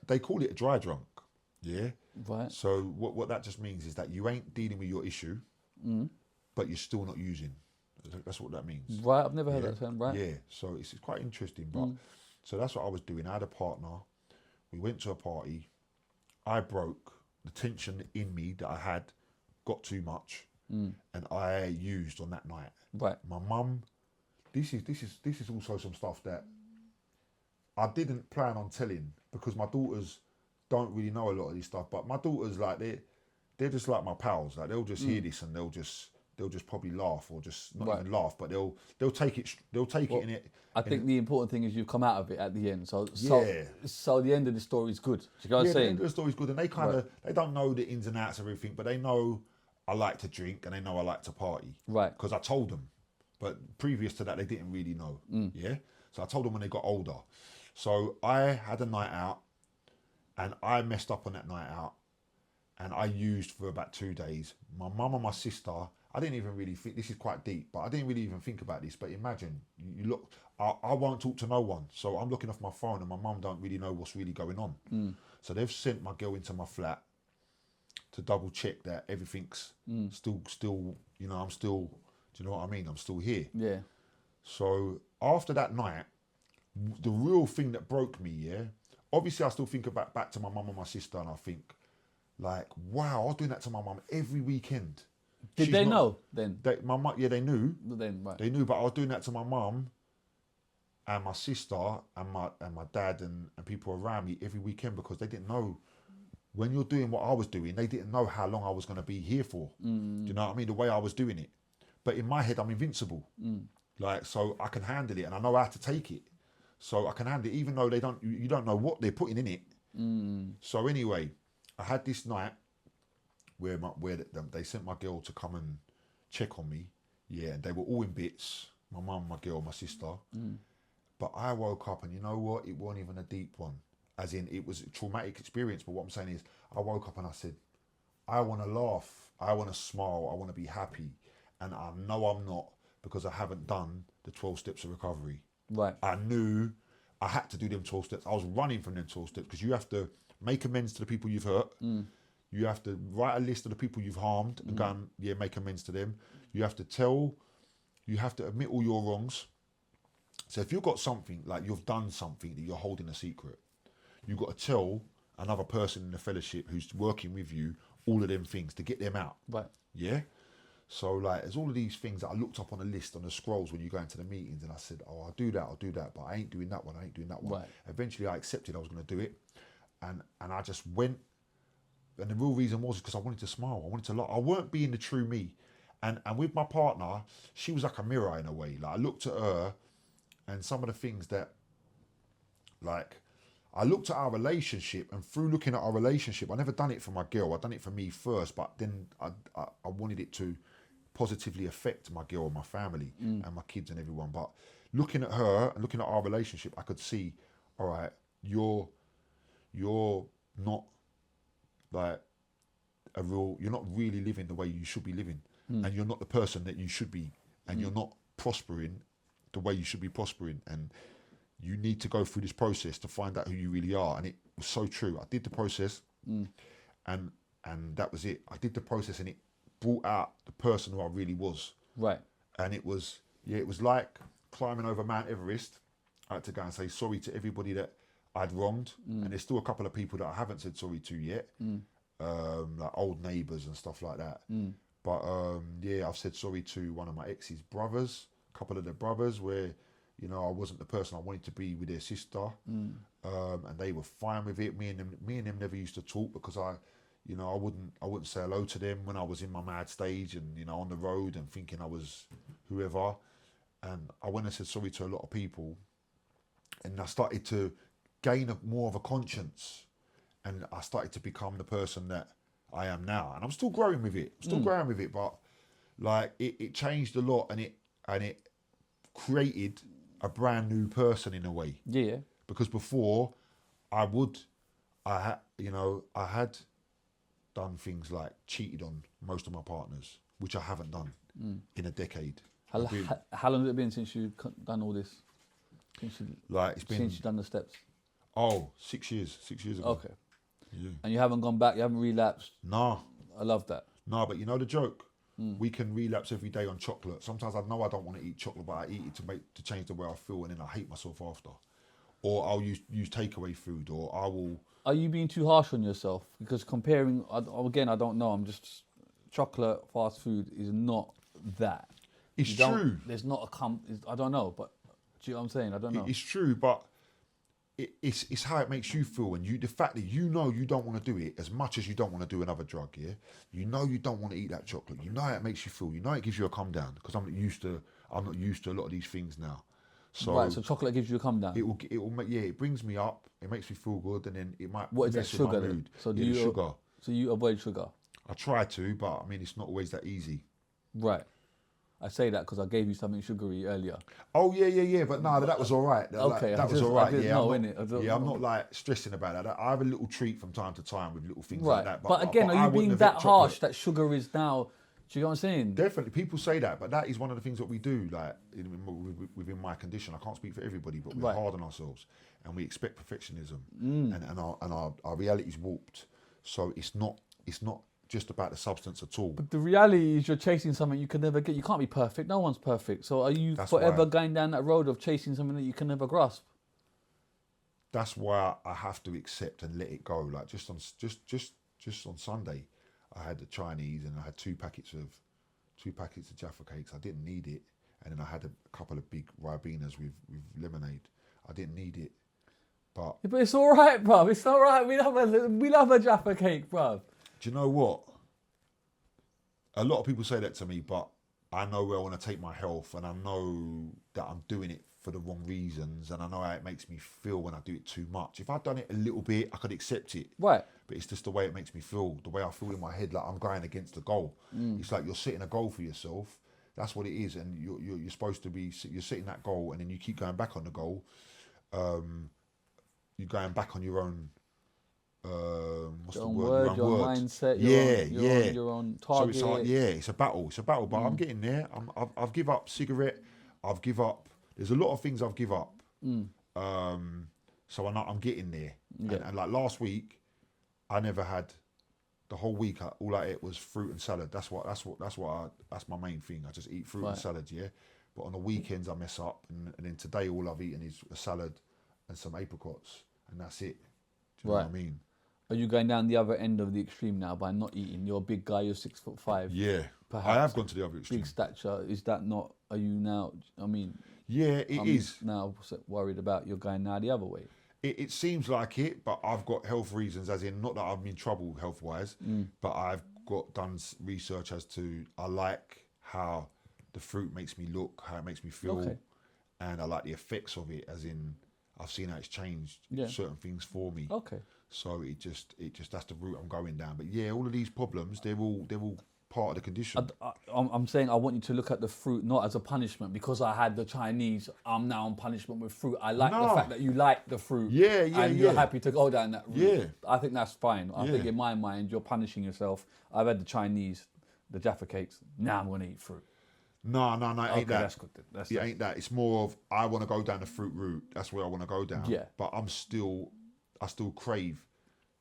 they call it a dry drunk. Yeah. Right. So what that just means is that you ain't dealing with your issue, but you're still not using. That's what that means. Right, I've never heard that term, right? Yeah, so it's quite interesting. But so that's what I was doing. I had a partner. We went to a party. I broke. The tension in me that I had got too much, and I used on that night. Right. My mum. This is also some stuff that I didn't plan on telling, because my daughters don't really know a lot of this stuff. But my daughters, like, they're just like my pals. Like, they'll just hear this and they'll just probably laugh, or just not even laugh, but they'll take it in it. I think the important thing is you've come out of it at the end. So the end of the story is good. Do you know what I'm The saying? end of the story's good, and they they don't know the ins and outs of everything, but they know I like to drink and they know I like to party. Right. Because I told them, but previous to that they didn't really know. Yeah. So I told them when they got older. So I had a night out, and I messed up on that night out, and I used for about 2 days. My mum and my sister, I didn't even really think, this is quite deep, but I didn't really even think about this. But imagine, you look, I won't talk to no one. So I'm looking off my phone, and my mum don't really know what's really going on. So they've sent my girl into my flat to double check that everything's still, you know, I'm still, do you know what I mean? I'm still here. Yeah. So after that night, the real thing that broke me, yeah, obviously I still think about back to my mum and my sister, and I think, like, wow, I was doing that to my mum every weekend. Did She's they not- know then? My mum, yeah, they knew. Then, right. They knew, but I was doing that to my mum and my sister and my dad and people around me every weekend, because they didn't know. When you're doing what I was doing, they didn't know how long I was going to be here for. Do you know what I mean? The way I was doing it. but in my head I'm invincible. Like, so I can handle it and I know how to take it. So I can handle it, even though you don't know what they're putting in it. So anyway, I had this night where they sent my girl to come and check on me. Yeah, and they were all in bits. My mum, my girl, my sister. But I woke up and you know what? It wasn't even a deep one. As in, it was a traumatic experience. But what I'm saying is, I woke up and I said, I want to laugh. I want to smile. I want to be happy. And I know I'm not because I haven't done the 12 steps of recovery. Right. I knew I had to do them 12 steps. I was running from them 12 steps because you have to make amends to the people you've hurt. You have to write a list of the people you've harmed and go and make amends to them. You have to admit all your wrongs. So if you've got something, like you've done something that you're holding a secret, you've got to tell another person in the fellowship who's working with you all of them things to get them out. Right. Yeah? So like, there's all of these things that I looked up on a list on the scrolls when you go into the meetings and I said, oh, I'll do that, but I ain't doing that one, Right. Eventually I accepted I was going to do it. And I just went. And the real reason was because I wanted to smile. I wanted to laugh. I weren't being the true me. And with my partner, she was like a mirror in a way. Like I looked at her and some of the things that, like, I looked at our relationship, and through looking at our relationship, I never done it for my girl. I done it for me first, but then I wanted it to positively affect my girl and my family and my kids and everyone. But looking at her and looking at our relationship, I could see, all right, you're not like you're not really living the way you should be living, and you're not the person that you should be, and you're not prospering the way you should be prospering, and you need to go through this process to find out who you really are. And it was so true. I did the process, and that was it. I did the process, and it brought out the person who I really was. Right. And it was like climbing over Mount Everest. I had to go and say sorry to everybody that I'd wronged, and there's still a couple of people that I haven't said sorry to yet, like old neighbours and stuff like that. But I've said sorry to one of my ex's brothers, a couple of their brothers, where I wasn't the person I wanted to be with their sister, and they were fine with it. Me and them never used to talk because I wouldn't say hello to them when I was in my mad stage and on the road and thinking I was whoever. And I went and said sorry to a lot of people, and I started to gain more of a conscience, and I started to become the person that I am now. And I'm still growing with it. But like it changed a lot, and it created a brand new person in a way. Yeah. Because before I had done things like cheated on most of my partners, which I haven't done in a decade. How long has it been since you've done all this? Since you've done the steps? 6 years. 6 years ago. Okay. Yeah. And you haven't gone back, you haven't relapsed? No. I love that. No, but you know the joke? We can relapse every day on chocolate. Sometimes I know I don't want to eat chocolate, but I eat it to change the way I feel, and then I hate myself after. Or I'll use takeaway food, or I will... Are you being too harsh on yourself? Because comparing, again, I don't know, chocolate, fast food is not that. It's true. There's not I don't know, but do you know what I'm saying? I don't know. It's true, but it's how it makes you feel, and the fact that you don't want to do it as much as you don't want to do another drug, yeah? You don't want to eat that chocolate. You know how it makes you feel. You know it gives you a come down, because I'm not used to a lot of these things now. So right, so chocolate gives you a come down. It will make, it brings me up. It makes me feel good, and then it might. What is that, mess with sugar? my mood. So do you sugar? So you avoid sugar? I try to, but I mean it's not always that easy. Right. I say that because I gave you something sugary earlier. Oh yeah. But no, that was all right. Okay, that was all right. I'm not like stressing about that. I have a little treat from time to time with little things right. like that. But again, are you being that harsh that sugar is now? Do you know what I'm saying? Definitely, people say that, but that is one of the things that we do. Like within my condition, I can't speak for everybody, but we're hard on ourselves, and we expect perfectionism, and our reality is warped. So it's not just about the substance at all. But the reality is you're chasing something you can never get. You can't be perfect. No one's perfect. So are you forever going down that road of chasing something that you can never grasp? That's why I have to accept and let it go. Like just on Sunday, I had the Chinese and I had two packets of Jaffa cakes. I didn't need it, and then I had a couple of big Ribenas with lemonade. I didn't need it, but it's all right, bruv. It's all right. We love a Jaffa cake, bruv. Do you know what? A lot of people say that to me, but I know where I want to take my health, and I know that I'm doing it for the wrong reasons, and I know how it makes me feel when I do it too much. If I'd done it a little bit, I could accept it. Right. But it's just the way it makes me feel, the way I feel in my head, like I'm going against the goal. It's like you're setting a goal for yourself. That's what it is, and you're supposed to be, you're setting that goal, and then you keep going back on the goal. You're going back on your own. What's Your the own word? your own mindset. Your own target. So it's a battle. It's a battle, but I'm getting there. I've give up cigarette. I've give up. There's a lot of things I've give up. So I'm getting there. Yeah. And like last week, I never had. The whole week, all I ate was fruit and salad. That's my main thing. I just eat fruit and salad, yeah. But on the weekends, I mess up, and then today all I've eaten is a salad and some apricots, and that's it. Do you know what I mean? Are you going down the other end of the extreme now by not eating? You're a big guy. You're 6'5". Yeah, perhaps. I have gone to the other extreme. Big stature. Is that not? Are you now? I mean, yeah, it is. Now worried about you're going now the other way. It seems like it, but I've got health reasons, as in not that I'm in trouble health-wise, but I've done research as to I like how the fruit makes me look, how it makes me feel, and I like the effects of it, as in I've seen how it's changed certain things for me. Okay. So it just that's the route I'm going down. But yeah, all of these problems, they're all part of the condition. I'm saying I want you to look at the fruit not as a punishment because I had the Chinese. I'm now on punishment with fruit. I like the fact that you like the fruit. And you're happy to go down that route. Yeah. I think that's fine. I think in my mind you're punishing yourself. I've had the Chinese, the Jaffa cakes. Now I'm going to eat fruit. No, it ain't that. That's good. It ain't that. It's more of I want to go down the fruit route. That's where I want to go down. Yeah. But I still crave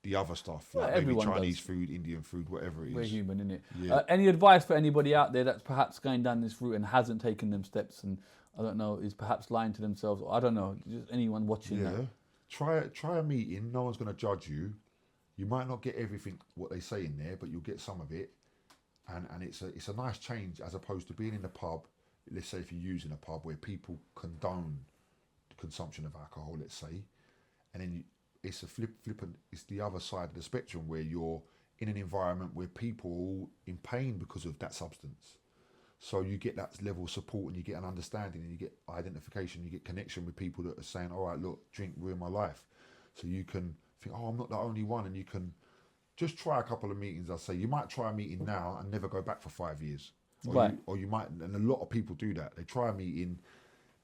the other stuff, like maybe everyone Chinese does. food, Indian food, whatever it is. We're human, innit? Yeah. Any advice for anybody out there that's perhaps going down this route and hasn't taken them steps and, I don't know, is perhaps lying to themselves, or I don't know, just anyone watching that? Try a meeting. No one's going to judge you. You might not get everything what they say in there, but you'll get some of it. And it's a nice change as opposed to being in a pub, let's say if you're using a pub where people condone the consumption of alcohol, let's say, and then it's a flippant. It's the other side of the spectrum where you're in an environment where people are all in pain because of that substance. So you get that level of support, and you get an understanding, and you get identification, you get connection with people that are saying, all right, look, drink ruined my life. So you can think, oh, I'm not the only one, and you can just try a couple of meetings. I say you might try a meeting now and never go back for 5 years. Or you might, and a lot of people do that. They try a meeting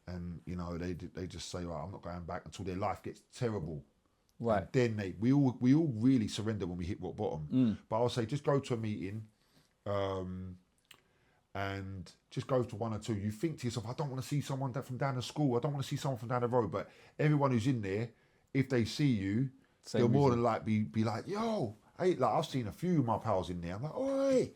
and, you know, they just say, right, I'm not going back until their life gets terrible. Right. And then we all really surrender when we hit rock bottom. But I'll say just go to a meeting, and just go to one or two. You think to yourself, I don't want to see someone from down the school. I don't want to see someone from down the road. But everyone who's in there, if they see you, they'll more than like be like, yo, hey, like I've seen a few of my pals in there. I'm like, oi,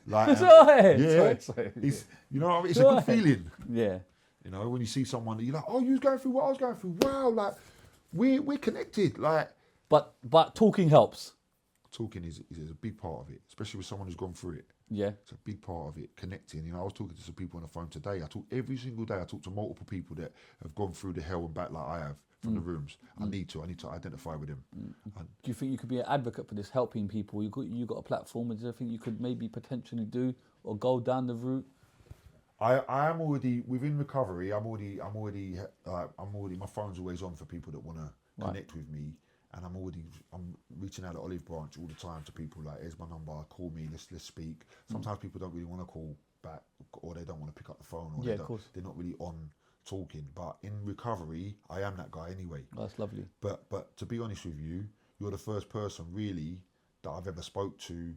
like, Sorry. It's, you know, what I mean? It's a good feeling. Yeah. You know, when you see someone, you're like, oh, you was going through what I was going through. Wow, like we're connected. Like, but talking helps. Talking is a big part of it, especially with someone who's gone through it. Yeah. It's a big part of it, connecting. You know, I was talking to some people on the phone today. I talk every single day. I talk to multiple people that have gone through the hell and back like I have from the rooms. I need to identify with them. Do you think you could be an advocate for this, helping people? You got a platform. Is there anything you could maybe potentially do or go down the route? I am already within recovery. I'm already my phone's always on for people that want to connect with me. And I'm reaching out at Olive Branch all the time to people like, here's my number, call me, let's speak. Sometimes people don't really want to call back, or they don't want to pick up the phone, or they're not really on talking. But in recovery, I am that guy anyway. That's lovely. But to be honest with you, you're the first person really that I've ever spoke to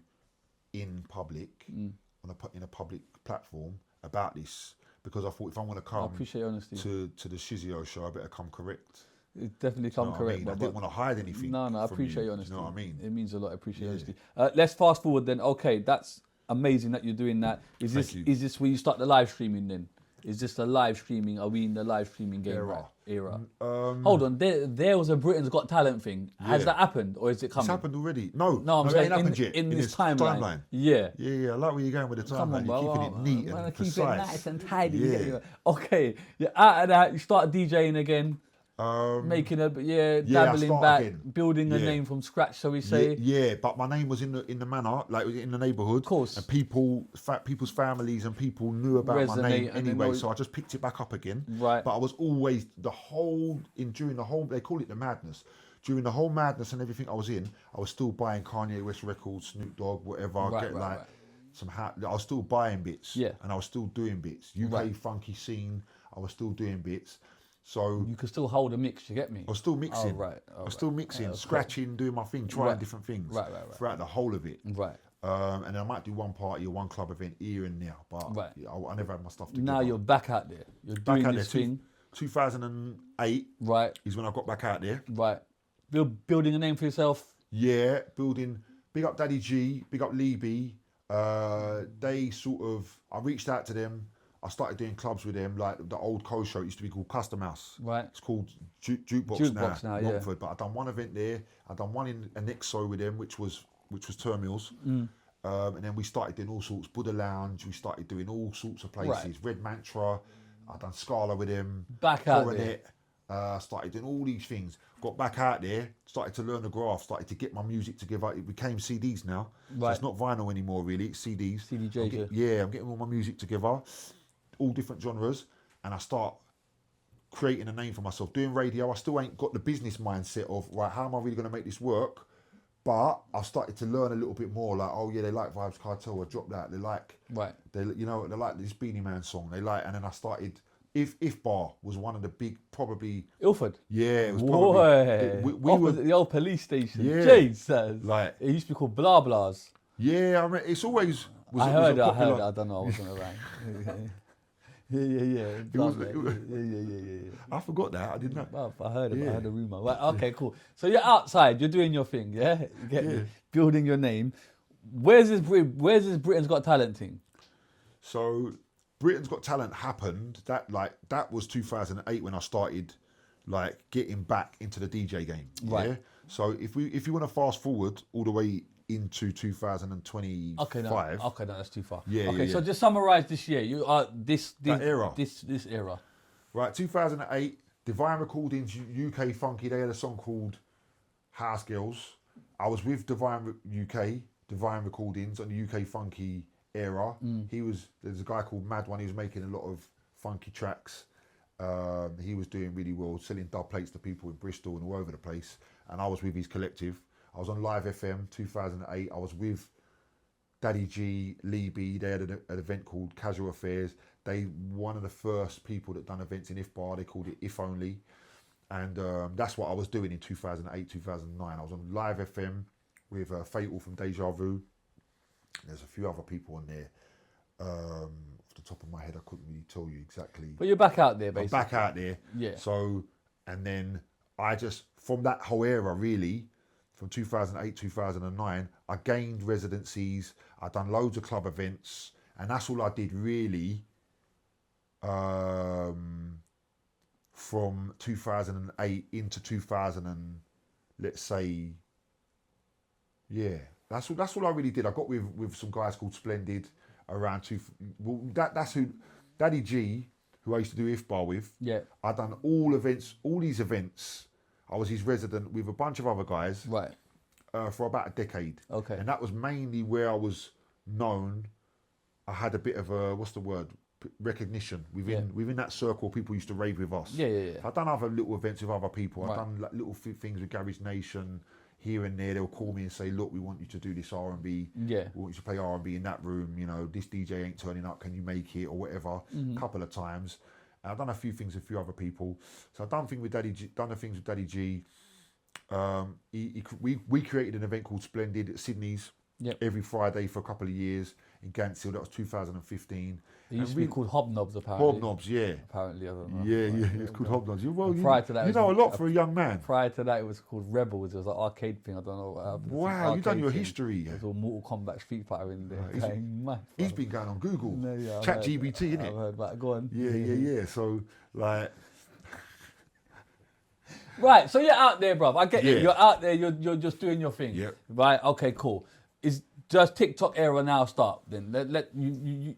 in public, in a public platform about this, because I thought if I want to come I appreciate your honesty. to the Shizzio show, I better come correct. It definitely come correct. I didn't want to hide anything. No, I appreciate your honesty. You know what I mean? It means a lot. I appreciate your honesty. Let's fast forward then. Okay, that's amazing that you're doing that. Is this where you start the live streaming then? Is this the live streaming? Are we in the live streaming game era? Hold on, there was a Britain's Got Talent thing. Has that happened, or is it coming? It's happened already. No, I'm saying it ain't happened yet. In this timeline. Yeah. Yeah. I like where you're going with the timeline. You're keeping it neat and precise. Keep it nice and tidy. Yeah. Okay, you're out of that. You start DJing again. Making I dabbling started back, again. building a Yeah. name from scratch, shall we say? Yeah, but my name was in the manor, like in the neighbourhood. Of course. And people's families and people knew about my Resonate name and they anyway, know- so I just picked it back up again. Right. But I was always during the whole, they call it the madness. During the whole madness and everything I was in, I was still buying Kanye West records, Snoop Dogg, whatever. I was still buying bits. Yeah. And I was still doing bits. UK funky scene, I was still doing bits. So You could still hold a mix, you get me? I was still mixing. Oh, right. I was still mixing, scratching, doing my thing, trying different things throughout the whole of it. Right. And then I might do one party or one club event here and there, but I never had my stuff together. Now you're back out there. You're back doing out this there. thing. 2008 Right. is when I got back out there. Right. Building a name for yourself. Yeah, building. Big up Daddy G, big up Lee B. They I reached out to them. I started doing clubs with them, like the old show. It used to be called Custom House. Right. It's called Jukebox now, Montford. But I done one event there. I done one in Anexo with them, which was Terminals. And then we started doing all sorts. Buddha Lounge. We started doing all sorts of places. Right. Red Mantra. I done Scala with them. Back out Coronet. Started doing all these things. Got back out there. Started to learn the craft. Started to get my music together. It became CDs now. So Right. it's not vinyl anymore, really. It's CDs. CDJs, I'm getting all my music together, all different genres, and I start creating a name for myself. Doing radio, I still ain't got the business mindset of, right, how am I really going to make this work? But I started to learn a little bit more, like, oh yeah, they like Vibes Cartel, I dropped that. They like, they like this Beanie Man song. They like, and then I started. If Bar was one of the big, probably Ilford. Yeah, it was Boy, probably. We opposite were the old police station. Yeah. Jesus. Like- it used to be called Blah Blahs. Yeah, I mean, it's always. I heard. I popular- don't know. I wasn't around. yeah. Blah, blah. Yeah. I forgot that. I didn't know. Well, I heard it. Yeah. I heard a rumor. Right, okay, cool. So you're outside. You're doing your thing. Yeah. You get me? Building your name. Where's this Britain's Got Talent thing? So Britain's Got Talent happened. That was 2008 when I started like getting back into the DJ game. Right. Yeah? So if you want to fast forward all the way into 2025. Okay, no, that's too far. Yeah, Okay, yeah, so yeah. just summarize this year. You are this era. This era. Right, 2008, Divine Recordings UK Funky, they had a song called House Girls. I was with Divine Recordings on the UK Funky era. There's a guy called Mad One, he was making a lot of funky tracks. He was doing really well, selling dub plates to people in Bristol and all over the place. And I was with his collective. I was on Live FM 2008. I was with Daddy G, Lee B. They had an event called Casual Affairs. One of the first people that done events in If Bar. They called it If Only. And that's what I was doing in 2008, 2009. I was on Live FM with Fatal from Deja Vu. There's a few other people on there. Off the top of my head, I couldn't really tell you exactly. But you're back out there, basically. I'm back out there. Yeah. So, and then I just, from that whole era, really, from 2008, 2009, I gained residencies. I done loads of club events, and that's all I did really. From 2008 into 2000, and let's say, yeah, that's all I really did. I got with some guys called Splendid around that's who Daddy G, who I used to do If Bar with. Yeah. I done all these events. I was his resident with a bunch of other guys. Right. For about a decade. Okay. And that was mainly where I was known. I had a bit of a, recognition within that circle. People used to rave with us. Yeah. I've done other little events with other people. Right. I've done like little things with Garage Nation here and there. They'll call me and say, look, we want you to do this R&B. Yeah. We want you to play R&B in that room. You know, this DJ ain't turning up. Can you make it or whatever? A couple of times. And I've done a few things with a few other people. So I've done the things with Daddy G. We created an event called Splendid at Sydney's every Friday for a couple of years in Gantsill. That was 2015. It used to be called Hobnobs, apparently. Hobnobs, yeah. Apparently, I don't know. Yeah, it's called Hobnobs. Prior to that, you know a lot for a young man. Prior to that, it was called Rebels. It was an arcade thing. I don't know what happened. Wow, you've done your thing. history. There's all Mortal Kombat, Street Fighter in there. He's been going on Google. No, yeah, Chat GBT, I've innit? heard about it. Go on. Yeah. So, like... Right, so you're out there, bruv. I get it. Yeah. You're out there. You're just doing your thing. Yep. Right. Okay. Cool. does TikTok era now start? Then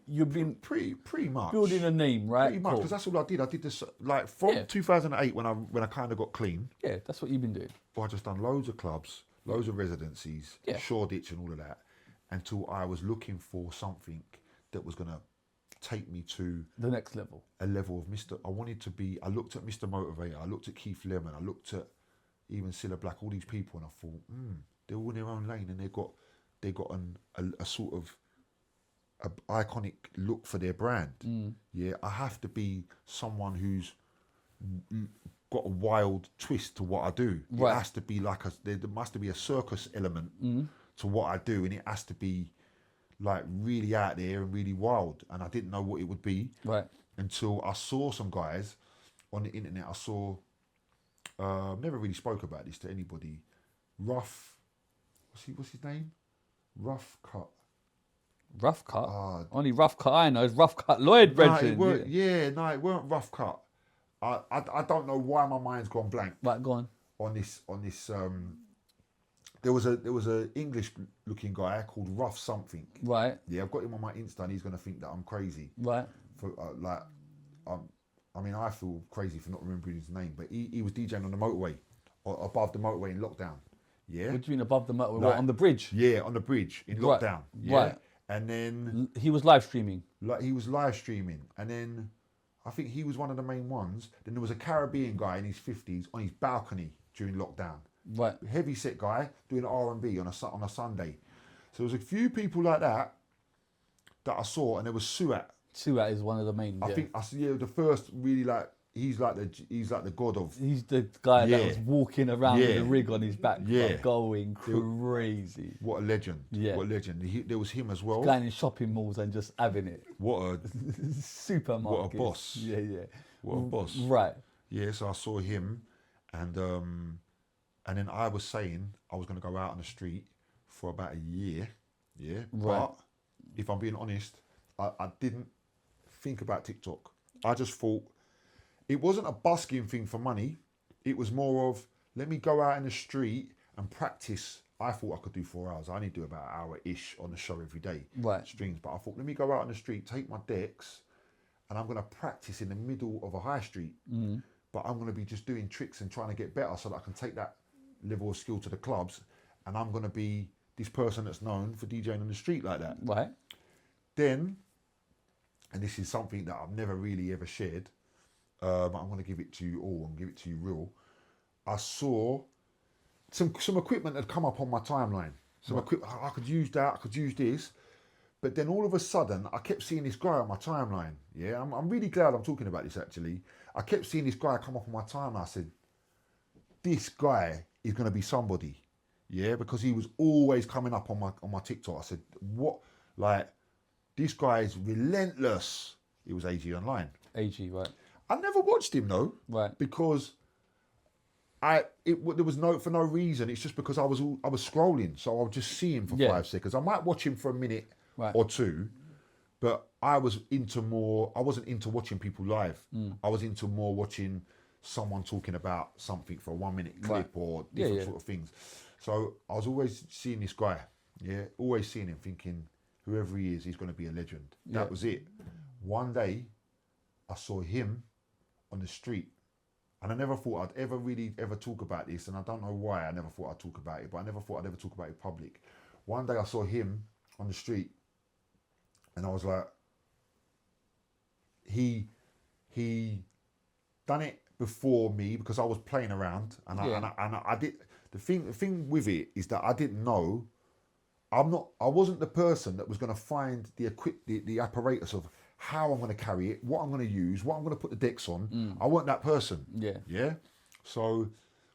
you've been Pretty much. building a name, right? Pretty much, because that's all I did. I did this like from 2008 when I kind of got clean. Yeah, that's what you've been doing. Well, I just done loads of clubs, loads of residencies, Yeah. Shoreditch and all of that, until I was looking for something that was gonna take me to The next level. a level of Mr. I wanted to be. I looked at Mr. Motivator. I looked at Keith Lemon. I looked at even Celeb Black. All these people, and I thought, they're all in their own lane, and they got a sort of a iconic look for their brand. Yeah, I have to be someone who's got a wild twist to what I do. Right. It has to be like there must be a circus element to what I do, and it has to be like really out there and really wild. And I didn't know what it would be until I saw some guys on the internet. I saw, never really spoke about this to anybody. What's his name? Rough Cut. Rough Cut? Only Rough Cut I know is Rough Cut Lloyd, Brenton. It weren't Rough Cut. I don't know why my mind's gone blank. Right, go on. On this, there was a English looking guy called Rough something. Right. Yeah, I've got him on my Insta, and he's gonna think that I'm crazy. Right. For I mean, I feel crazy for not remembering his name, but he was DJing on the motorway, or above the motorway in lockdown. Yeah. What do you mean above the motorway? Like, on the bridge? Yeah, on the bridge in Right. lockdown. Yeah. Right. And then He was live streaming. like he was live streaming, and then I think he was one of the main ones. Then there was a Caribbean guy in his 50s on his balcony during lockdown. Right. Heavy set guy doing R&B on a Sunday. So there was a few people like that I saw, and there was Suat. Suat is one of the main. I think the first really like he's like the god of. He's the guy that was walking around with a rig on his back, Yeah. going crazy. What a legend! Yeah. What a legend! There was him as well. Going in shopping malls and just having it. What a Supermarket. what a boss! Yeah, yeah. What a boss! Right. Yeah, so I saw him, and then I was saying I was going to go out on the street for about a year. Yeah, Right. But if I'm being honest, I didn't think about TikTok. I just thought it wasn't a busking thing for money. It was more of, let me go out in the street and practice. I thought I could do 4 hours. I only do about an hour-ish on the show every day, Right. streams. But I thought, let me go out on the street, take my decks, and I'm going to practice in the middle of a high street. But I'm going to be just doing tricks and trying to get better so that I can take that level of skill to the clubs, and I'm going to be this person that's known for DJing on the street like that. Right. Then, and this is something that I've never really ever shared, but I'm going to give it to you all and give it to you real. I saw some equipment had come up on my timeline. Some equipment, I could use that, I could use this. But then all of a sudden, I kept seeing this guy on my timeline. Yeah, I'm really glad I'm talking about this actually. I kept seeing this guy come up on my timeline. I said, this guy is going to be somebody. Yeah, because he was always coming up on my TikTok. I said, what? Like, this guy is relentless. It was AG Online. AG, right. I never watched him though. Right. Because there was for no reason. It's just because I was scrolling, so I'll just see him for 5 seconds. I might watch him for a minute or two, but I wasn't into watching people live. I was into more watching someone talking about something for a 1 minute clip or different sort of things. So I was always seeing this guy, always seeing him, thinking whoever he is, he's going to be a legend. That was it. One day, I saw him on the street, and I never thought I'd ever talk about this, and I don't know why I never thought I'd talk about it, but I never thought I'd ever talk about it in public. One day I saw him on the street, and I was like, he done it before me because I was playing around, and I did. The thing with it is that I didn't know. I wasn't the person that was going to find the apparatus of how I'm going to carry it, what I'm going to use, what I'm going to put the decks on. I weren't that person. Yeah. So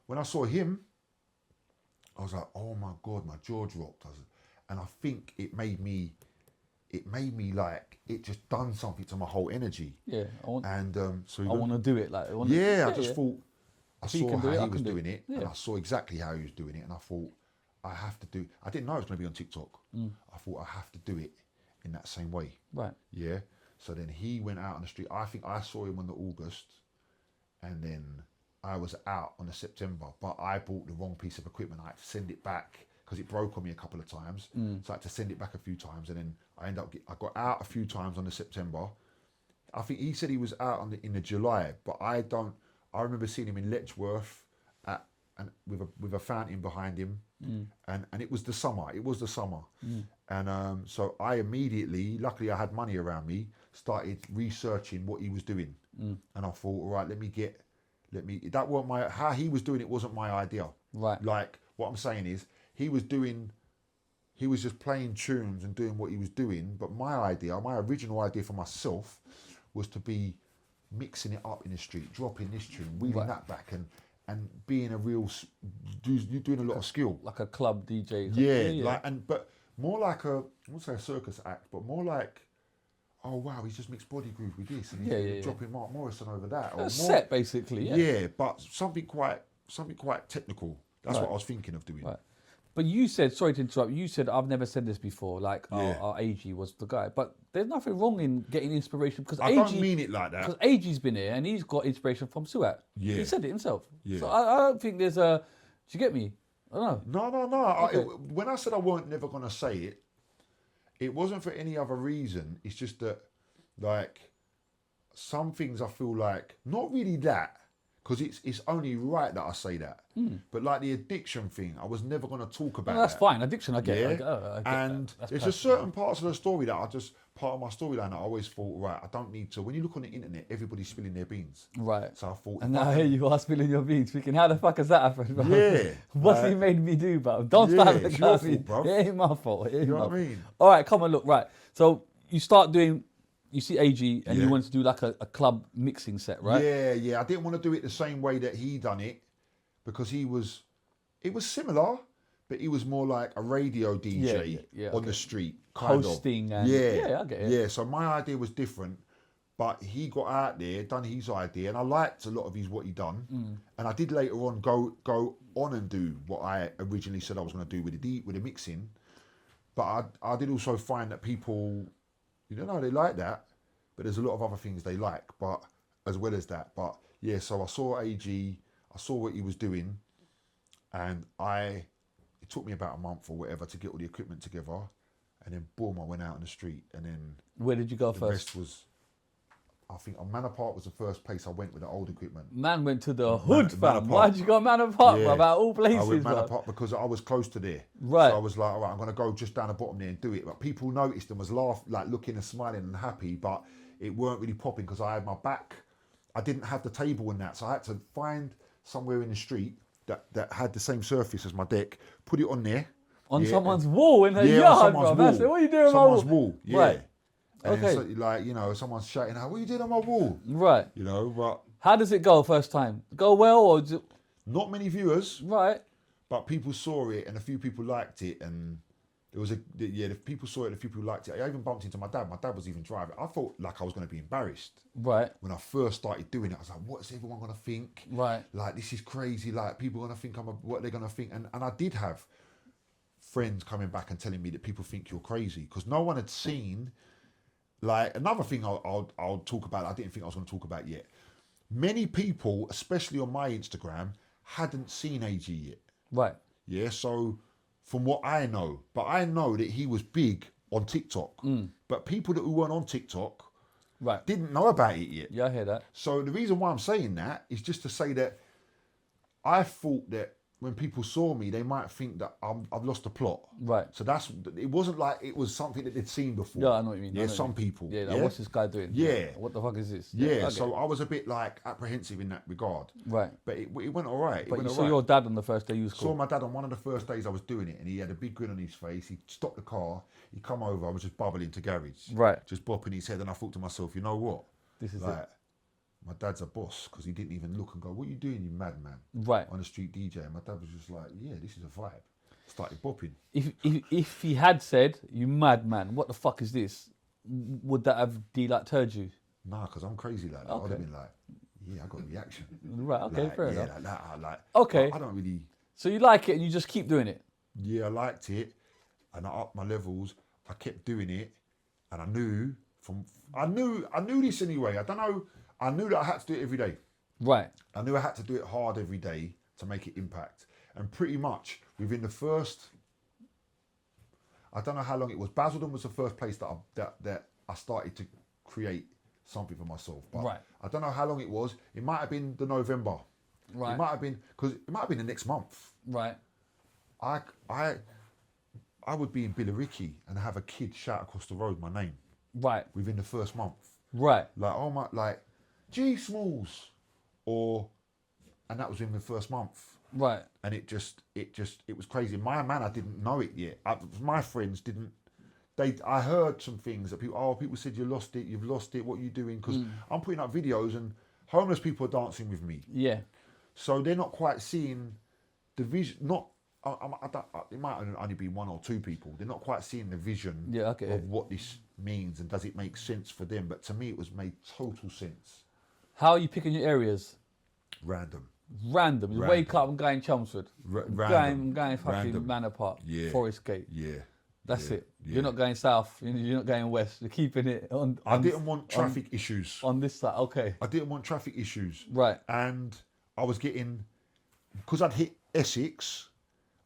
when I saw him, I was like, oh my God, my jaw dropped. And I think it made me like, it just done something to my whole energy. Yeah. I want to do it. Like, I just thought, I saw how he was doing it, yeah. and I saw exactly how he was doing it, and I thought, I have to do. I didn't know it was going to be on TikTok. I thought I have to do it in that same way. Right. Yeah. So then he went out on the street. I think I saw him on the August, and then I was out on the September. But I bought the wrong piece of equipment. I had to send it back because it broke on me a couple of times. So I had to send it back a few times, and then I got out a few times on the September. I think he said he was out in the July, but I remember seeing him in Letchworth with a fountain behind him, and it was the summer. And so I immediately, luckily I had money around me, started researching what he was doing, and I thought, all right, that weren't how he was doing it wasn't my idea. Right. Like what I'm saying is he was just playing tunes and doing what he was doing, but my original idea for myself was to be mixing it up in the street, dropping this tune, wheeling that back, and being a real, doing a lot of skill. Like a club DJ. Yeah. But more like I won't say a circus act, but more like, oh wow, he's just mixed body groove with this, and he's dropping Mark Morrison over that. Or set basically. Yeah, but something quite technical. That's what I was thinking of doing. Right. But you said, sorry to interrupt, you said, I've never said this before, like our AG was the guy. But there's nothing wrong in getting inspiration, because I don't mean it like that. Because AG's been here and he's got inspiration from Suat. Yeah. He said it himself. Yeah. So I don't think there's do you get me? I don't know. No. Okay. When I said I weren't never going to say it, it wasn't for any other reason. It's just that, like, some things I feel like, not really that, because it's only right that I say that. But like the addiction thing, I was never going to talk about That's that. fine. Addiction, I get it. Yeah. I get And that. That's there's perfect. just certain parts of the story that part of my storyline that I always thought, right, I don't need to. When you look on the internet, everybody's spilling their beans. Right. So I thought, And now here you are spilling your beans, thinking, how the fuck has that happened, bro? Yeah. What's he made me do, bro? Don't Yeah, start the it's your guy. fault, bro. It ain't my fault. It ain't You know my what I fault. mean? All right, come on, look, right. So you start doing, you see AG and you Yeah. want to do like a club mixing set, right? Yeah. I didn't want to do it the same way that he done it, because it was similar, but he was more like a radio DJ on the street, kind hosting of. and Yeah, I get it. Yeah, so my idea was different, but he got out there, done his idea, and I liked a lot of what he done. And I did later on go on and do what I originally said I was going to do with the mixing. But I did also find that people, they like that, but there's a lot of other things they like, but as well as that. But yeah, so I saw AG, I saw what he was doing, and it took me about a month or whatever to get all the equipment together, and then boom, I went out on the street, and then Where did you go the first? rest was, I think Manor Park was the first place I went with the old equipment. Man went to the hood, fam. Manor Park. Why'd you go Manor Park, Yeah. bro? About all places, I went Manor bro. Park because I was close to there. Right. So I was like, all right, I'm going to go just down the bottom there and do it. But people noticed and was looking and smiling and happy, but it weren't really popping because I had my back. I didn't have the table and that, so I had to find somewhere in the street that had the same surface as my deck, put it on there. On yeah, someone's wall in her on yard, someone's bro. Man, wall. said, what are you doing on my Someone's wall? wall, yeah. Right. And Okay. then so, someone's shouting out, what are you doing on my wall? Right. But How does it go first time? Go well or not many viewers, right? but people saw it and a few people liked it, and there was the people saw it, a few people liked it. I even bumped into my dad. My dad was even driving. I felt like I was going to be embarrassed. Right. When I first started doing it, I was like, what's everyone going to think? Right. Like, this is crazy. Like, people are going to think what they're going to think. And I did have friends coming back and telling me that people think you're crazy, because no one had seen, like, another thing I'll talk about, I didn't think I was going to talk about yet. Many people, especially on my Instagram, hadn't seen AG yet. Right. Yeah, so from what I know, but I know that he was big on TikTok. But people who weren't on TikTok Right. didn't know about it yet. Yeah, I hear that. So the reason why I'm saying that is just to say that I thought that when people saw me, they might think that I've lost the plot. Right. So it wasn't like it was something that they'd seen before. Yeah, I know what you mean. I Yeah, know what some you mean. people. Yeah, like, what's this guy doing? Yeah. What the fuck is this? Yeah, I get so it. I was a bit like apprehensive in that regard. Right. But it went all right. But you saw your dad on the first day you was Saw cool. my dad on one of the first days I was doing it, and he had a big grin on his face. He stopped the car, he come over, I was just bubbling to garage. Right. Just bopping his head, and I thought to myself, you know what? This is like, it. my dad's a boss, because he didn't even look and go, what are you doing, you madman? Right. On the street DJ. And my dad was just like, yeah, this is a vibe. Started bopping. If he had said, you madman, what the fuck is this? Would that have deterred you? Nah, because I'm crazy like that. I would have Okay. been like, yeah, I got a reaction. Right, okay, Like, fair yeah, enough. like that. Like, Okay. I don't really. So you like it and you just keep doing it? Yeah, I liked it, and I upped my levels. I kept doing it, and I knew this anyway. I don't know. I knew that I had to do it every day. Right. I knew I had to do it hard every day to make it impact. And pretty much within the first I don't know how long it was. Basildon was the first place that I started to create something for myself. But Right. I don't know how long it was. It might have been the November. Right. It might have been, because it might have been the next month. Right. I would be in Billericay and have a kid shout across the road my name Right. within the first month. Right. Like, oh my, like, G Smallz. And that was in the first month. Right. And it was crazy. My man, I didn't know it yet. My friends didn't. I heard some things that people said you've lost it. What are you doing? Because I'm putting up videos and homeless people are dancing with me. Yeah. So they're not quite seeing the vision. It might only be one or two people. They're not quite seeing the vision of what this means and does it make sense for them. But to me, it was made total sense. How are you picking your areas? Random. You wake up and go in Chelmsford. Random. Going fucking Random. Manor Park. Yeah. Forest Gate. Yeah. That's it. Yeah. You're not going south. You're not going west. You're keeping it on. I didn't want traffic issues. On this side. Okay. I didn't want traffic issues. Right. And I was getting, because I'd hit Essex,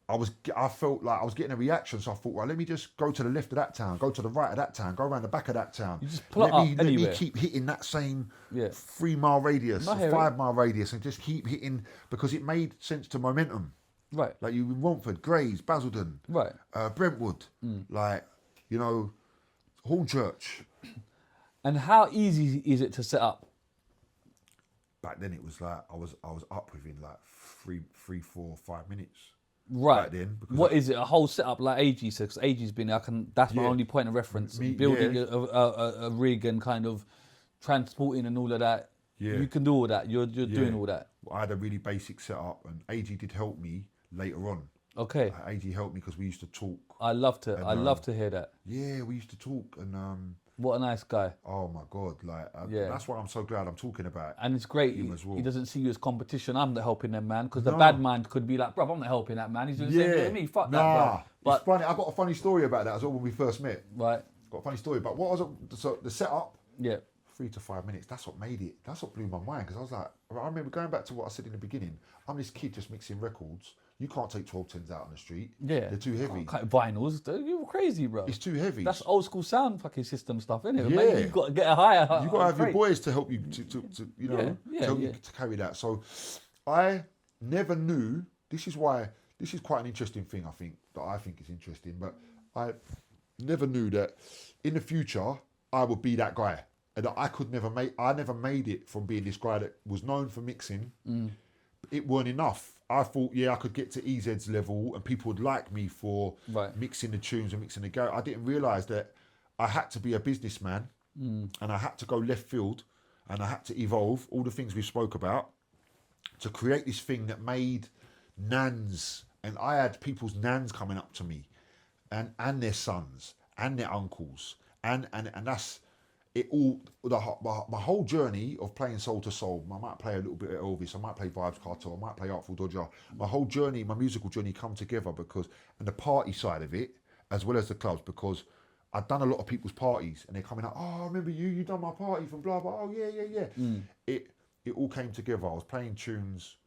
I felt like I was getting a reaction. So I thought, well, let me just go to the left of that town, go to the right of that town, go around the back of that town. You just plot let me anywhere. keep hitting that same Yeah. 3 mile radius, I hear it. 5 mile radius, and just keep hitting, because it made sense to momentum. Right. Like you in Romford, Grays, Basildon, Right. Brentwood, like, you know, Hornchurch. And how easy is it to set up? Back then it was like I was up within like 3, 4, 5 minutes. Right. Back then, because What is it? A whole setup like AG said? Because AG's been there. That's my Yeah. only point of reference. Me- Building yeah. a rig and kind of transporting and all of that. Yeah. You can do all that. You're doing all that. I had a really basic setup, and AG did help me later on. Okay. AG helped me because we used to talk. I love to hear that. Yeah, we used to talk, and What a nice guy. oh my god, like Yeah. that's why I'm so glad I'm talking about. And it's great. him as well. He doesn't see you as competition. I'm not helping them, man. Because the No. bad mind could be like, bro, I'm not helping that man. He's doing the same thing to me. Fuck that, nah, bro. But it's funny. I got a funny story about that as well when we first met. right. Got a funny story, but what was it? So the setup. Yeah. 3 to 5 minutes. That's what made it. That's what blew my mind, because I was like, I remember going back to what I said in the beginning. I'm this kid just mixing records. You can't take 1210s out on the street. Yeah. They're too heavy. Kind of vinyls. You're crazy, bro. It's too heavy. That's old school sound fucking system stuff, isn't it? Yeah. Man, you've got to get a higher. You got to have your rate. boys to help you to you know Yeah, to help yeah. you to carry that. So I never knew. This is quite an interesting thing. I think is interesting, but I never knew that in the future I would be that guy, and that I never made it from being this guy that was known for mixing. It weren't enough. I thought, yeah, I could get to EZ's level and people would like me for Right. mixing the tunes and mixing the go. I didn't realise that I had to be a businessman and I had to go left field and I had to evolve all the things we spoke about to create this thing that made nans, and I had people's nans coming up to me and their sons and their uncles and that's it all. My whole journey of playing soul to soul, I might play a little bit of Elvis, I might play Vibes Cartel, I might play Artful Dodger. My whole journey, my musical journey come together because, and the party side of it, as well as the clubs, because I'd done a lot of people's parties and they're coming out, oh, I remember you done my party from blah, blah, oh, yeah. It all came together. I was playing tunes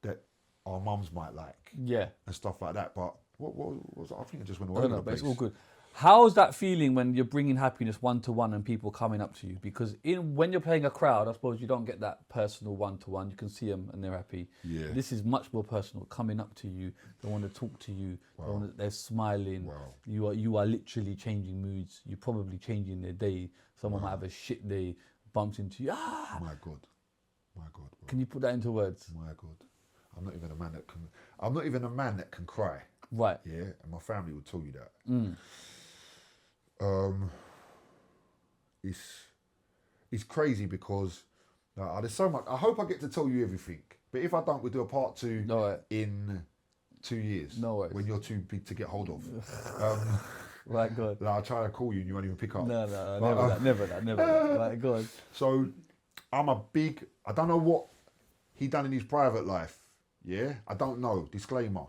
that our mums might like Yeah. and stuff like that, but what was I think I just went all I over don't know, the but place. it's all good. How's that feeling when you're bringing happiness one-to-one and people coming up to you? Because when you're playing a crowd, I suppose you don't get that personal one-to-one. You can see them and they're happy. Yeah. This is much more personal. Coming up to you, they want to talk to you. They're smiling. Wow. You are literally changing moods. You're probably changing their day. Someone might have a shit day, bumps into you. My God. Bro. Can you put that into words? My God. I'm not even a man that can cry. Right. Yeah, and my family would tell you that. It's crazy because there's so much. I hope I get to tell you everything, but if I don't, we'll do a part 2 in 2 years. No worries. When you're too big to get hold of. Right, good. I'll try to call you and you won't even pick up. No, never that. Right, good. So I don't know what he done in his private life. Yeah, I don't know. Disclaimer.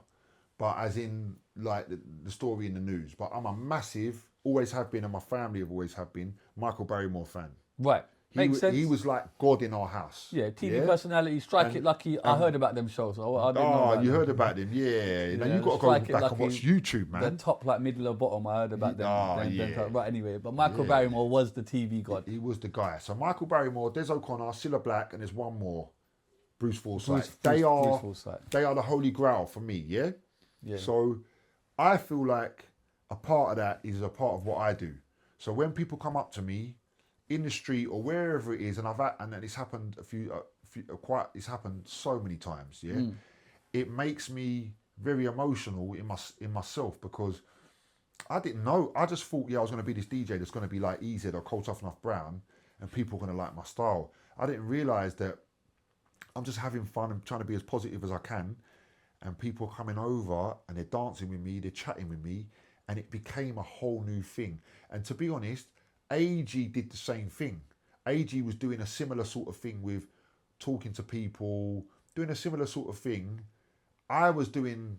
But as in like the story in the news. But I'm a massive, always have been, and my family have always have been, Michael Barrymore fan. Right. Makes sense. He was like God in our house. Yeah, TV personality, Strike It Lucky. I heard about them shows. I didn't know about you them. heard about them, yeah. Now you've got to go Strike It back Lucky, and watch YouTube, man. The top, like middle or bottom, I heard about them. Yeah. Right, anyway. But Michael Barrymore was the TV god. He was the guy. So Michael Barrymore, Des O'Connor, Cilla Black, and there's one more, Bruce Forsyth. They are the holy grail for me, yeah? Yeah. So I feel like a part of that is a part of what I do. So when people come up to me in the street or wherever it is, and it's happened it's happened so many times, yeah? It makes me very emotional in myself because I didn't know. I just thought, I was going to be this DJ that's going to be like EZ or Cold Tough Enough Brown and people are going to like my style. I didn't realise that I'm just having fun and trying to be as positive as I can, and people are coming over and they're dancing with me, they're chatting with me, and it became a whole new thing. And to be honest, AG did the same thing. AG was doing a similar sort of thing with talking to people, doing a similar sort of thing. I was doing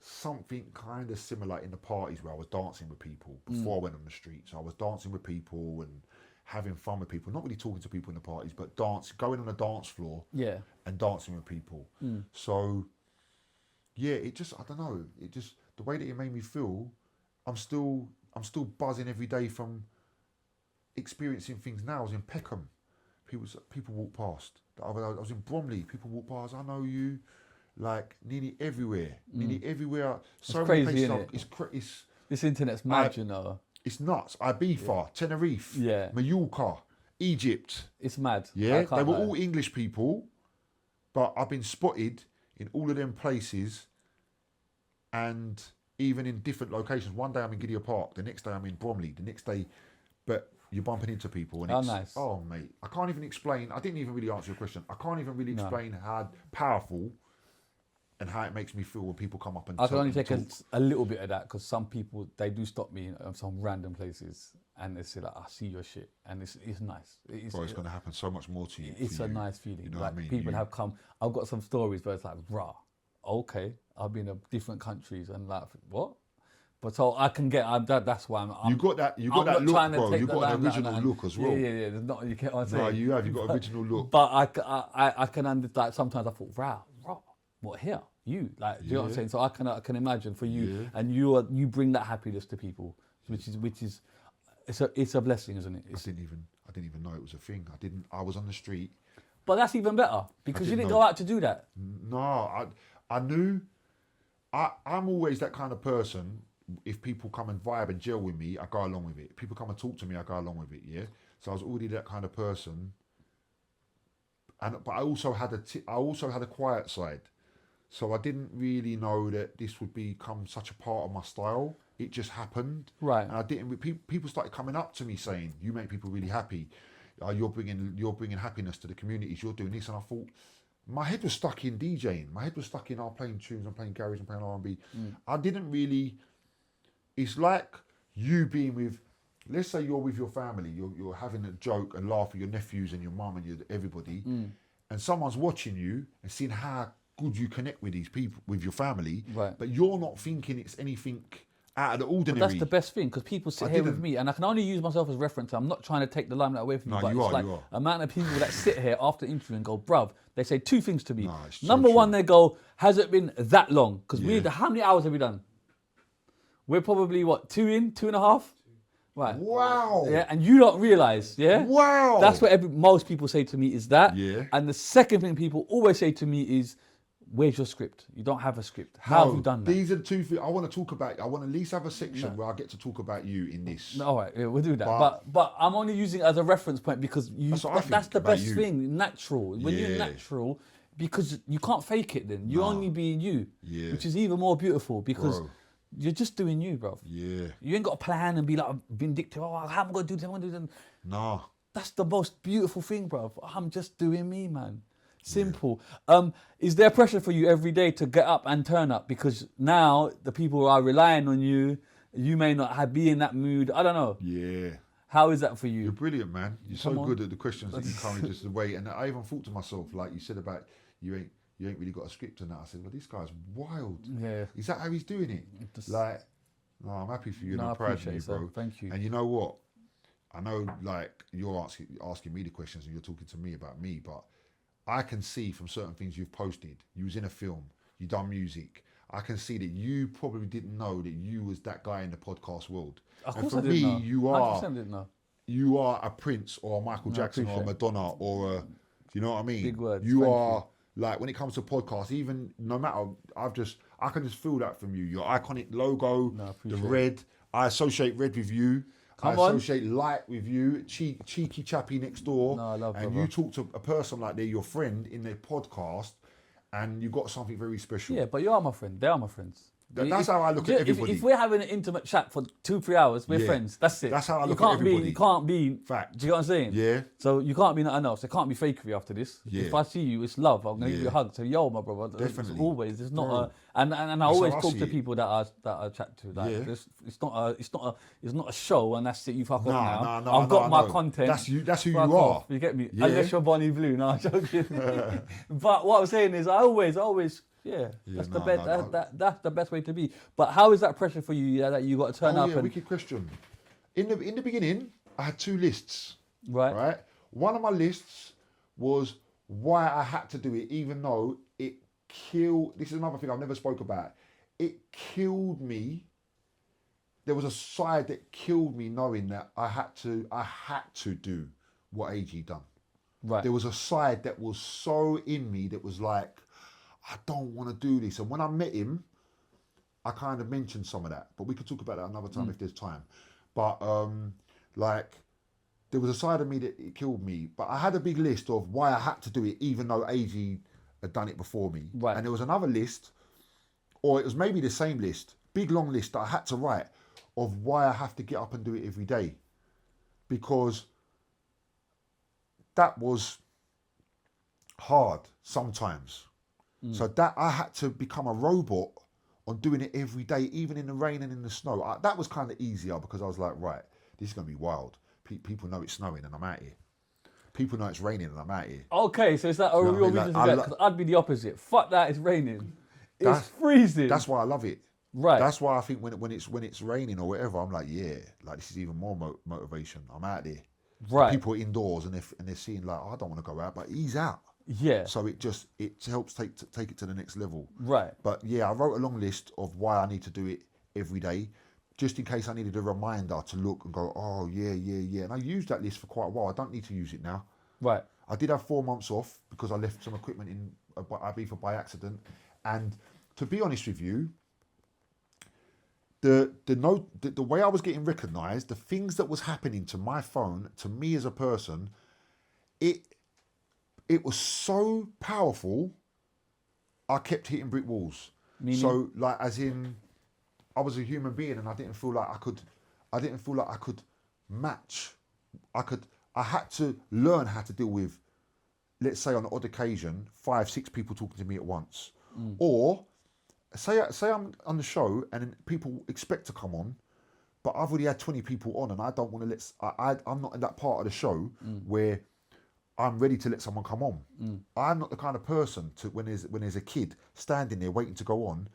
something kind of similar in the parties where I was dancing with people before I went on the streets. So I was dancing with people and having fun with people, not really talking to people in the parties, but going on a dance floor and dancing with people. So yeah, I don't know, the way that it made me feel, I'm still buzzing every day from experiencing things now. I was in Peckham, people walk past. I was in Bromley, people walk past, I know you, like nearly everywhere. So crazy, many places. It's this internet's mad, you know. It's nuts. Ibiza, Tenerife, Mallorca, Egypt. It's mad. Yeah, they were all English people, but I've been spotted in all of them places, and even in different locations. One day I'm in Gidea Park, the next day I'm in Bromley, the next day, but you're bumping into people. And nice. Oh, mate, I can't even explain. I didn't even really answer your question. I can't even really explain how powerful and how it makes me feel when people come up and I can only take a little bit of that because some people, they do stop me in some random places and they say like, I see your shit, and it's nice. It's going to happen so much more to you. It's a nice feeling. You know like what I mean? People have come, I've got some stories where it's like, rah, okay, I've been to different countries and like, what? But so I can get, that's why I'm you got that look, bro. You got an original look as well. Yeah. There's not, you get what I'm saying. No, you got original look. But I can understand. Like, sometimes I thought, rah, what here? You like, do you know what I'm saying? So I can imagine for you, and you bring that happiness to people, which is it's a blessing, isn't it? I didn't even know it was a thing. I was on the street. But that's even better because you didn't go out to do that. No, I knew. I'm always that kind of person. If people come and vibe and gel with me, I go along with it. If people come and talk to me, I go along with it. Yeah. So I was already that kind of person. But I also had a quiet side. So I didn't really know that this would become such a part of my style. It just happened. Right. And I didn't. People started coming up to me saying, "You make people really happy. You're bringing happiness to the communities. You're doing this." And I thought, my head was stuck in DJing. My head was stuck in playing tunes and playing garage and playing R&B. I didn't really. It's like you being with. Let's say you're with your family. You're having a joke and laugh with your nephews and your mum and everybody, and someone's watching you and seeing how good you connect with these people, with your family, right? But you're not thinking it's anything out of the ordinary. But that's the best thing, because people sit here with me, and I can only use myself as reference. I'm not trying to take the limelight away from you, but it's like amount of people that sit here after interview and go, bruv, they say two things to me. Number one, they go, has it been that long? Because how many hours have we done? We're probably, 2.5? Right. Wow. Yeah, and you don't realise, yeah? Wow. That's what most people say to me is that. Yeah. And the second thing people always say to me is, where's your script? You don't have a script. How have you done that? These are two things I want to talk about. I want to at least have a section where I get to talk about you in this. No, all right, yeah, we'll do that. But I'm only using it as a reference point because that's the best thing, natural. When you're natural, because you can't fake it then. You only be you, which is even more beautiful because you're just doing you, bro. Yeah. You ain't got a plan and be like vindictive. Oh, how am I going to do this? I'm going to do this. No. That's the most beautiful thing, bro. I'm just doing me, man. Simple. Is there pressure for you every day to get up and turn up? Because now the people are relying on you. You may not be in that mood. I don't know. Yeah. How is that for you? You're brilliant, man. You're so good at the questions that you currently just wait. And I even thought to myself, like you said about you ain't really got a script and that. I said, well, this guy's wild. Yeah. Is that how he's doing it? No, I'm happy for you and I'm proud of you, bro. Thank you. And you know what? I know, like, you're asking me the questions and you're talking to me about me, but I can see from certain things you've posted, you was in a film, you done music. I can see that you probably didn't know that you was that guy in the podcast world. Of And course for I didn't me, know. you are 100% didn't know. you are a Prince or a Michael Jackson or a appreciate it. Madonna or a, you know what I mean? Big words, You thank are like, when it comes to podcasts, even no matter, I can just feel that from you. Your iconic logo, No, I the appreciate red. I associate red with you. Come I on. associate light with you, cheeky chappy next door. No, I love and brother. you talk to a person like they're your friend in their podcast, and you got something very special. Yeah, but you are my friend. They are my friends. That's how I look at everybody. If we're having an intimate chat for 2-3 hours, we're Yeah. friends. That's it. That's how I You look at can't be- everybody. You can't be. Fact. Do you know what I'm saying? Yeah. So you can't be nothing else. There can't be fakery after this. Yeah. If I see you, it's love. I'm gonna give you a Yeah. hug. So yo, my brother. Definitely. It's always. It's not Bro. a. And I That's always how I talk see to it. people that I chat to. Like, Yeah. it's not a show, and that's it. You fuck off now. No, I've got no, my no. content. That's you. That's who you Fuck are. off. You get me? Yeah. Unless you're Bonnie Blue. No, I'm joking. But what I'm saying is, I always. Yeah, that's the no, best. no, no. That's the best way to be. But how is that pressure for you? That you got to turn up yeah, and wicked question. In the beginning, I had 2 lists. right. Right. One of my lists was why I had to do it, even though it killed. This is another thing I've never spoke about. It killed me. There was a side that killed me, knowing that I had to do what AG done. Right. There was a side that was so in me that was like, I don't want to do this. And when I met him, I kind of mentioned some of that, but we could talk about that another time if there's time. But like, there was a side of me that it killed me, but I had a big list of why I had to do it, even though AG had done it before me. Right. And there was another list, or it was maybe the same list, big long list that I had to write of why I have to get up and do it every day. Because that was hard sometimes. So that I had to become a robot on doing it every day, even in the rain and in the snow. That was kind of easier because I was like, right, this is going to be wild. People know it's snowing and I'm out here. People know it's raining and I'm out here. Okay, so is that a know what I real mean? reason Like, to I get? Because I'd be the opposite. Fuck that, it's raining. It's That's- freezing. That's why I love it. Right. That's why I think when it's raining or whatever, I'm like, yeah, like this is even more motivation. I'm out there. Right. People are indoors and they're seeing like, oh, I don't want to go out, but he's out. Yeah. So it helps take it to the next level. Right. But yeah, I wrote a long list of why I need to do it every day, just in case I needed a reminder to look and go, oh yeah. And I used that list for quite a while. I don't need to use it now. Right. I did have 4 months off because I left some equipment in Ibiza by accident. And to be honest with you, the way I was getting recognised, the things that was happening to my phone, to me as a person, it was so powerful, I kept hitting brick walls. Meaning? So like, as in, I was a human being and I didn't feel like I could match. I had to learn how to deal with, let's say on an odd occasion, 5-6 people talking to me at once. Or say I'm on the show and then people expect to come on, but I've already had 20 people on and I don't want to I'm not in that part of the show where I'm ready to let someone come on. I'm not the kind of person to when there's a kid standing there waiting to go on.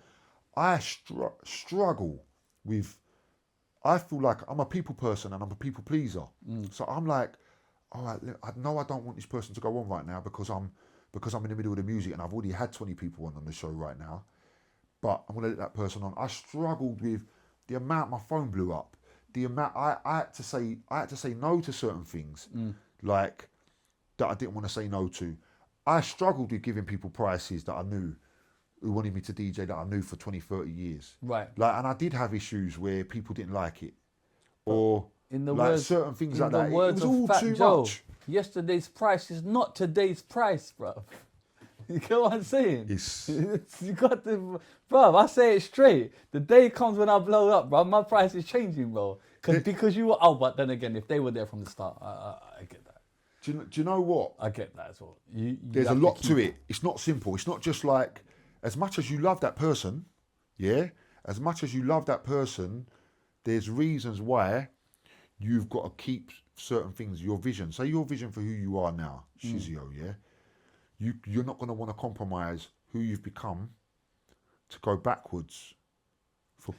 I struggle with. I feel like I'm a people person and I'm a people pleaser. So I'm like, all right, I know I don't want this person to go on right now because I'm in the middle of the music and I've already had 20 people on the show right now. But I'm gonna let that person on. I struggled with the amount my phone blew up. The amount I had to say no to certain things, like that I didn't want to say no to. I struggled with giving people prices that I knew who wanted me to DJ that I knew for 20, 30 years. Right. Like, and I did have issues where people didn't like it, or In the like words, certain things in like the that. It words was of all Fat too Joe, much. yesterday's price is not today's price, bro. You get what I'm saying? It's- You got to, bro. I say it straight. The day comes when I blow up, bro. My price is changing, bro. Because you were. Oh, but then again, if they were there from the start, I get that. Do you know what? I get that as well. You There's a have lot keep- to it. It's not simple. It's not just like, as much as you love that person, yeah, as much as you love that person, there's reasons why you've got to keep certain things, your vision. Say your vision for who you are now, Shizzio, yeah? You're not going to want to compromise who you've become to go backwards for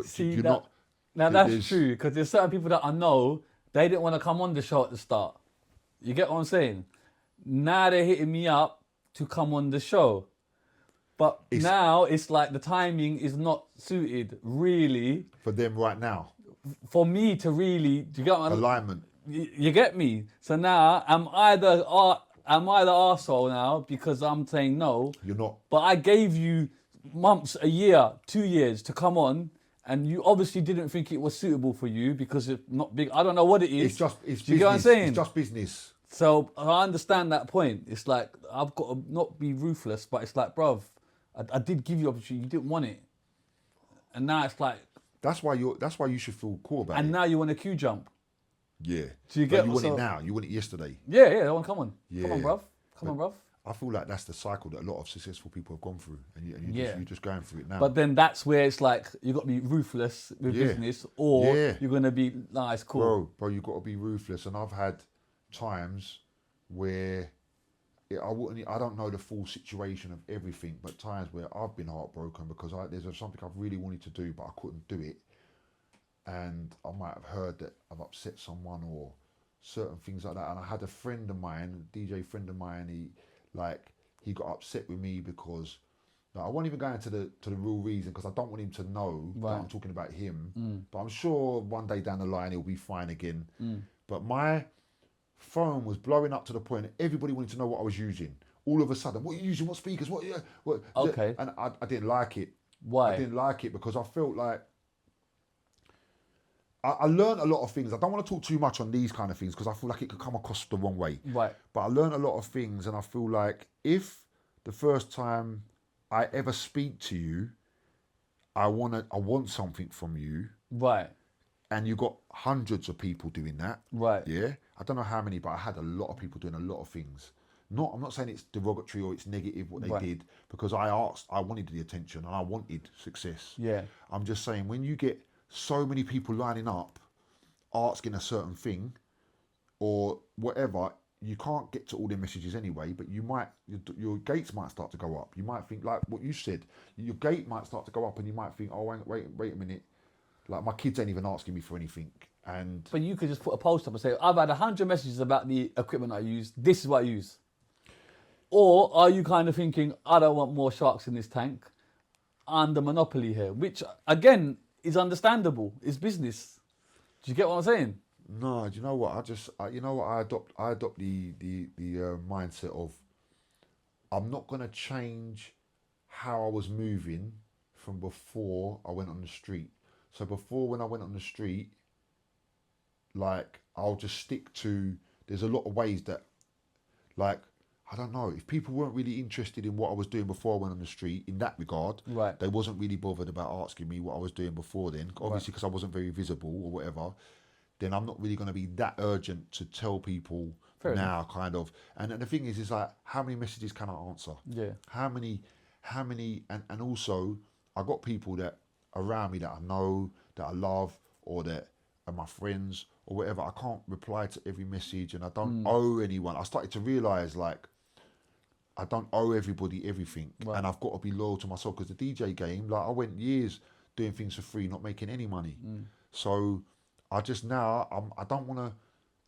See, you're that, not. now that's there's- true, because there's certain people that I know, They didn't want to come on the show at the start. You get what I'm saying? Now they're hitting me up to come on the show. But now it's like the timing is not suited, really. For them right now. For me to really, do you get what Alignment. You get me? So now I'm either arsehole now because I'm saying no. You're not. But I gave you months, a year, 2 years to come on, and you obviously didn't think it was suitable for you because it's not big. I don't know what it is. It's do you business. get what I'm saying? It's just business. So I understand that point. It's like I've got to not be ruthless, but it's like, bruv, I did give you opportunity. You didn't want it, and now it's like. That's why you should feel cool about it. And now you want a queue jump. Yeah. Do you get you what want it now? You want it yesterday? Yeah, I want come on. Yeah. Come on, bruv. Come on, bruv. I feel like that's the cycle that a lot of successful people have gone through, and you're just going through it now. But then that's where it's like you got to be ruthless with business, or you're gonna be nice, cool. Bro, you got to be ruthless. And I've had times where I don't know the full situation of everything, but times where I've been heartbroken because there's something I've really wanted to do, but I couldn't do it. And I might have heard that I've upset someone or certain things like that. And I had a friend of mine, a DJ friend of mine, he got upset with me because I won't even go into the real reason because I don't want him to know that I'm talking about him. But I'm sure one day down the line he'll be fine again. But my phone was blowing up to the point that everybody wanted to know what I was using. All of a sudden, what are you using? What speakers? What? Okay. And I didn't like it. Why? I didn't like it because I felt like I learned a lot of things. I don't want to talk too much on these kind of things because I feel like it could come across the wrong way. Right. But I learned a lot of things, and I feel like if the first time I ever speak to you, I want something from you. Right. And you got hundreds of people doing that. Right. Yeah. I don't know how many, but I had a lot of people doing a lot of things. I'm not saying it's derogatory or it's negative what they did, because I wanted the attention and I wanted success. Yeah. I'm just saying when you get so many people lining up asking a certain thing or whatever, you can't get to all their messages anyway, but your gates might start to go up. You might think, like what you said, your gate might start to go up and you might think, oh, wait a minute, like my kids ain't even asking me for anything. But you could just put a post up and say, I've had 100 messages about the equipment I use, this is what I use. Or are you kind of thinking, I don't want more sharks in this tank, I'm the monopoly here, which again is understandable. It's business. Do you get what I'm saying? No, do you know what? I adopt the mindset of I'm not gonna change how I was moving from before I went on the street. So before, when I went on the street, like I'll just stick to. There's a lot of ways that, like, I don't know, if people weren't really interested in what I was doing before I went on the street in that regard, right, they wasn't really bothered about asking me what I was doing before then, obviously because I wasn't very visible or whatever, then I'm not really going to be that urgent to tell people Fair now enough. Kind of. And the thing is like, how many messages can I answer? Yeah. How many, and also I got people that around me that I know, that I love, or that are my friends or whatever. I can't reply to every message and I don't owe anyone. I started to realise, like, I don't owe everybody everything, and I've got to be loyal to myself, because the DJ game, like, I went years doing things for free, not making any money. So I just now, I don't want to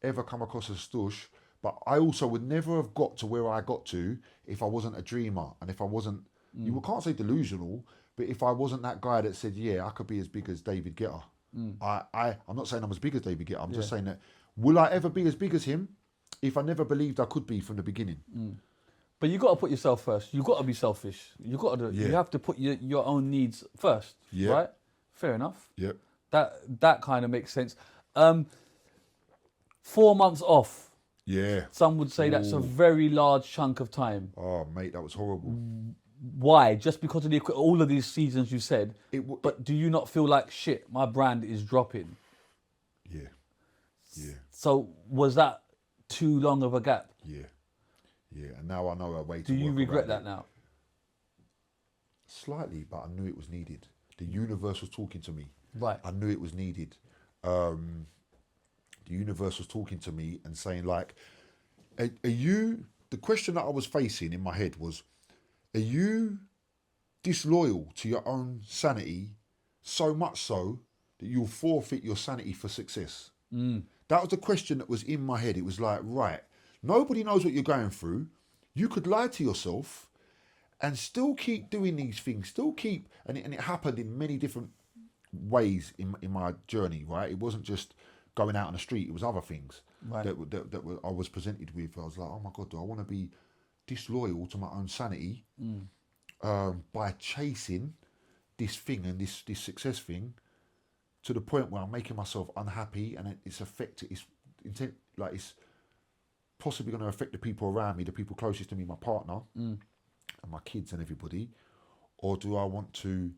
ever come across as stush, but I also would never have got to where I got to if I wasn't a dreamer, and if I wasn't, you can't say delusional, but if I wasn't that guy that said, yeah, I could be as big as David Guetta. I'm not saying I'm as big as David Guetta, I'm just saying that, will I ever be as big as him if I never believed I could be from the beginning? But you got to put yourself first. You got to be selfish. You got to. You have to put your own needs first. Right. Fair enough. Yep. That kind of makes sense. 4 months off. Yeah. Some would say that's a very large chunk of time. Oh, mate, that was horrible. Why? Just because of all of these seasons you said. But do you not feel like, shit, my brand is dropping? Yeah. Yeah. So was that too long of a gap? Yeah. Yeah, and now I know a way to. Do you regret that now? Slightly, but I knew it was needed. The universe was talking to me. Right. I knew it was needed. The universe was talking to me and saying, like, are you... The question that I was facing in my head was, are you disloyal to your own sanity so much so that you'll forfeit your sanity for success? That was the question that was in my head. It was like, right, nobody knows what you're going through. You could lie to yourself and still keep doing these things, and it happened in many different ways in my journey, right? It wasn't just going out on the street, it was other things that I was presented with. I was like, oh my God, do I want to be disloyal to my own sanity by chasing this thing and this success thing to the point where I'm making myself unhappy, and it's possibly going to affect the people around me, the people closest to me, my partner and my kids and everybody? Or do I want to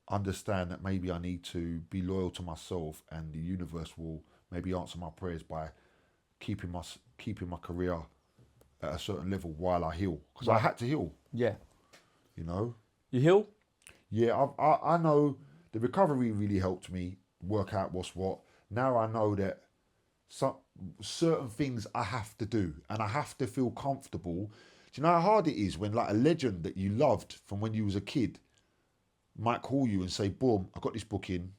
understand that maybe I need to be loyal to myself, and the universe will maybe answer my prayers by keeping my career at a certain level while I heal? Because I had to heal. Yeah. You know? You heal? Yeah, I know the recovery really helped me work out what's what. Now I know that certain things I have to do, and I have to feel comfortable. Do you know how hard it is when like a legend that you loved from when you was a kid might call you and say, boom, I got this booking,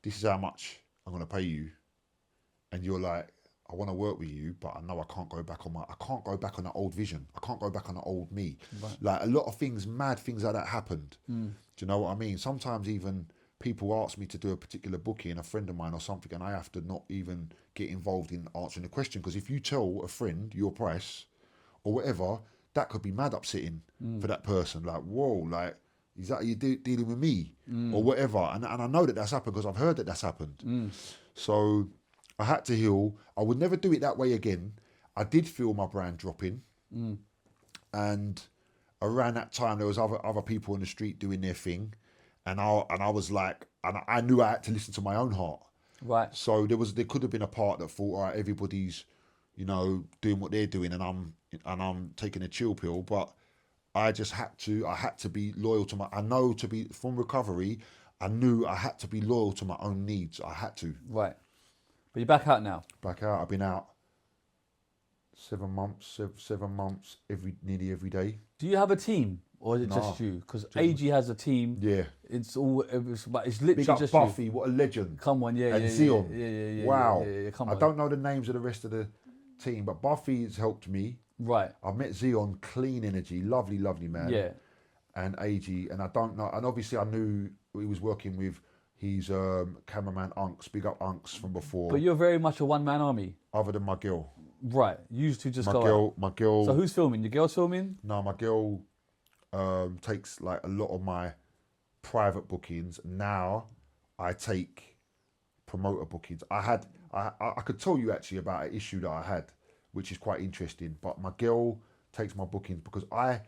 this is how much I'm going to pay you. And you're like, I want to work with you, but I know I can't go back on that old vision. I can't go back on the old me. Right. Like a lot of things, mad things like that happened. Do you know what I mean? Sometimes even people ask me to do a particular booking, a friend of mine or something, and I have to not even get involved in answering the question. Because if you tell a friend your price or whatever, that could be mad upsetting for that person. Like, whoa, like, is that you dealing with me or whatever? And I know that that's happened because I've heard that that's happened. So I had to heal. I would never do it that way again. I did feel my brand dropping. And around that time, there was other people in the street doing their thing. And I was like, and I knew I had to listen to my own heart. Right. So there could have been a part that thought, all right, everybody's, you know, doing what they're doing, and I'm taking a chill pill. But I just had to be loyal to from recovery, I knew I had to be loyal to my own needs. I had to. Right. But you're back out now. Back out. I've been out 7 months, nearly every day. Do you have a team, or is it just you? Because AG has a team. Yeah. It's literally Big up just Buffy, you. what a legend. Come on, yeah, and yeah, Zion. yeah, wow. Yeah, come on. I don't know the names of the rest of the team, but Buffy's helped me. Right. I've met Zion, clean energy, lovely man. Yeah. And AG, and I don't know, and obviously I knew he was working with his cameraman Unks, big up Unks from before. But you're very much a one-man army. Other than my girl. Right. You used to just my go girl, out. My girl. So who's filming? Your girl's filming? No, my girl takes like a lot of my private bookings. Now I take promoter bookings. I could tell you actually about an issue that I had, which is quite interesting. But my girl takes my bookings because I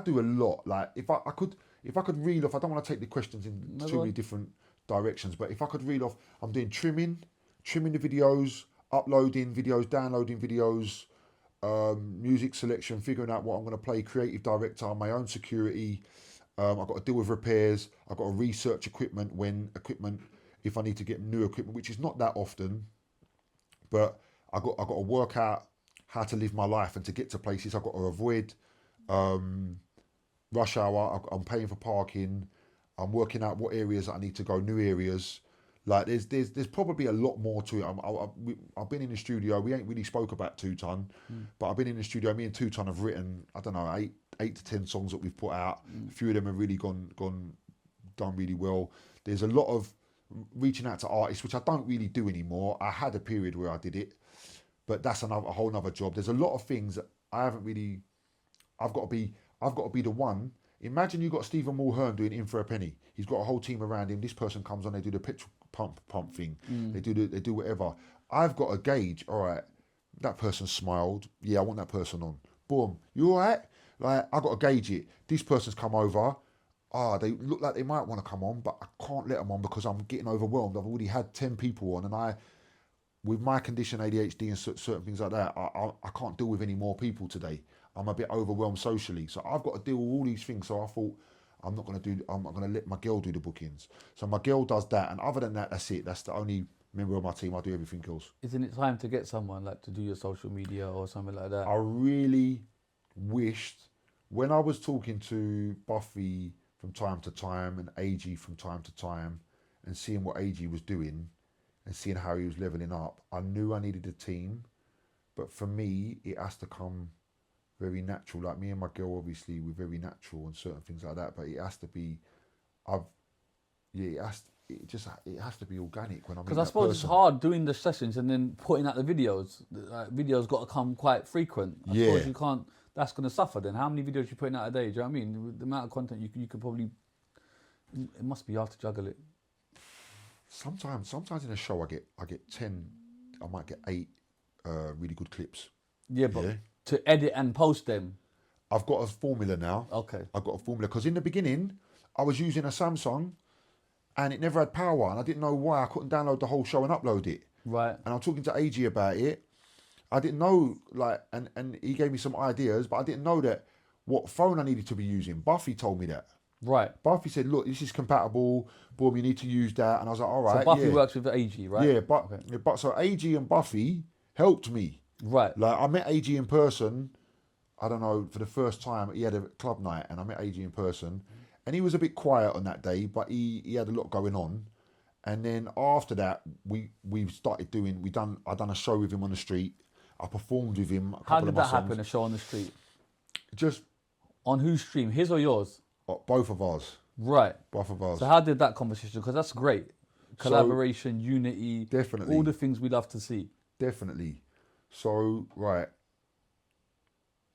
do a lot. Like if I could reel off, I don't want to take the questions in too many different directions, but if I could reel off, I'm doing trimming the videos, uploading videos, downloading videos, music selection, figuring out what I'm going to play, creative director, my own security. I've got to deal with repairs. I've got to research equipment if I need to get new equipment, which is not that often, but I've got to work out how to live my life and to get to places. I've got to avoid rush hour. I'm paying for parking. I'm working out what areas I need to go, new areas. Like there's probably a lot more to it. I've been in the studio. We ain't really spoke about 2 Ton, but I've been in the studio. Me and 2 Ton have written, I don't know, 8 to 10 songs that we've put out. A few of them have really done really well. There's a lot of reaching out to artists, which I don't really do anymore. I had a period where I did it, but that's a whole nother job. There's a lot of things that I haven't really. I've got to be the one. Imagine you got Stephen Mulhern doing In for a Penny. He's got a whole team around him. This person comes on, they do the petrol pump thing. They do whatever. I've got to gauge. All right, that person smiled. Yeah, I want that person on. Boom. You all right? Like I got to gauge it. This person's come over. They look like they might want to come on, but I can't let them on because I'm getting overwhelmed. I've already had 10 people on, and with my condition, ADHD and certain things like that, I can't deal with any more people today. I'm a bit overwhelmed socially, so I've got to deal with all these things. So I thought I'm not going to let my girl do the bookings. So my girl does that, and other than that, that's it. That's the only member of my team. I do everything else. Isn't it time to get someone like to do your social media or something like that? I really wished when I was talking to Buffy from time to time and AG from time to time, and seeing what AG was doing, and seeing how he was leveling up, I knew I needed a team. But for me, it has to come very natural. Like me and my girl, obviously, we're very natural and certain things like that. But it has to be, it has to be organic when I'm. Because I suppose it's hard doing the sessions and then putting out the videos. Videos got to come quite frequent. I suppose you can't. That's going to suffer then. How many videos you putting out a day? Do you know what I mean? The amount of content you could probably. It must be hard to juggle it. Sometimes in a show I get 10. I might get 8 really good clips. Yeah, but to edit and post them. I've got a formula now. Okay. I've got a formula because in the beginning I was using a Samsung, and it never had power, and I didn't know why I couldn't download the whole show and upload it. Right. And I'm talking to AG about it. I didn't know, and he gave me some ideas, but I didn't know that what phone I needed to be using. Buffy told me that. Right. Buffy said, look, this is compatible. Boom, you need to use that. And I was like, all right. So Buffy works with AG, right? Yeah, but so AG and Buffy helped me. Right. Like I met AG in person, I don't know, for the first time. He had a club night and I met AG in person. And he was a bit quiet on that day, but he had a lot going on. And then after that, we started doing, I done a show with him on the street. I performed with him. How did that happen, a show on the street? Just. On whose stream, his or yours? Both of ours. Right. Both of ours. So how did that conversation? Because that's great. Collaboration, unity. Definitely. All the things we love to see. Definitely. So, right.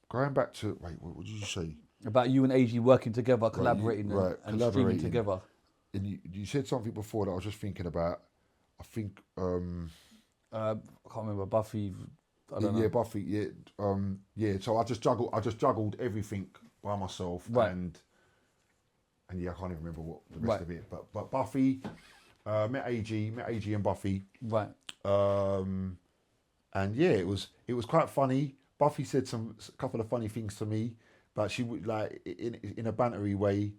Going back to, what did you say? About you and AG working together, collaborating and streaming together. And you said something before that I was just thinking about. I think... I can't remember, Buffy... I don't know. Yeah, Buffy, so I just juggled everything by myself. Right. And I can't even remember what the rest of it. But Buffy, met AG and Buffy. Right. And yeah, it was quite funny. Buffy said a couple of funny things to me, but she would like in a bantery way.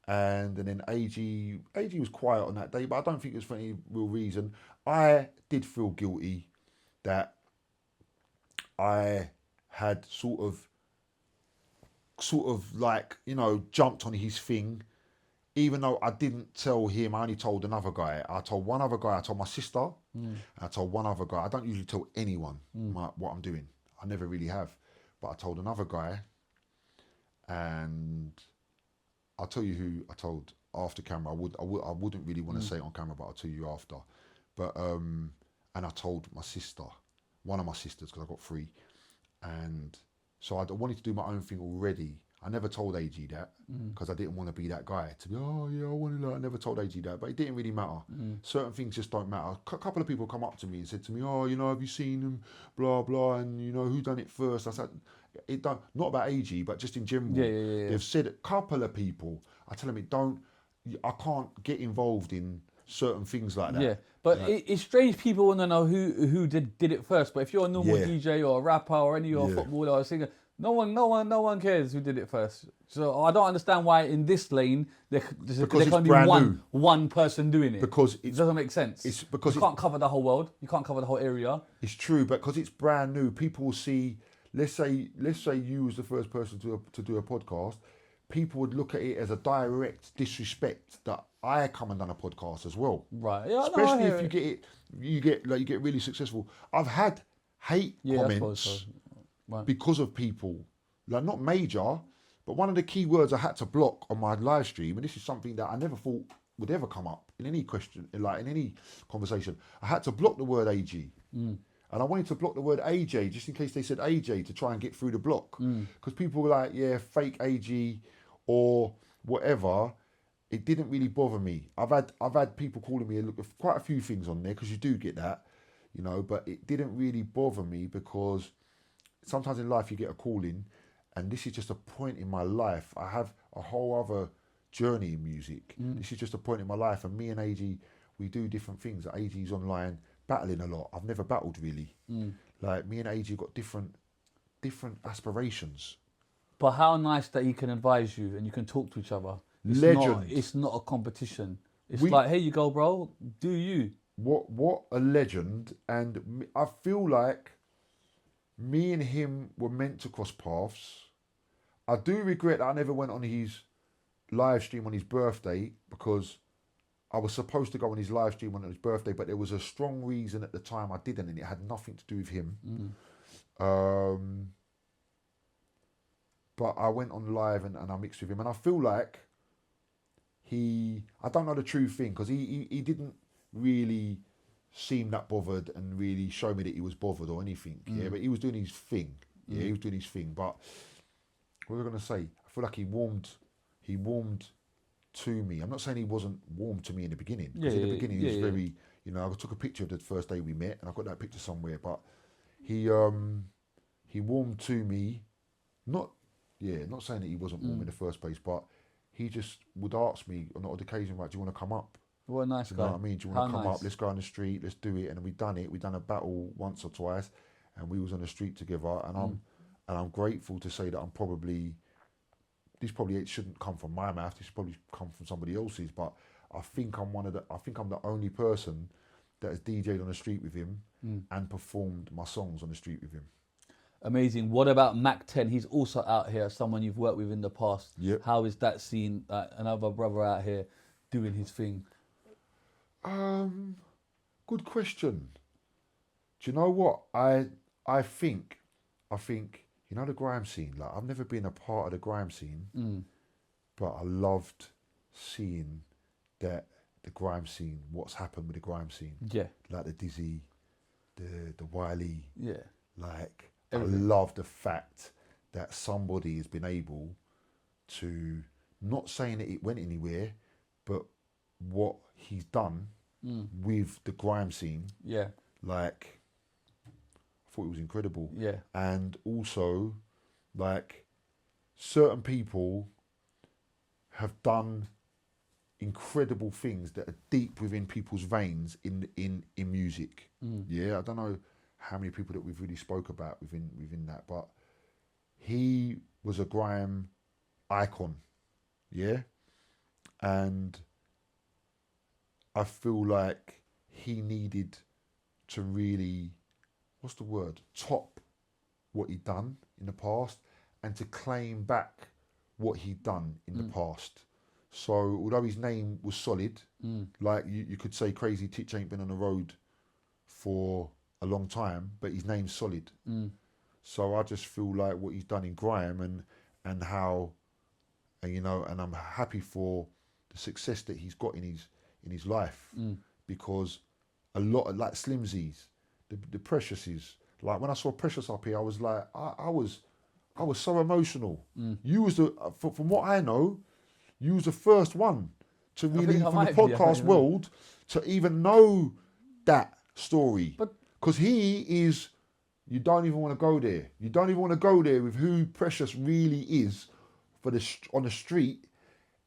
And then AG was quiet on that day, but I don't think it was for any real reason. I did feel guilty that I had sort of like, jumped on his thing, even though I didn't tell him. I only told another guy. I told one other guy. I told my sister. I told one other guy. I don't usually tell anyone what I'm doing. I never really have. But I told another guy, and I'll tell you who I told after camera. I wouldn't really want to say it on camera, but I'll tell you after. But and I told my sister. One of my sisters, because I got 3, and so I wanted to do my own thing already. I never told AG that because I didn't want to be that guy to be, I wanted that. I never told AG that, but it didn't really matter. Certain things just don't matter. A couple of people come up to me and said to me, have you seen them, blah blah, and who done it first? I said, it don't, not about AG, but just in general. Yeah. They've said a couple of people. I tell them I can't get involved in certain things like that. Yeah, but it's strange. People want to know who did it first. But if you're a normal DJ or a rapper or any or a footballer or a singer, no one cares who did it first. So I don't understand why in this lane there can be one person doing it. Because it doesn't make sense. It's because you can't cover the whole world. You can't cover the whole area. It's true, but because it's brand new, people will see. Let's say you was the first person to do a podcast. People would look at it as a direct disrespect that I come and done a podcast as well. Right. Yeah. Especially if you get really successful. I've had hate comments because of people, like not major, but one of the key words I had to block on my live stream, and this is something that I never thought would ever come up in any question, like in any conversation. I had to block the word AG. And I wanted to block the word AJ just in case they said AJ to try and get through the block. Because people were like, fake AG or whatever. It didn't really bother me. I've had people calling me, look, quite a few things on there, because you do get that, but it didn't really bother me because sometimes in life you get a calling, and this is just a point in my life. I have a whole other journey in music. This is just a point in my life, and me and AG, we do different things. AG's online battling a lot. I've never battled really. Like me and AG got different aspirations. But how nice that he can advise you and you can talk to each other. It's not a competition. It's like, here you go, bro. Do you? What a legend. And I feel like me and him were meant to cross paths. I do regret that I never went on his live stream on his birthday, because I was supposed to go on his live stream on his birthday, but there was a strong reason at the time I didn't, and it had nothing to do with him. But I went on live and I mixed with him, and I feel like I don't know the true thing, because he didn't really seem that bothered and really show me that he was bothered or anything. Yeah, but he was doing his thing. Yeah, he was doing his thing. But what was I going to say? I feel like he warmed to me. I'm not saying he wasn't warm to me in the beginning. Because in the beginning he was very, you know, I took a picture of the first day we met, and I've got that picture somewhere. But he warmed to me, not saying that he wasn't warm in the first place, but he just would ask me on the odd occasion, right, do you want to come up? What a nice You guy. know what I mean? Do you want to come up? Let's go on the street. Let's do it. And we done it. We done a battle once or twice, and we was on the street together. And I'm grateful to say that I'm probably, it shouldn't come from my mouth. This probably come from somebody else's. But I think I'm the only person that has DJed on the street with him and performed my songs on the street with him. Amazing. What about Mac 10? He's also out here, someone you've worked with in the past. Yep. How is that scene? Another brother out here doing his thing. Good question. Do you know what? I think, you know, the grime scene, like I've never been a part of the grime scene, but I loved seeing that the grime scene, what's happened with the grime scene. Yeah. Like the Dizzy, the Wiley. Yeah. Like, Everything. I love the fact that somebody has been able to, not saying that it went anywhere, but what he's done with the grime scene. Yeah. Like, I thought it was incredible. Yeah. And also, like, certain people have done incredible things that are deep within people's veins in music. Yeah, I don't know how many people that we've really spoke about within that, but he was a grime icon. Yeah. And I feel like he needed to really, what's the word, top what he'd done in the past and to claim back what he'd done in the past. So although his name was solid, like you could say Crazy Titch ain't been on the road for a long time, but his name's solid. So I just feel like what he's done in grime and how, and, you know, and I'm happy for the success that he's got in his life, because a lot of, like, Slimzies, the Preshuses, like when I saw Preshus up here, I was like, I was so emotional. You was from what I know, you was the first one to really, from the podcast world, to even know that story. Because he is, you don't even want to go there. You don't even want to go there with who Preshus really is on the street.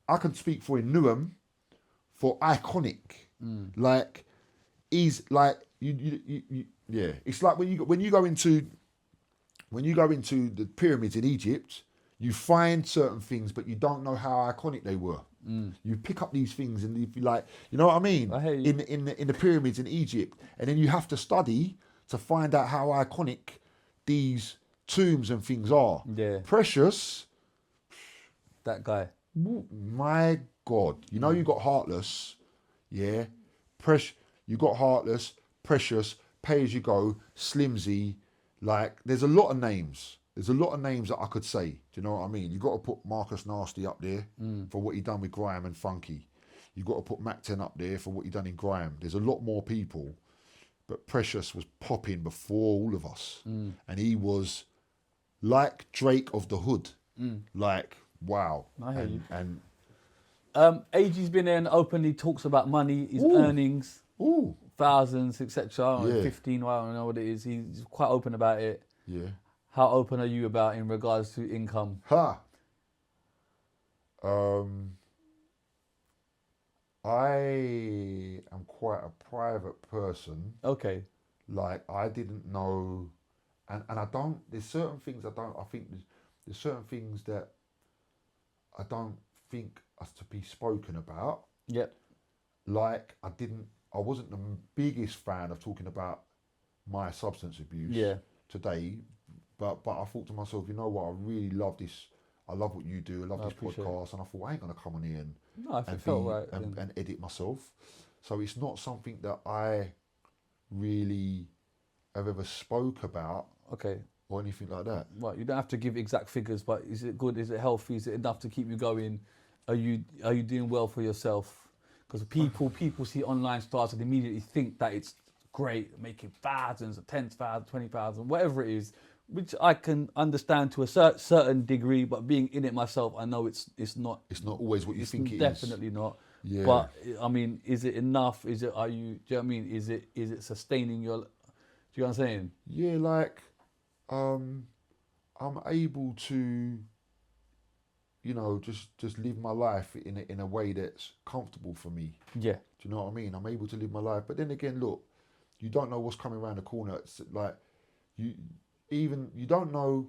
I can speak for in Newham, for iconic. Like, he's like, yeah. It's like when you go into the pyramids in Egypt, you find certain things, but you don't know how iconic they were. You pick up these things and you like, you know what I mean? I hear you. In the pyramids in Egypt, and then you have to study to find out how iconic these tombs and things are. Yeah. Preshus, That guy. my God, you know you got Heartless, yeah. You got Heartless, Preshus, Pay As You Go, Slimzy. Like, there's a lot of names. There's a lot of names that I could say. Do you know what I mean? You got to put Marcus Nasty up there for what he done with Grime and Funky. You got to put Mac 10 up there for what he done in Grime. There's a lot more people, but Preshus was popping before all of us, and he was like Drake of the hood. Like, wow. I hear you. And AG's been there and openly talks about money, his earnings, thousands, etc. Yeah. 15, I don't know what it is. He's quite open about it. yeah. How open are you about in regards to income? I am quite a private person. Okay. Like, I didn't know, and I don't, there's certain things I think there's certain things that I don't think are to be spoken about. Yep. Like, I wasn't the biggest fan of talking about my substance abuse today, but I thought to myself, you know what, I really love this. I love what you do. I love this appreciate podcast. And I thought, I ain't going to come on here No, if it felt right, then- and edit myself. So it's not something that I really have ever spoke about Okay. or anything like that. Right, you don't have to give exact figures, but is it good? Is it healthy? Is it enough to keep you going? Are you doing well for yourself? Because people see online stars and immediately think that it's great, making thousands, 10,000, 20,000, whatever it is, which I can understand to a certain degree. But being in it myself, I know it's not. It's not always what you think it is. Definitely not. Yeah. But I mean, is it enough? Is it? Do you know what I mean? Is it sustaining your? Do you know what I'm saying? Yeah, like I'm able to, you know, just live my life in a way that's comfortable for me. Yeah. Do you know what I mean? I'm able to live my life, but then again, look, you don't know what's coming around the corner. It's like you don't know.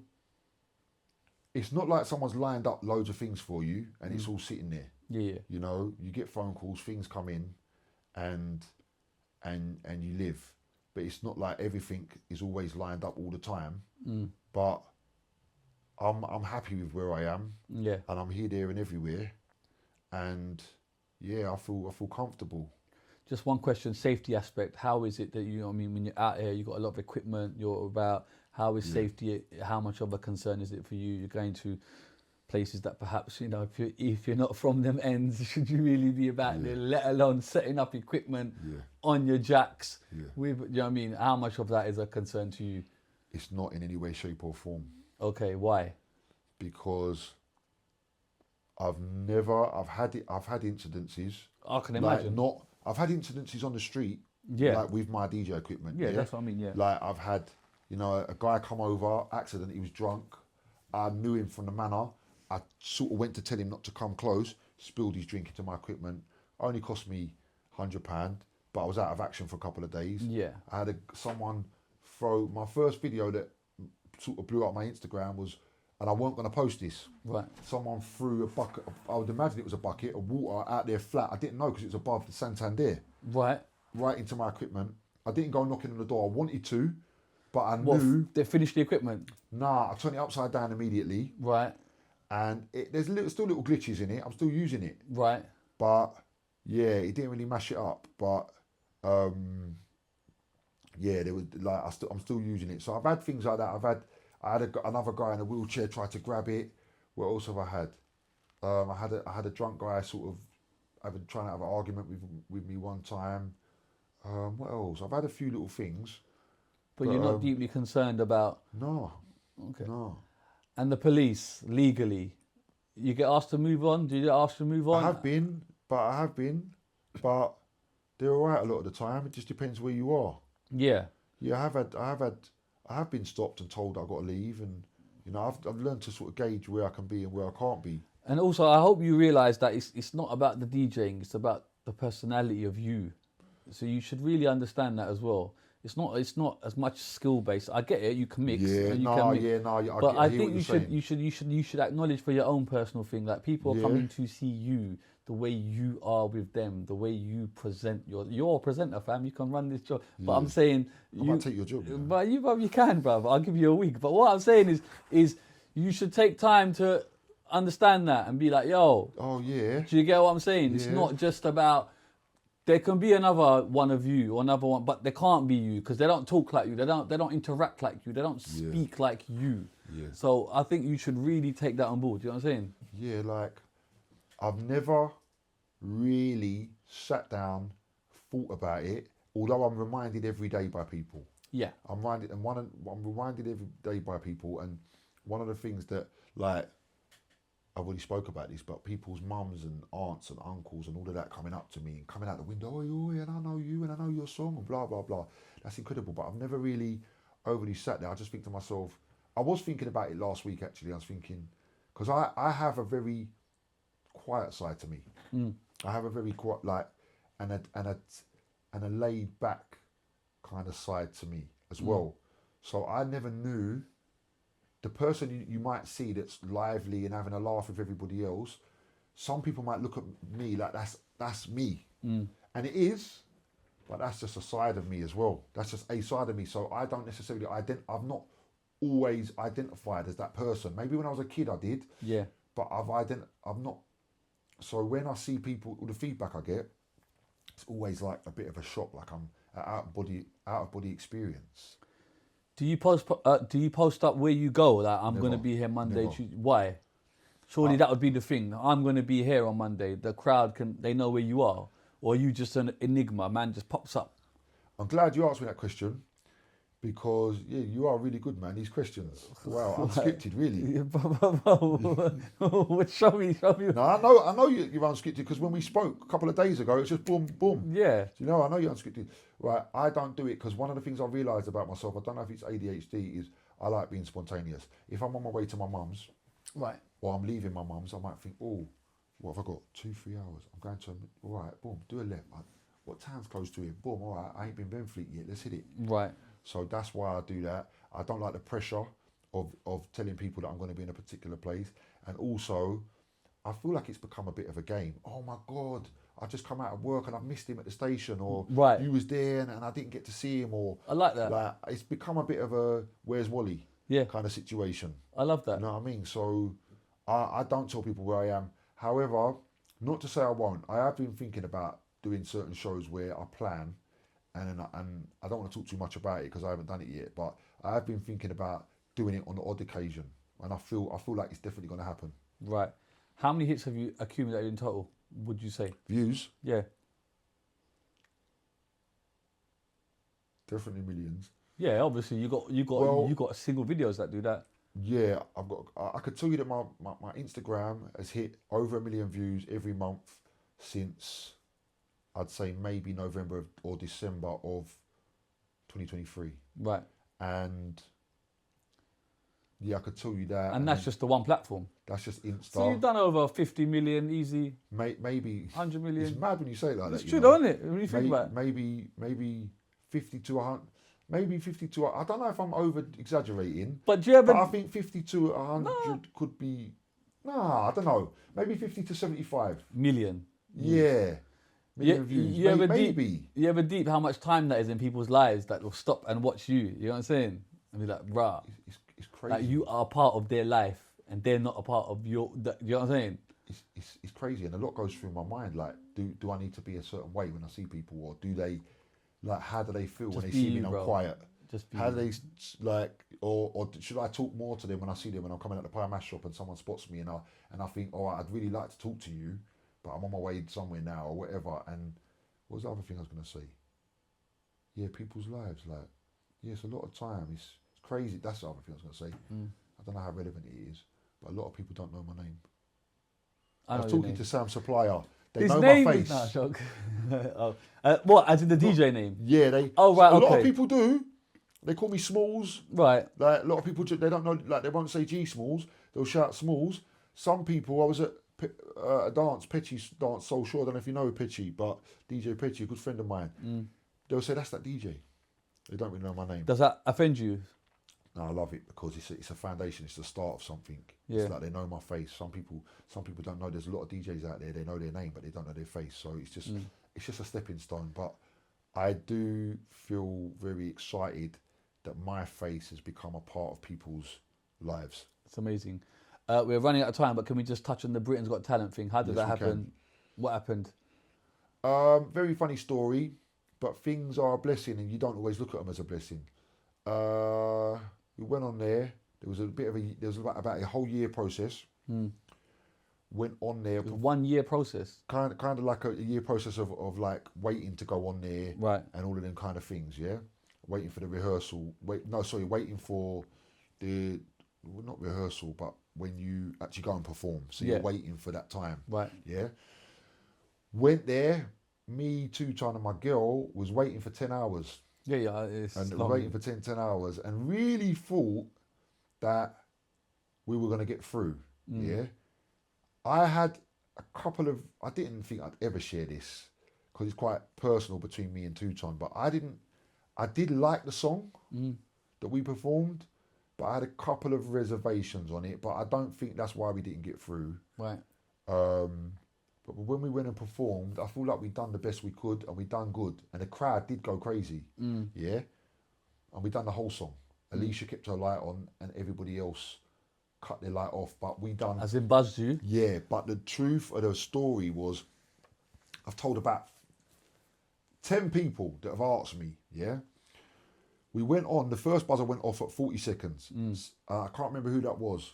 It's not like someone's lined up loads of things for you and it's all sitting there. Yeah. You know, you get phone calls, things come in, and you live. But it's not like everything is always lined up all the time. But I'm happy with where I am. Yeah. And I'm here, there, and everywhere. And yeah, I feel comfortable. Just one question, safety aspect. How is it that you know what I mean, when you're out here, you've got a lot of equipment, you're about, how is safety, how much of a concern is it for you? You're going to places that perhaps, you know, if you're not from them ends, should you really be about there, let alone setting up equipment on your jacks with, you know what I mean? How much of that is a concern to you? It's not in any way, shape or form. Okay, why? Because I've had incidences. I can imagine. I've had incidences on the street, like with my DJ equipment. Yeah, that's what I mean, yeah. Like I've had, you know, a guy come over, accident, he was drunk. I knew him from the manor. I sort of went to tell him not to come close, spilled his drink into my equipment. Only cost me £100, but I was out of action for a couple of days. Yeah. I had someone throw, my first video that sort of blew up my Instagram was, and I weren't going to post this. Right. Someone threw a bucket, I would imagine it was a bucket of water out there flat. I didn't know because it was above the Santander. Right. Right into my equipment. I didn't go knocking on the door. I wanted to, but I knew. They finished the equipment? Nah, I turned it upside down immediately. Right. And there's still little glitches in it. I'm still using it. Right. But yeah, it didn't really mash it up. But yeah, there was like I'm still using it. So I've had things like that. I had another guy in a wheelchair try to grab it. What else have I had? I had a drunk guy sort of trying to have an argument with me one time. What else? I've had a few little things. But you're not deeply concerned about. No. Okay. No. And the police, legally, you get asked to move on? Do you get asked to move on? I have been, but they're all right a lot of the time. It just depends where you are. Yeah. Yeah, I have been stopped and told I've got to leave, and you know, I've learned to sort of gauge where I can be and where I can't be. And also, I hope you realise that it's not about the DJing; it's about the personality of you. So you should really understand that as well. It's not as much skill based. I get it. You can mix. But I think you should acknowledge for your own personal thing that people are coming to see you the way you are with them, the way you present you're a presenter, fam. You can run this job. But I'm saying I might take your job. But you can, brother. I'll give you a week. But what I'm saying is you should take time to understand that and be like, yo. Oh yeah. Do you get what I'm saying? It's not just about. There can be another one of you or another one, but they can't be you because they don't talk like you. They don't interact like you. They don't speak like you. Yeah. So I think you should really take that on board. Do you know what I'm saying? Yeah, like I've never really sat down, thought about it. Although I'm reminded every day by people. Yeah. I'm reminded every day by people, and one of the things that like. I've already spoke about this, but people's mums and aunts and uncles and all of that coming up to me and coming out the window, oh, and I know you and I know your song and blah, blah, blah. That's incredible, but I've never really overly sat there. I just think to myself, I was thinking about it last week, actually. I was thinking, because I have a very quiet side to me. I have a very quiet, like, and a laid back kind of side to me as well. So I never knew the person you might see that's lively and having a laugh with everybody else, some people might look at me like that's me. And it is, but that's just a side of me as well. That's just a side of me. So I don't necessarily, I've not always identified as that person. Maybe when I was a kid I did, Yeah. but I'm not. So when I see people, all the feedback I get, it's always like a bit of a shock, like I'm an out of body experience. Do you post up where you go? Like, I'm going to Never. be here Monday, Never. Tuesday. Why? Surely that would be the thing. I'm going to be here on Monday. The crowd they know where you are. Or are you just an enigma? Man just pops up. I'm glad you asked me that question, because yeah, you are really good, man. These questions, wow, unscripted, really. Show me. No, I know you're unscripted, because when we spoke a couple of days ago, it's just boom, boom. Yeah. You know, I know you're unscripted. Right, I don't do it because one of the things I realised about myself, I don't know if it's ADHD, is I like being spontaneous. If I'm on my way to my mum's, Right. or I'm leaving my mum's, I might think, oh, what have I got? 2-3 hours. I'm going to, all right, boom, do a left. What town's close to here? Boom, all right, I ain't been Benfleet yet, let's hit it. Right. So that's why I do that. I don't like the pressure of telling people that I'm going to be in a particular place. And also, I feel like it's become a bit of a game. Oh my God, I just come out of work and I've missed him at the station, or Right. you was there and I didn't get to see him, or I like that. Like, it's become a bit of a where's Wally kind of situation. I love that. You know what I mean? So I don't tell people where I am. However, not to say I won't. I have been thinking about doing certain shows where I plan, and I don't want to talk too much about it because I haven't done it yet, but I have been thinking about doing it on the odd occasion, and I feel like it's definitely going to happen. Right. How many hits have you accumulated in total, would you say? Views, Yeah. definitely millions. Yeah, obviously you got single videos that do that. Yeah, I could tell you that my Instagram has hit over 1 million views every month since, I'd say, maybe November or December of 2023. Right. And yeah, I could tell you that. And that's just the one platform. That's just Insta. So you've done over 50 million easy. Maybe 100 million. It's mad when you say it like It's that. true, though, isn't it? When you think about it. Maybe 50 to 100. Maybe 50 to, I don't know if I'm over exaggerating. But do you ever? But I think 50 to 100 could be, I don't know. Maybe 50 to 75. Million. Yeah. Million views. Maybe. You ever deep how much time that is in people's lives that will stop and watch you? You know what I'm saying? And be like, bruh, It's crazy. like you are a part of their life and they're not a part of your. You know what I'm saying? It's crazy, and a lot goes through my mind. Like, do I need to be a certain way when I see people, or do they, like, how do they feel when they see me and I'm quiet? How do they, like, or should I talk more to them when I see them when I'm coming out the pie mash shop and someone spots me and I think, oh, I'd really like to talk to you, but I'm on my way somewhere now or whatever. And what was the other thing I was going to say? Yeah, people's lives, like, yes, a lot of time. It's crazy. That's the other thing I was going to say. I don't know how relevant it is, but a lot of people don't know my name. I was talking to Sam Supplier. They His know name my is face. joke. What, as in the DJ name? Yeah, they. Oh, right, A lot okay. of people do. They call me Smallz. Right. Like, a lot of people, they don't know. Like, they won't say G Smallz. They'll shout Smallz. Some people, I was at a dance, Petchy's dance, Soul Shore. I don't know if you know Petchy, but DJ Petchy, a good friend of mine. They'll say that's that DJ. They don't really know my name. Does that offend you? No, I love it because it's a foundation. It's the start of something. Yeah. It's like they know my face. Some people don't know. There's a lot of DJs out there. They know their name, but they don't know their face. So it's just a stepping stone. But I do feel very excited that my face has become a part of people's lives. It's amazing. We're running out of time, but can we just touch on the Britain's Got Talent thing? How did that happen? Can. What happened? Very funny story, but things are a blessing, and you don't always look at them as a blessing. We went on there. There was about a whole year process. Went on there. 1 year process. Kind of like a year process of like waiting to go on there, Right. and all of them kind of things. Yeah, waiting for the rehearsal. Waiting for the not rehearsal, but when you actually go and perform. So you're waiting for that time. Right. Yeah. Went there. Me, Two-Tone, and my girl was waiting for 10 hours. Yeah, it's And long. waiting for 10 hours, and really thought that we were going to get through. Yeah. I had a couple of, I didn't think I'd ever share this because it's quite personal between me and Two-Tone, but I did like the song that we performed, but I had a couple of reservations on it, but I don't think that's why we didn't get through. Right. But when we went and performed, I feel like we done the best we could and we done good. And the crowd did go crazy. Yeah. And we done the whole song. Alicia kept her light on, and everybody else cut their light off. But we done. As in buzzed you? Yeah, but the truth of the story was, I've told about 10 people that have asked me, yeah? We went on, the first buzzer went off at 40 seconds. I can't remember who that was.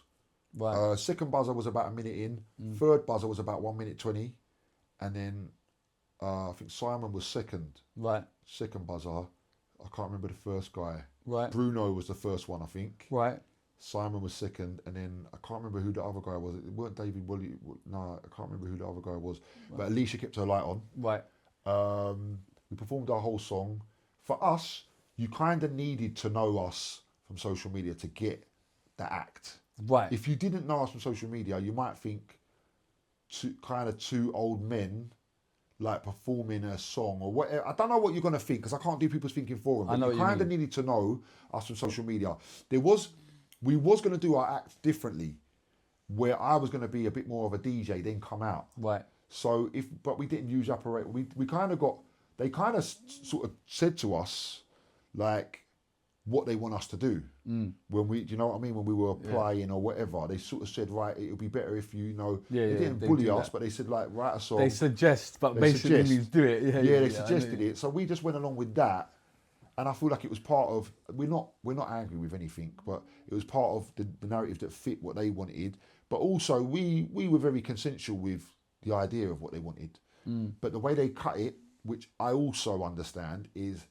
Right. Second buzzer was about a minute in. Third buzzer was about 1 minute 20. And then I think Simon was second. Right. Second buzzer. I can't remember the first guy. Right. Bruno was the first one, I think. Right. Simon was second, and then I can't remember who the other guy was. It weren't David Woolley. No, I can't remember who the other guy was. Right. But Alicia kept her light on. Right. We performed our whole song. For us, you kind of needed to know us from social media to get the act. Right. If you didn't know us from social media, you might think two old men like performing a song or whatever. I don't know what you're going to think because I can't do people's thinking for them. But you kind of needed to know us from social media. We was going to do our act differently, where I was going to be a bit more of a DJ, then come out. Right. So but we didn't use operator. We kind of got. They kind of sort of said to us, like, what they want us to do when we, do you know what I mean? When we were applying or whatever, they sort of said, right, it would be better if you know. They didn't bully us, but they said like, write a song. They suggest, but basically means do it. They suggested it, so we just went along with that, and I feel like it was part of. We're not angry with anything, but it was part of the narrative that fit what they wanted. But also we were very consensual with the idea of what they wanted. But the way they cut it, which I also understand, is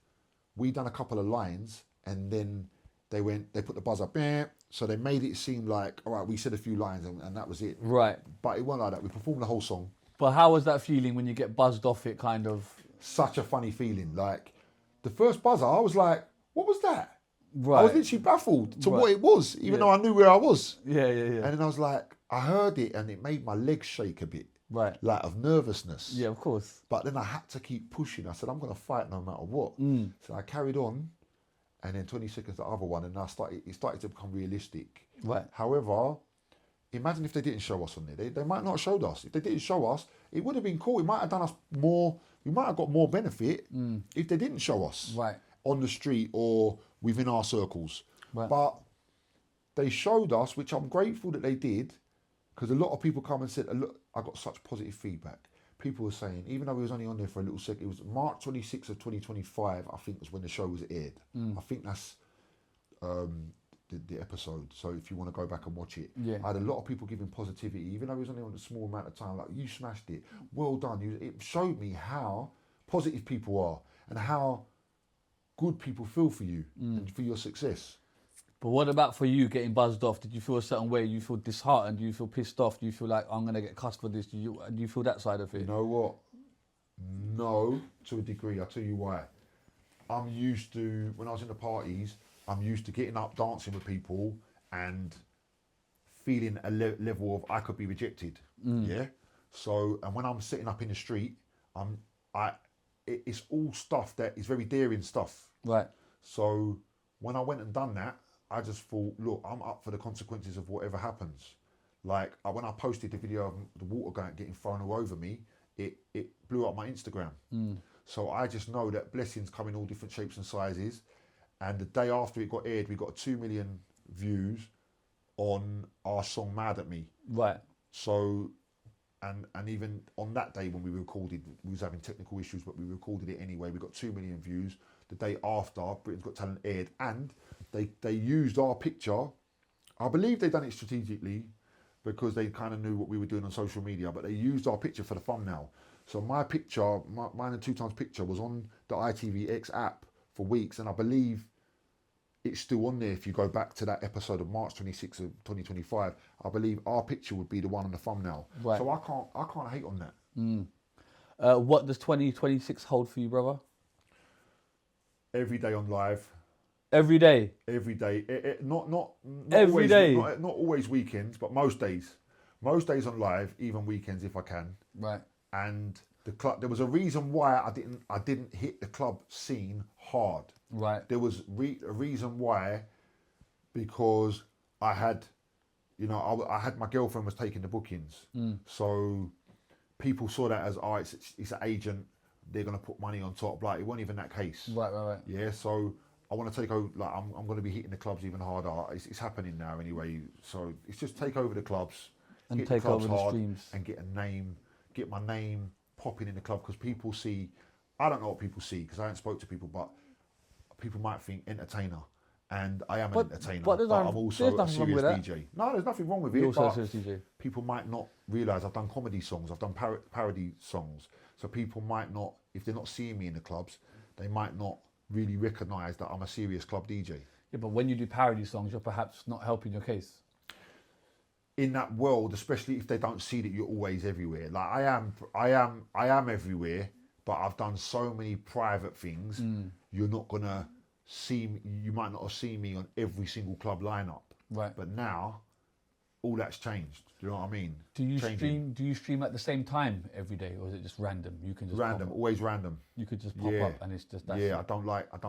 we done a couple of lines and then they put the buzzer, bam, so they made it seem like, all right, we said a few lines and that was it. Right. But it wasn't like that. We performed the whole song. But how was that feeling when you get buzzed off it, kind of? Such a funny feeling. Like, the first buzzer, I was like, what was that? Right. I was literally baffled to what it was, even though I knew where I was. Yeah. And then I was like, I heard it and it made my legs shake a bit. Right. Like, of nervousness. Yeah, of course. But then I had to keep pushing. I said, I'm going to fight no matter what. So I carried on, and then 20 seconds the other one, and it started to become realistic. Right. However, imagine if they didn't show us on there. They might not have showed us. If they didn't show us, it would have been cool. It might have done us more. We might have got more benefit if they didn't show us on the street or within our circles. Right. But they showed us, which I'm grateful that they did, because a lot of people come and said, look, I got such positive feedback. People were saying, even though we was only on there for a little second, it was March 26th of 2025, I think was when the show was aired. I think that's the episode. So if you want to go back and watch it, I had a lot of people giving positivity, even though it was only on a small amount of time, like, you smashed it, well done. It showed me how positive people are and how good people feel for you and for your success. But what about for you getting buzzed off? Did you feel a certain way? Do you feel disheartened? Do you feel pissed off? Do you feel like, I'm going to get cussed for this? Do you feel that side of it? You know what? No, to a degree. I'll tell you why. I'm used to, when I was in the parties, I'm used to getting up, dancing with people and feeling a level of I could be rejected. Yeah? So, and when I'm sitting up in the street, it's all stuff that is very daring stuff. Right. So when I went and done that, I just thought, look, I'm up for the consequences of whatever happens. Like, when I posted the video of the water getting thrown all over me, it blew up my Instagram. So I just know that blessings come in all different shapes and sizes. And the day after it got aired, we got 2 million views on our song Mad at Me. Right. So, and even on that day when we recorded, we was having technical issues, but we recorded it anyway. We got 2 million views. The day after, Britain's Got Talent aired, and they used our picture. I believe they done it strategically because they kind of knew what we were doing on social media, but they used our picture for the thumbnail. So my picture, mine and 2 Times picture, was on the ITVX app for weeks, and I believe it's still on there. If you go back to that episode of March 26th of 2025, I believe our picture would be the one on the thumbnail. Right. So I can't hate on that. What does 2026 hold for you, brother? Every day on live. Every day? Every day. Not every always, day? Not always weekends, but most days. Most days on live, even weekends if I can. Right. And the club, there was a reason why I didn't hit the club scene hard. Right. There was a reason why, because I had, I had my girlfriend was taking the bookings. So people saw that as, it's an agent, they're going to put money on top. Like, it wasn't even that case. Right. Yeah, so I want to take over. Like I'm going to be hitting the clubs even harder. It's happening now anyway. So it's just take over the clubs And hit take the clubs over the hard streams. and get my name popping in the club because people see. I don't know what people see because I haven't spoke to people, but people might think entertainer, and I am an entertainer. but I'm also a nothing wrong serious with that. DJ. No, there's nothing wrong with You're it. also a But serious DJ. people might not realise I've done comedy songs, I've done parody songs. So people might not, if they're not seeing me in the clubs, they might not really recognise that I'm a serious club DJ. Yeah, but when you do parody songs, you're perhaps not helping your case. In that world, especially if they don't see that you're always everywhere. Like I am everywhere, but I've done so many private things. You're not gonna see me, you might not have seen me on every single club lineup. Right. But now, all that's changed. Do you know what I mean? Do you Changing. stream at the same time every day, or is it just random? You can just Random, pop, always random. you could just pop Yeah. up and it's just that's Yeah, it. I don't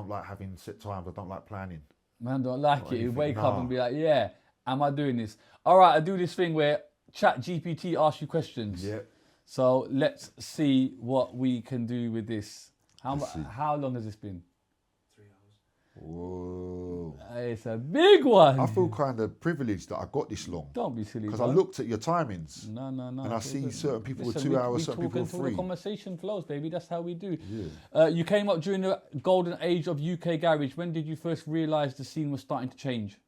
like having set times. I don't like planning. Man, don't like Not it. You anything, wake up nah. and be like, yeah, am I doing this? All right, I do this thing where Chat GPT asks you questions. Yeah. So let's see what we can do with this. Let's see. How long has this been? Whoa. It's a big one. I feel kind of privileged that I got this long. Don't be silly. Because I bro. looked at your timings. No. And I see Listen, certain people with listen, 2 hours, we certain talk people with until 3. the conversation flows, baby. That's how we do. Yeah. You came up during the golden age of UK garage. When did you first realise the scene was starting to change?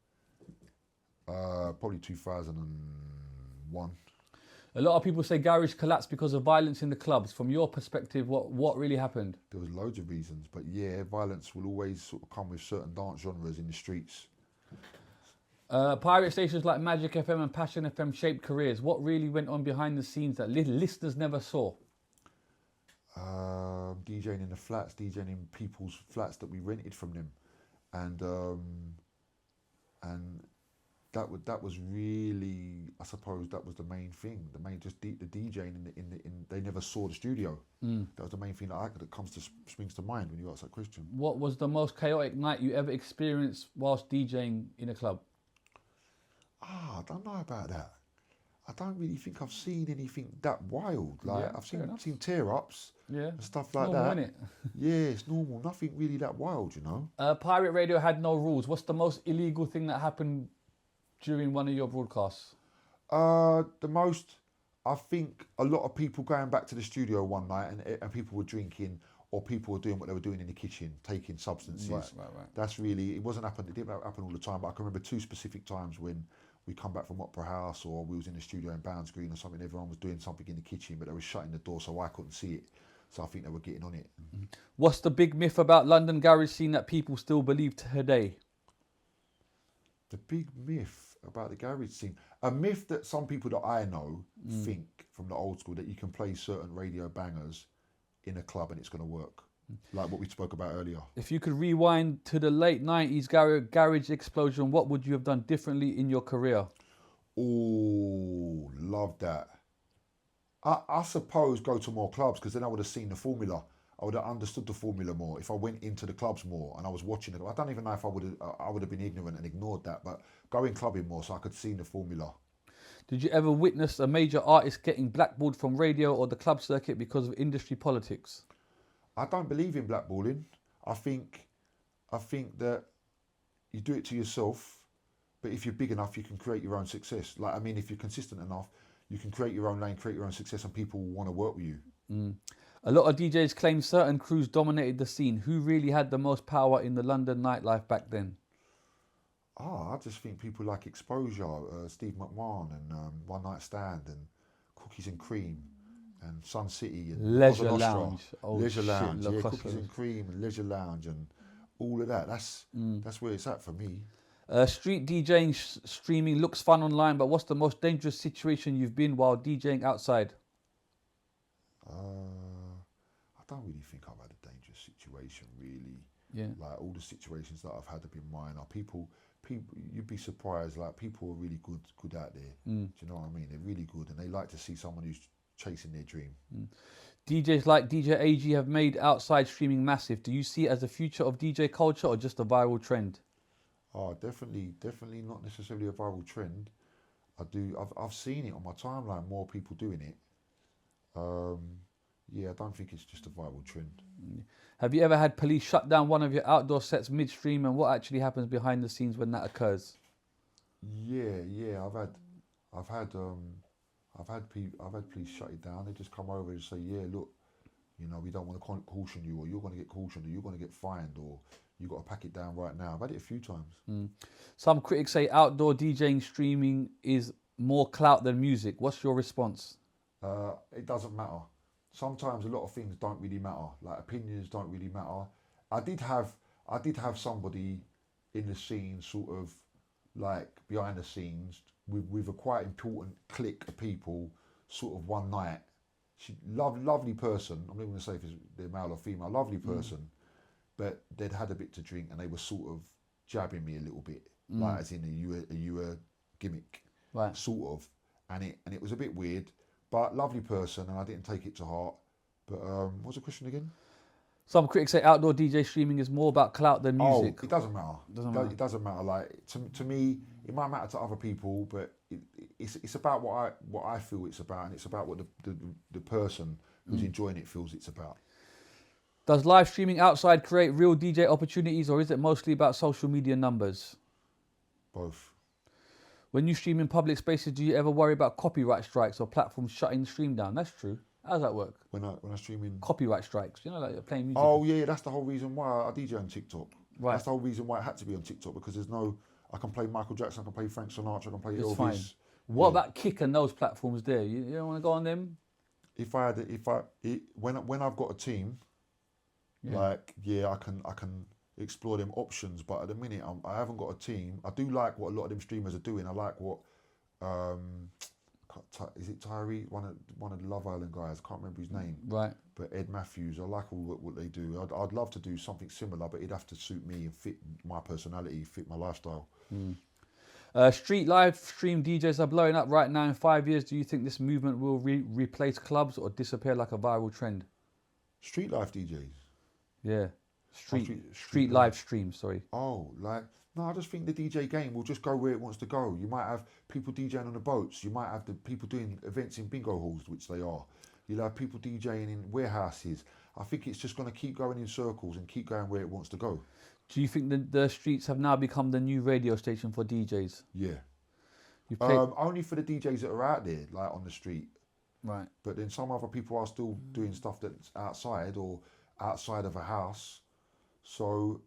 Probably 2001. A lot of people say garage collapsed because of violence in the clubs. From your perspective, what really happened? There was loads of reasons, but yeah, violence will always sort of come with certain dance genres in the streets. Pirate stations like Magic FM and Passion FM shaped careers. What really went on behind the scenes that listeners never saw? DJing in the flats, DJing in people's flats that we rented from them, and that was really, I suppose, that was the main thing. The main just the DJing in they never saw the studio. That was the main thing that comes to springs to mind when you ask that question. What was the most chaotic night you ever experienced whilst DJing in a club? I don't know about that. I don't really think I've seen anything that wild. Like Yeah, I've fair enough. seen tear ups Yeah, and stuff like normal, that. innit? Yeah, it's normal. Nothing really that wild, you know. Pirate radio had no rules. What's the most illegal thing that happened during one of your broadcasts? The most, I think, a lot of people going back to the studio one night and people were drinking or people were doing what they were doing in the kitchen, taking substances. Right. That's really, it didn't happen all the time, but I can remember 2 specific times when we come back from Opera House or we was in the studio in Bounds Green or something, everyone was doing something in the kitchen, but they were shutting the door so I couldn't see it. So I think they were getting on it. What's the big myth about London garage scene that people still believe today? The big myth about the garage scene, a myth that some people that I know think from the old school that you can play certain radio bangers in a club and it's going to work, like what we spoke about earlier. If you could rewind to the late 90s garage explosion, what would you have done differently in your career? Oh, love that. I suppose go to more clubs because then I would have seen the formula. I would have understood the formula more if I went into the clubs more and I was watching it. I don't even know if I would have been ignorant and ignored that, but going clubbing more so I could see the formula. Did you ever witness a major artist getting blackballed from radio or the club circuit because of industry politics? I don't believe in blackballing. I think that you do it to yourself, but if you're big enough, you can create your own success. Like, I mean, if you're consistent enough, you can create your own lane, create your own success, and people will want to work with you. A lot of DJs claim certain crews dominated the scene. Who really had the most power in the London nightlife back then? I just think people like Exposure, Steve McMahon, and One Night Stand, and Cookies and Cream, and Sun City, and Leisure Cosa Nostra. Lounge. Oh, Leisure shit, Lounge, love yeah, Cosa Cookies and Cream, and Leisure Lounge, and all of that. That's where it's at for me. Street DJing streaming looks fun online, but what's the most dangerous situation you've been while DJing outside? I don't really think I've had a dangerous situation, really. Yeah. Like all the situations that I've had have been minor. People, you'd be surprised. Like people are really good out there. Do you know what I mean? They're really good, and they like to see someone who's chasing their dream. DJs like DJ AG have made outside streaming massive. Do you see it as the future of DJ culture or just a viral trend? Oh, definitely not necessarily a viral trend. I've seen it on my timeline. More people doing it. yeah, I don't think it's just a viral trend. Have you ever had police shut down one of your outdoor sets midstream, and what actually happens behind the scenes when that occurs? Yeah, I've had police shut it down. They just come over and say, yeah, look, you know, we don't want to caution you, or you're going to get cautioned, or you're going to get fined, or you got to pack it down right now. I've had it a few times. Some critics say outdoor DJing streaming is more clout than music. What's your response? It doesn't matter. Sometimes a lot of things don't really matter. Like opinions don't really matter. I did have somebody in the scene, sort of like behind the scenes, with a quite important clique of people, sort of one night. She lovely person. I'm not even gonna say if they're male or female. Lovely person, but they'd had a bit to drink and they were sort of jabbing me a little bit, like as in are you a gimmick, Right. sort of, and it was a bit weird. But lovely person, and I didn't take it to heart. But what's the question again? Some critics say outdoor DJ streaming is more about clout than music. Oh, it doesn't matter. It doesn't matter. Like to me, it might matter to other people, but it's about what I feel it's about, and it's about what the person who's enjoying it feels it's about. Does live streaming outside create real DJ opportunities, or is it mostly about social media numbers? Both. When you stream in public spaces, do you ever worry about copyright strikes or platforms shutting the stream down? That's true. How does that work? When I stream in Copyright strikes, you know, like you're playing music. Oh yeah, that's the whole reason why I DJ on TikTok. Right. That's the whole reason why it had to be on TikTok, because I can play Michael Jackson, I can play Frank Sinatra, I can play It's Elvis. fine. What about Kick and those platforms there? You don't want to go on them? When I've got a team, I can explore them options. But at the minute, I haven't got a team. I do like what a lot of them streamers are doing. I like what is it Tyree, one of the Love Island guys? I can't remember his name. Right. But Ed Matthews, I like all what they do. I'd love to do something similar, but it'd have to suit me and fit my personality, fit my lifestyle. Street live stream DJs are blowing up right now. In 5 years, do you think this movement will replace clubs or disappear like a viral trend? Street life DJs. Yeah. Street Street live stream, sorry. Oh, no, I just think the DJ game will just go where it wants to go. You might have people DJing on the boats. You might have the people doing events in bingo halls, which they are. You'll have people DJing in warehouses. I think it's just going to keep going in circles and keep going where it wants to go. Do you think that the streets have now become the new radio station for DJs? Yeah. You played... Only for the DJs that are out there, like on the street. Right. But then some other people are still doing stuff that's outside or outside of a house. So,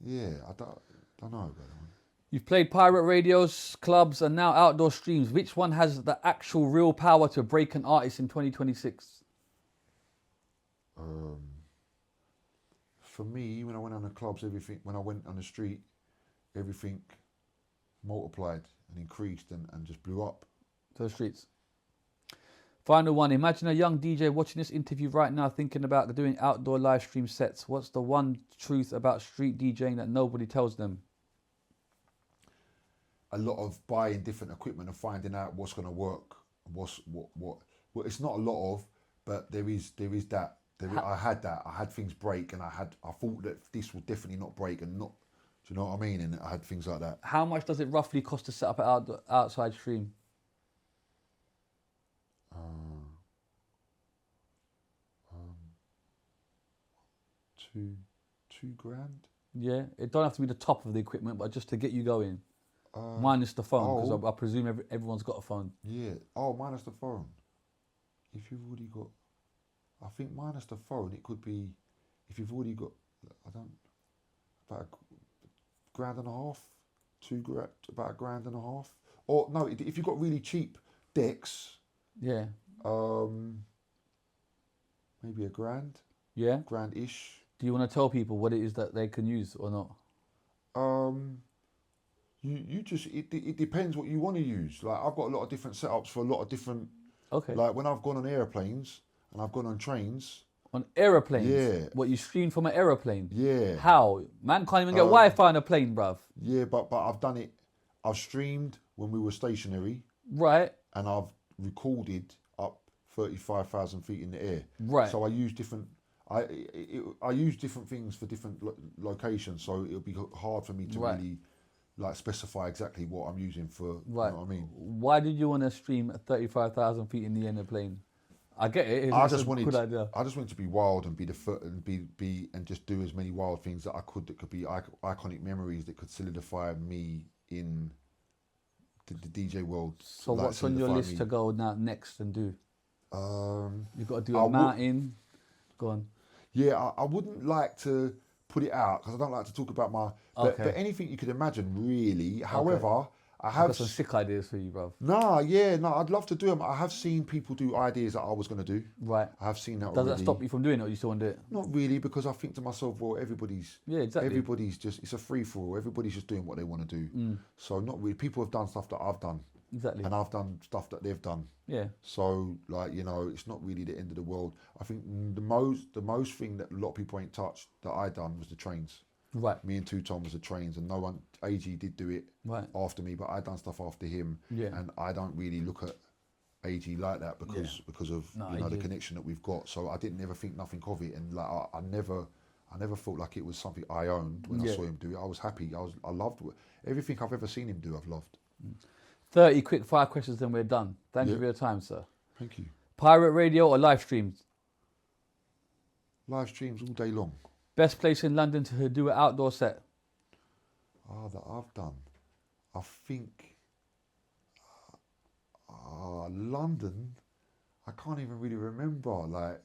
yeah, I don't know about that one. You've played pirate radios, clubs, and now outdoor streams. Which one has the actual real power to break an artist in 2026? For me, when I went on the clubs, when I went on the street, everything multiplied and increased and just blew up. To the streets. Final one. Imagine a young DJ watching this interview right now thinking about doing outdoor live stream sets. What's the one truth about street DJing that nobody tells them? A lot of buying different equipment and finding out what's going to work. What? Well, it's not a lot of, but there is that. I had that. I had things break, and I thought that this would definitely not break, and not. Do you know what I mean? And I had things like that. How much does it roughly cost to set up an outside stream? $2,000. Yeah, it don't have to be the top of the equipment, but just to get you going. Minus the phone, because I presume everyone's got a phone. Yeah. Oh, minus the phone. If you've already got, I think minus the phone, it could be, if you've already got, about $1,500, $2,000, about $1,500. Or no, if you've got really cheap decks. Yeah. Maybe $1,000. Yeah. $1,000-ish. Do you want to tell people what it is that they can use or not? You just it depends what you want to use. Like I've got a lot of different setups for a lot of different. Okay. Like when I've gone on airplanes and I've gone on trains. On aeroplanes? Yeah. What, you stream from an aeroplane? Yeah. How? Man can't even get Wi-Fi on a plane, bruv. Yeah, but I've done it. I've streamed when we were stationary. Right. And I've recorded up 35,000 feet in the air. Right. So I use different. I use different things for different locations, so it'll be hard for me to really like specify exactly what I'm using for. Right. You know what I mean? Why did you want to stream at 35,000 feet in the air in a plane? I get it. I It's just a wanted, good idea. I just wanted to be wild and be the foot and be and just do as many wild things that I could. That could be iconic memories that could solidify me in the DJ world. So what's on your list to go now next and do? You've got to do a mountain. Go on. Yeah, I wouldn't like to put it out because I don't like to talk about my. But anything you could imagine, really. However, I have got some sick ideas for you, bro. I'd love to do them. I have seen people do ideas that I was going to do. Right. I have seen that Does already. that stop you from doing it, or you still want to do it? Not really, because I think to myself, well, everybody's just, it's a free-for-all. Everybody's just doing what they want to do. So not really. People have done stuff that I've done. Exactly. And I've done stuff that they've done. Yeah. So, like, it's not really the end of the world. I think the most thing that a lot of people ain't touched that I done was the trains. Right. Me and Two Tom was the trains, and no one, AG did do it after me, but I done stuff after him. Yeah. And I don't really look at AG like that because of the connection that we've got. So I didn't ever think nothing of it, and like I never felt like it was something I owned when I saw him do it. I was happy. I loved it. Everything I've ever seen him do, I've loved. 30 quick fire questions, then we're done. Thank you for your time, sir. Thank you. Pirate radio or live streams? Live streams all day long. Best place in London to do an outdoor set? That I've done. I think London, I can't even really remember. Like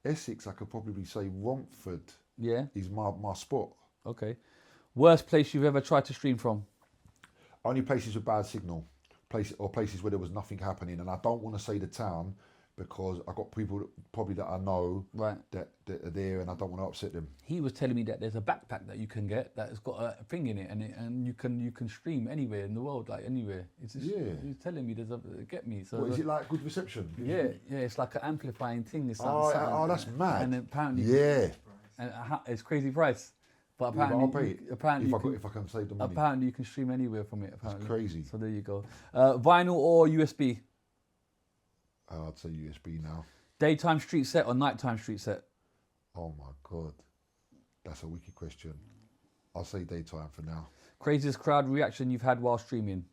Essex, I could probably say Romford. Yeah. Is my spot. Okay. Worst place you've ever tried to stream from? Only places with bad signal, places where there was nothing happening, and I don't want to say the town because I got people that I know that are there, and I don't want to upset them. He was telling me that there's a backpack that you can get that has got a thing in it, and you can stream anywhere in the world, like anywhere. It's just, he was telling me there's a get me. So is it like good reception? Yeah, it's like an amplifying thing. It's that's mad. And apparently, and it's crazy price. But apparently, if I can save the money. Apparently, you can stream anywhere from it. Apparently. That's crazy. So there you go. Vinyl or USB? I'd say USB now. Daytime street set or nighttime street set? Oh my God, that's a wicked question. I'll say daytime for now. Craziest crowd reaction you've had while streaming?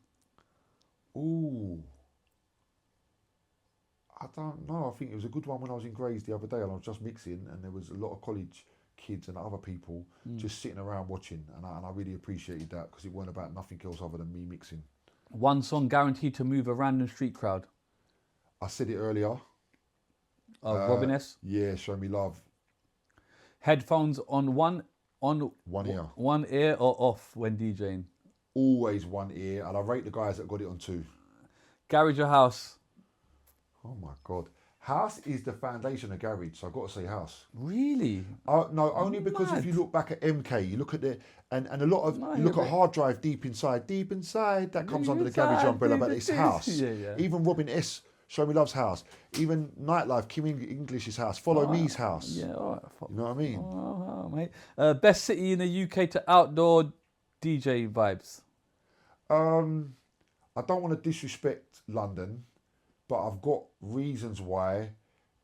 Ooh, I don't know. I think it was a good one when I was in Grays the other day, and I was just mixing, and there was a lot of college kids and other people just sitting around watching, and I really appreciated that because it weren't about nothing else other than me mixing. One song guaranteed to move a random street crowd? I said it earlier. Robin S? Yeah, Show Me Love. Headphones on one ear. One ear or off when DJing? Always one ear, and I rate the guys that got it on two. Garage or house? Oh my God. House is the foundation of garage, so I've got to say house. Really? No, only because if you look back at MK, you look at and a lot of, you look at Hard Drive Deep Inside, that comes under the garage umbrella, but it's house. Even Robin S, Show Me Love's house. Even Nightlife, Kim English's house. Follow Me's house. Yeah, all right. You know what I mean? Oh, mate. Best city in the UK to outdoor DJ vibes? I don't want to disrespect London, but I've got reasons why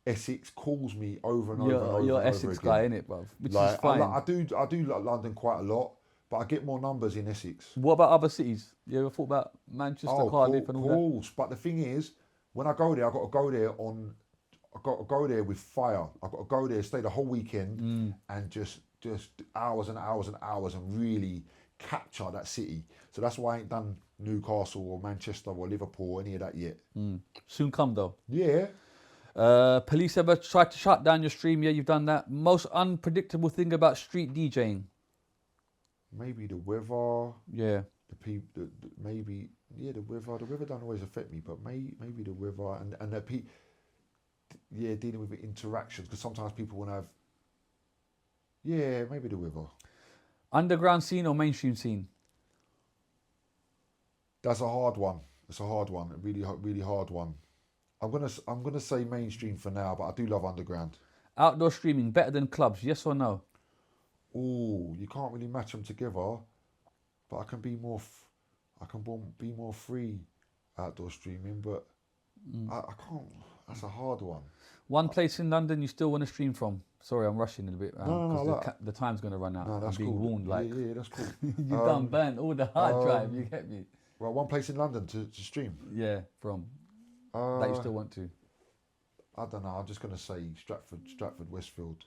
Essex calls me over and over and over You're and Essex over again. guy, innit, bruv? Which Like, is fine. I do like London quite a lot, but I get more numbers in Essex. What about other cities? You ever thought about Manchester, Cardiff and all that? Course. But the thing is, when I go there, I've got to go there with fire. I've got to go there, stay the whole weekend and just hours and hours and hours and really capture that city. So that's why I ain't done Newcastle or Manchester or Liverpool or any of that yet. Soon come though. Yeah. Police ever tried to shut down your stream? Yeah, you've done that. Most unpredictable thing about street DJing? Maybe the weather. Yeah. Maybe the weather. The weather don't always affect me, but maybe the weather and the dealing with the interactions, because sometimes people want to have. Yeah, maybe the weather. Underground scene or mainstream scene? That's a hard one. It's a hard one. A really hard one. I'm gonna say mainstream for now, but I do love underground. Outdoor streaming better than clubs? Yes or no? Oh, you can't really match them together, but I can be more free outdoor streaming, but I can't. That's a hard one. One place in London you still want to stream from? Sorry, I'm rushing a bit because the time's going to run out. No, that's I'm being cool. warned, like. Yeah, that's cool. You done burnt all the hard drive, you get me? Well, one place in London to stream. Yeah, from. That you still want to. I don't know. I'm just gonna say Stratford, Westfield.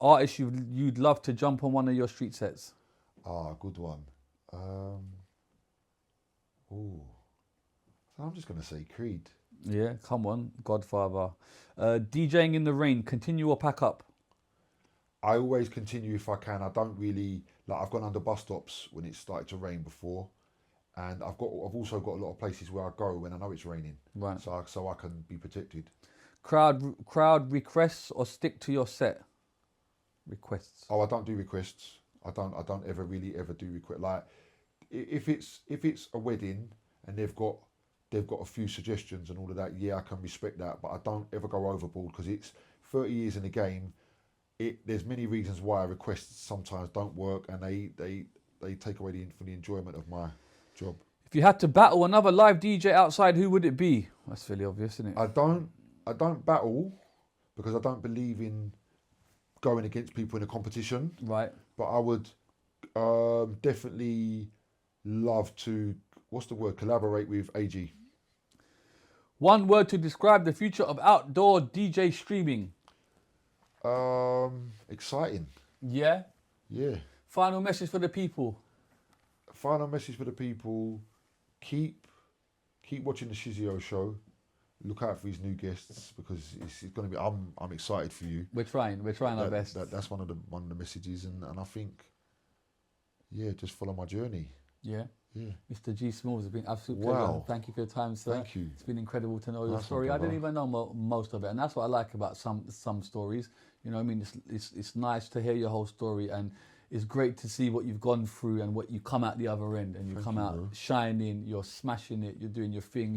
Artist you'd love to jump on one of your street sets. Good one. I'm just gonna say Creed. Yeah, come on, Godfather. DJing in the rain, continue or pack up? I always continue if I can. I don't really like. I've gone under bus stops when it started to rain before, and I've also got a lot of places where I go when I know it's raining. Right. So I can be protected. Crowd requests or stick to your set? Requests. I don't do requests. I don't ever do requests. Like if it's a wedding and they've got a few suggestions and all of that, yeah, I can respect that, but I don't ever go overboard because it's 30 years in the game. There's many reasons why requests sometimes don't work, and they take away from the enjoyment of my job. If you had to battle another live DJ outside, who would it be? That's fairly obvious, isn't it? I don't battle because I don't believe in going against people in a competition. Right. But I would definitely love to, collaborate with AG. One word to describe the future of outdoor DJ streaming. Exciting. Yeah? Yeah. Final message for the people. Keep watching the Shizzio show. Look out for his new guests because it's going to be. I'm excited for you. We're trying our best. That's one of the messages, and I think, yeah, just follow my journey. Yeah. Yeah. Mr. G Smallz, it's been absolutely Wow. pleasure. Thank you for your time, sir. Thank you. It's been incredible to know your That's story. no I didn't problem. even know most of it, and that's what I like about some stories. You know what I mean? It's nice to hear your whole story, and it's great to see what you've gone through and what you come out the other end, and you come out shining. You're smashing it. You're doing your thing.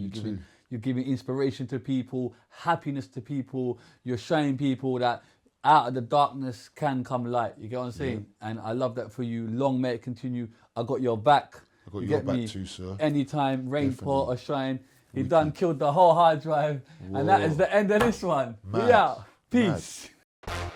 You're giving inspiration to people, happiness to people. You're showing people that out of the darkness can come light. You get what I'm saying? Yeah. And I love that for you. Long may it continue. I got your back. I got your back too, sir. Anytime, rain, pour or shine. He done killed the whole hard drive. Whoa. And that is the end of this one. Mad. Yeah. Peace. Mad.